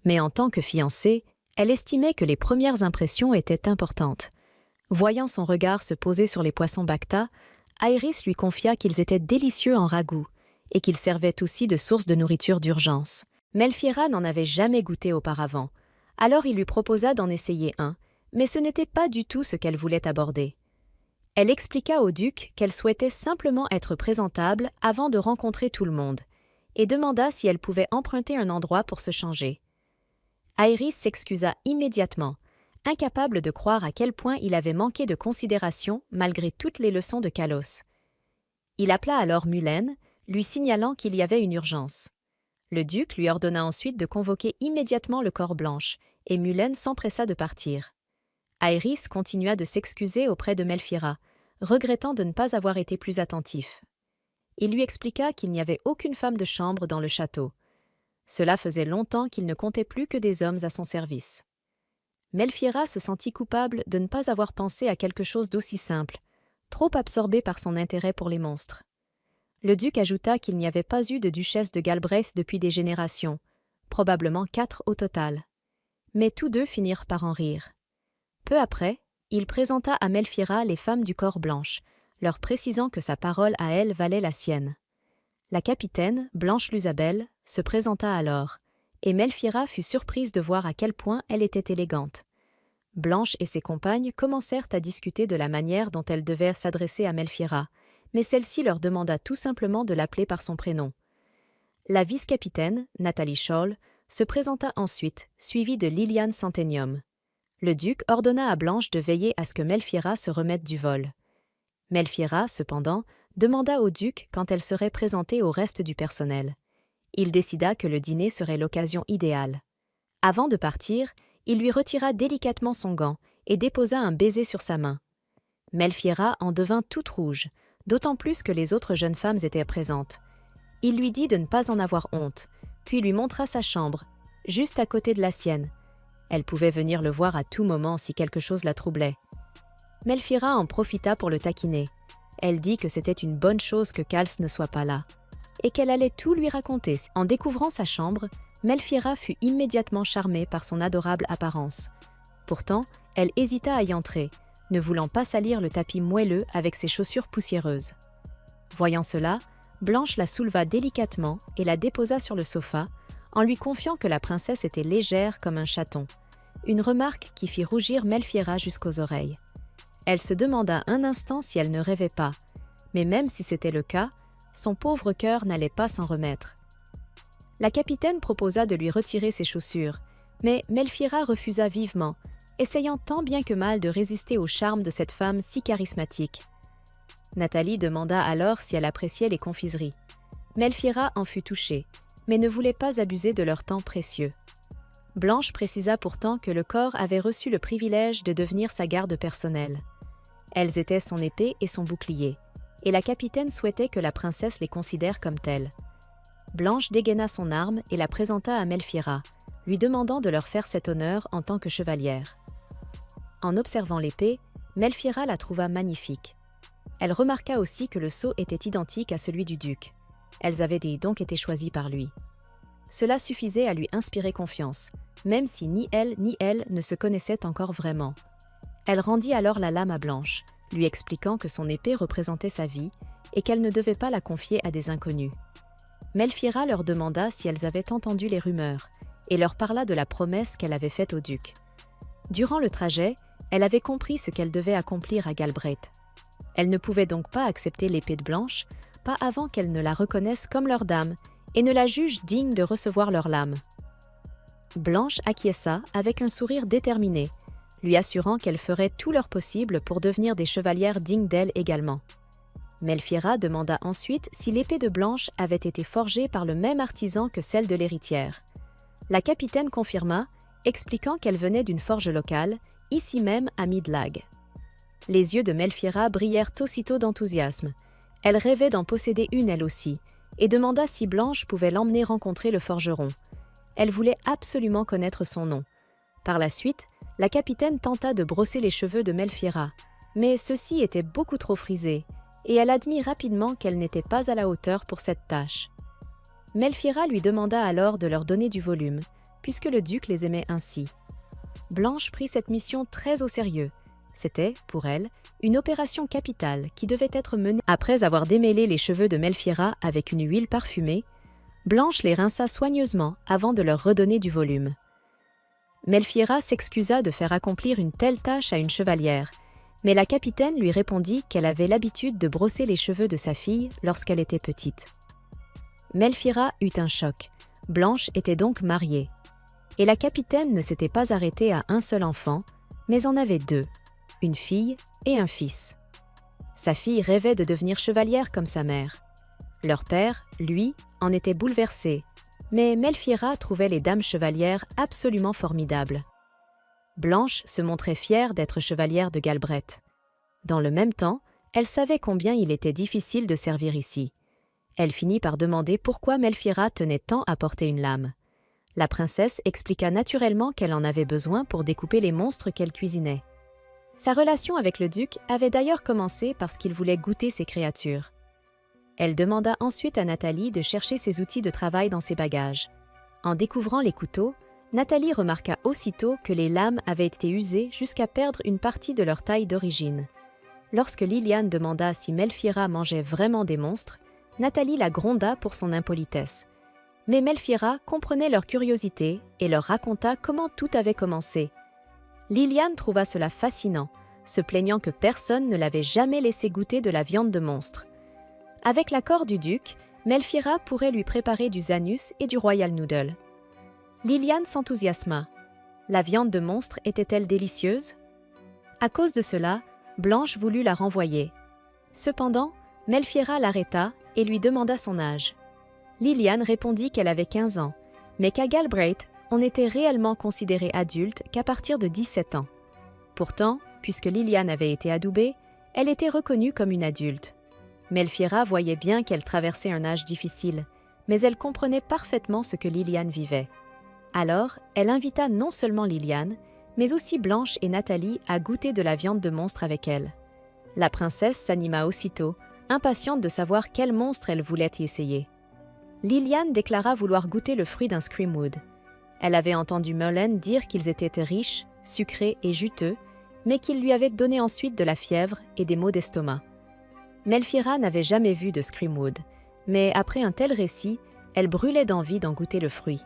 Mais en tant que fiancée, elle estimait que les premières impressions étaient importantes. Voyant son regard se poser sur les poissons bacta, Aerys lui confia qu'ils étaient délicieux en ragoût et qu'ils servaient aussi de source de nourriture d'urgence. Melfiera n'en avait jamais goûté auparavant, alors il lui proposa d'en essayer un, mais ce n'était pas du tout ce qu'elle voulait aborder. Elle expliqua au duc qu'elle souhaitait simplement être présentable avant de rencontrer tout le monde, et demanda si elle pouvait emprunter un endroit pour se changer. Aerys s'excusa immédiatement, incapable de croire à quel point il avait manqué de considération malgré toutes les leçons de Kalos. Il appela alors Mulène, lui signalant qu'il y avait une urgence. Le duc lui ordonna ensuite de convoquer immédiatement le corps blanche, et Mulène s'empressa de partir. Aerys continua de s'excuser auprès de Melfiera, regrettant de ne pas avoir été plus attentif. Il lui expliqua qu'il n'y avait aucune femme de chambre dans le château. Cela faisait longtemps qu'il ne comptait plus que des hommes à son service. Melfiera se sentit coupable de ne pas avoir pensé à quelque chose d'aussi simple, trop absorbé par son intérêt pour les monstres. Le duc ajouta qu'il n'y avait pas eu de duchesse de Galbraith depuis des générations, probablement 4 au total. Mais tous deux finirent par en rire. Peu après, il présenta à Melfiera les femmes du corps blanche, leur précisant que sa parole à elle valait la sienne. La capitaine, Blanche Lusabel, se présenta alors, et Melfiera fut surprise de voir à quel point elle était élégante. Blanche et ses compagnes commencèrent à discuter de la manière dont elles devaient s'adresser à Melfiera, mais celle-ci leur demanda tout simplement de l'appeler par son prénom. La vice-capitaine, Nathalie Scholl, se présenta ensuite, suivie de Liliane Centenium. Le duc ordonna à Blanche de veiller à ce que Melfiera se remette du vol. Melfiera, cependant, demanda au duc quand elle serait présentée au reste du personnel. Il décida que le dîner serait l'occasion idéale. Avant de partir, il lui retira délicatement son gant et déposa un baiser sur sa main. Melfiera en devint toute rouge, d'autant plus que les autres jeunes femmes étaient présentes. Il lui dit de ne pas en avoir honte, puis lui montra sa chambre, juste à côté de la sienne. Elle pouvait venir le voir à tout moment si quelque chose la troublait. Melfiera en profita pour le taquiner. Elle dit que c'était une bonne chose que Kals ne soit pas là, et qu'elle allait tout lui raconter. En découvrant sa chambre, Melfiera fut immédiatement charmée par son adorable apparence. Pourtant, elle hésita à y entrer, ne voulant pas salir le tapis moelleux avec ses chaussures poussiéreuses. Voyant cela, Blanche la souleva délicatement et la déposa sur le sofa, en lui confiant que la princesse était légère comme un chaton, une remarque qui fit rougir Melfiera jusqu'aux oreilles. Elle se demanda un instant si elle ne rêvait pas, mais même si c'était le cas, son pauvre cœur n'allait pas s'en remettre. La capitaine proposa de lui retirer ses chaussures, mais Melfiera refusa vivement, essayant tant bien que mal de résister au charme de cette femme si charismatique. Nathalie demanda alors si elle appréciait les confiseries. Melfiera en fut touchée, mais ne voulait pas abuser de leur temps précieux. Blanche précisa pourtant que le corps avait reçu le privilège de devenir sa garde personnelle. Elles étaient son épée et son bouclier, et la capitaine souhaitait que la princesse les considère comme telles. Blanche dégaina son arme et la présenta à Melfiera, lui demandant de leur faire cet honneur en tant que chevalière. En observant l'épée, Melfiera la trouva magnifique. Elle remarqua aussi que le sceau était identique à celui du duc. Elles avaient donc été choisies par lui. Cela suffisait à lui inspirer confiance, même si ni elle ne se connaissaient encore vraiment. Elle rendit alors la lame à Blanche, lui expliquant que son épée représentait sa vie et qu'elle ne devait pas la confier à des inconnus. Melfiera leur demanda si elles avaient entendu les rumeurs et leur parla de la promesse qu'elle avait faite au duc. Durant le trajet, elle avait compris ce qu'elle devait accomplir à Galbraith. Elle ne pouvait donc pas accepter l'épée de Blanche, pas avant qu'elle ne la reconnaisse comme leur dame et ne la juge digne de recevoir leur lame. Blanche acquiesça avec un sourire déterminé, lui assurant qu'elle ferait tout leur possible pour devenir des chevalières dignes d'elle également. Melfiera demanda ensuite si l'épée de Blanche avait été forgée par le même artisan que celle de l'héritière. La capitaine confirma, expliquant qu'elle venait d'une forge locale, ici même à Midlag. Les yeux de Melfiera brillèrent aussitôt d'enthousiasme. Elle rêvait d'en posséder une elle aussi, et demanda si Blanche pouvait l'emmener rencontrer le forgeron. Elle voulait absolument connaître son nom. Par la suite, la capitaine tenta de brosser les cheveux de Melfiera, mais ceux-ci étaient beaucoup trop frisés, et elle admit rapidement qu'elle n'était pas à la hauteur pour cette tâche. Melfiera lui demanda alors de leur donner du volume, puisque le duc les aimait ainsi. Blanche prit cette mission très au sérieux. C'était, pour elle, une opération capitale qui devait être menée. Après avoir démêlé les cheveux de Melfiera avec une huile parfumée, Blanche les rinça soigneusement avant de leur redonner du volume. Melfiera s'excusa de faire accomplir une telle tâche à une chevalière, mais la capitaine lui répondit qu'elle avait l'habitude de brosser les cheveux de sa fille lorsqu'elle était petite. Melfiera eut un choc. Blanche était donc mariée. Et la capitaine ne s'était pas arrêtée à un seul enfant, mais en avait deux, une fille et un fils. Sa fille rêvait de devenir chevalière comme sa mère. Leur père, lui, en était bouleversé, mais Melfiera trouvait les dames chevalières absolument formidables. Blanche se montrait fière d'être chevalière de Galbraith. Dans le même temps, elle savait combien il était difficile de servir ici. Elle finit par demander pourquoi Melfiera tenait tant à porter une lame. La princesse expliqua naturellement qu'elle en avait besoin pour découper les monstres qu'elle cuisinait. Sa relation avec le duc avait d'ailleurs commencé parce qu'il voulait goûter ces créatures. Elle demanda ensuite à Nathalie de chercher ses outils de travail dans ses bagages. En découvrant les couteaux, Nathalie remarqua aussitôt que les lames avaient été usées jusqu'à perdre une partie de leur taille d'origine. Lorsque Liliane demanda si Melfiera mangeait vraiment des monstres, Nathalie la gronda pour son impolitesse. Mais Melfiera comprenait leur curiosité et leur raconta comment tout avait commencé. Liliane trouva cela fascinant, se plaignant que personne ne l'avait jamais laissé goûter de la viande de monstre. Avec l'accord du duc, Melfiera pourrait lui préparer du zanus et du royal noodle. Liliane s'enthousiasma. La viande de monstre était-elle délicieuse? À cause de cela, Blanche voulut la renvoyer. Cependant, Melfiera l'arrêta et lui demanda son âge. Liliane répondit qu'elle avait 15 ans, mais qu'à Galbraith, on n'était réellement considéré adulte qu'à partir de 17 ans. Pourtant, puisque Liliane avait été adoubée, elle était reconnue comme une adulte. Melfiera voyait bien qu'elle traversait un âge difficile, mais elle comprenait parfaitement ce que Liliane vivait. Alors, elle invita non seulement Liliane, mais aussi Blanche et Nathalie à goûter de la viande de monstre avec elle. La princesse s'anima aussitôt, impatiente de savoir quel monstre elle voulait y essayer. Liliane déclara vouloir goûter le fruit d'un screamwood. Elle avait entendu Mullen dire qu'ils étaient riches, sucrés et juteux, mais qu'ils lui avaient donné ensuite de la fièvre et des maux d'estomac. Melfiera n'avait jamais vu de screamwood, mais après un tel récit, elle brûlait d'envie d'en goûter le fruit.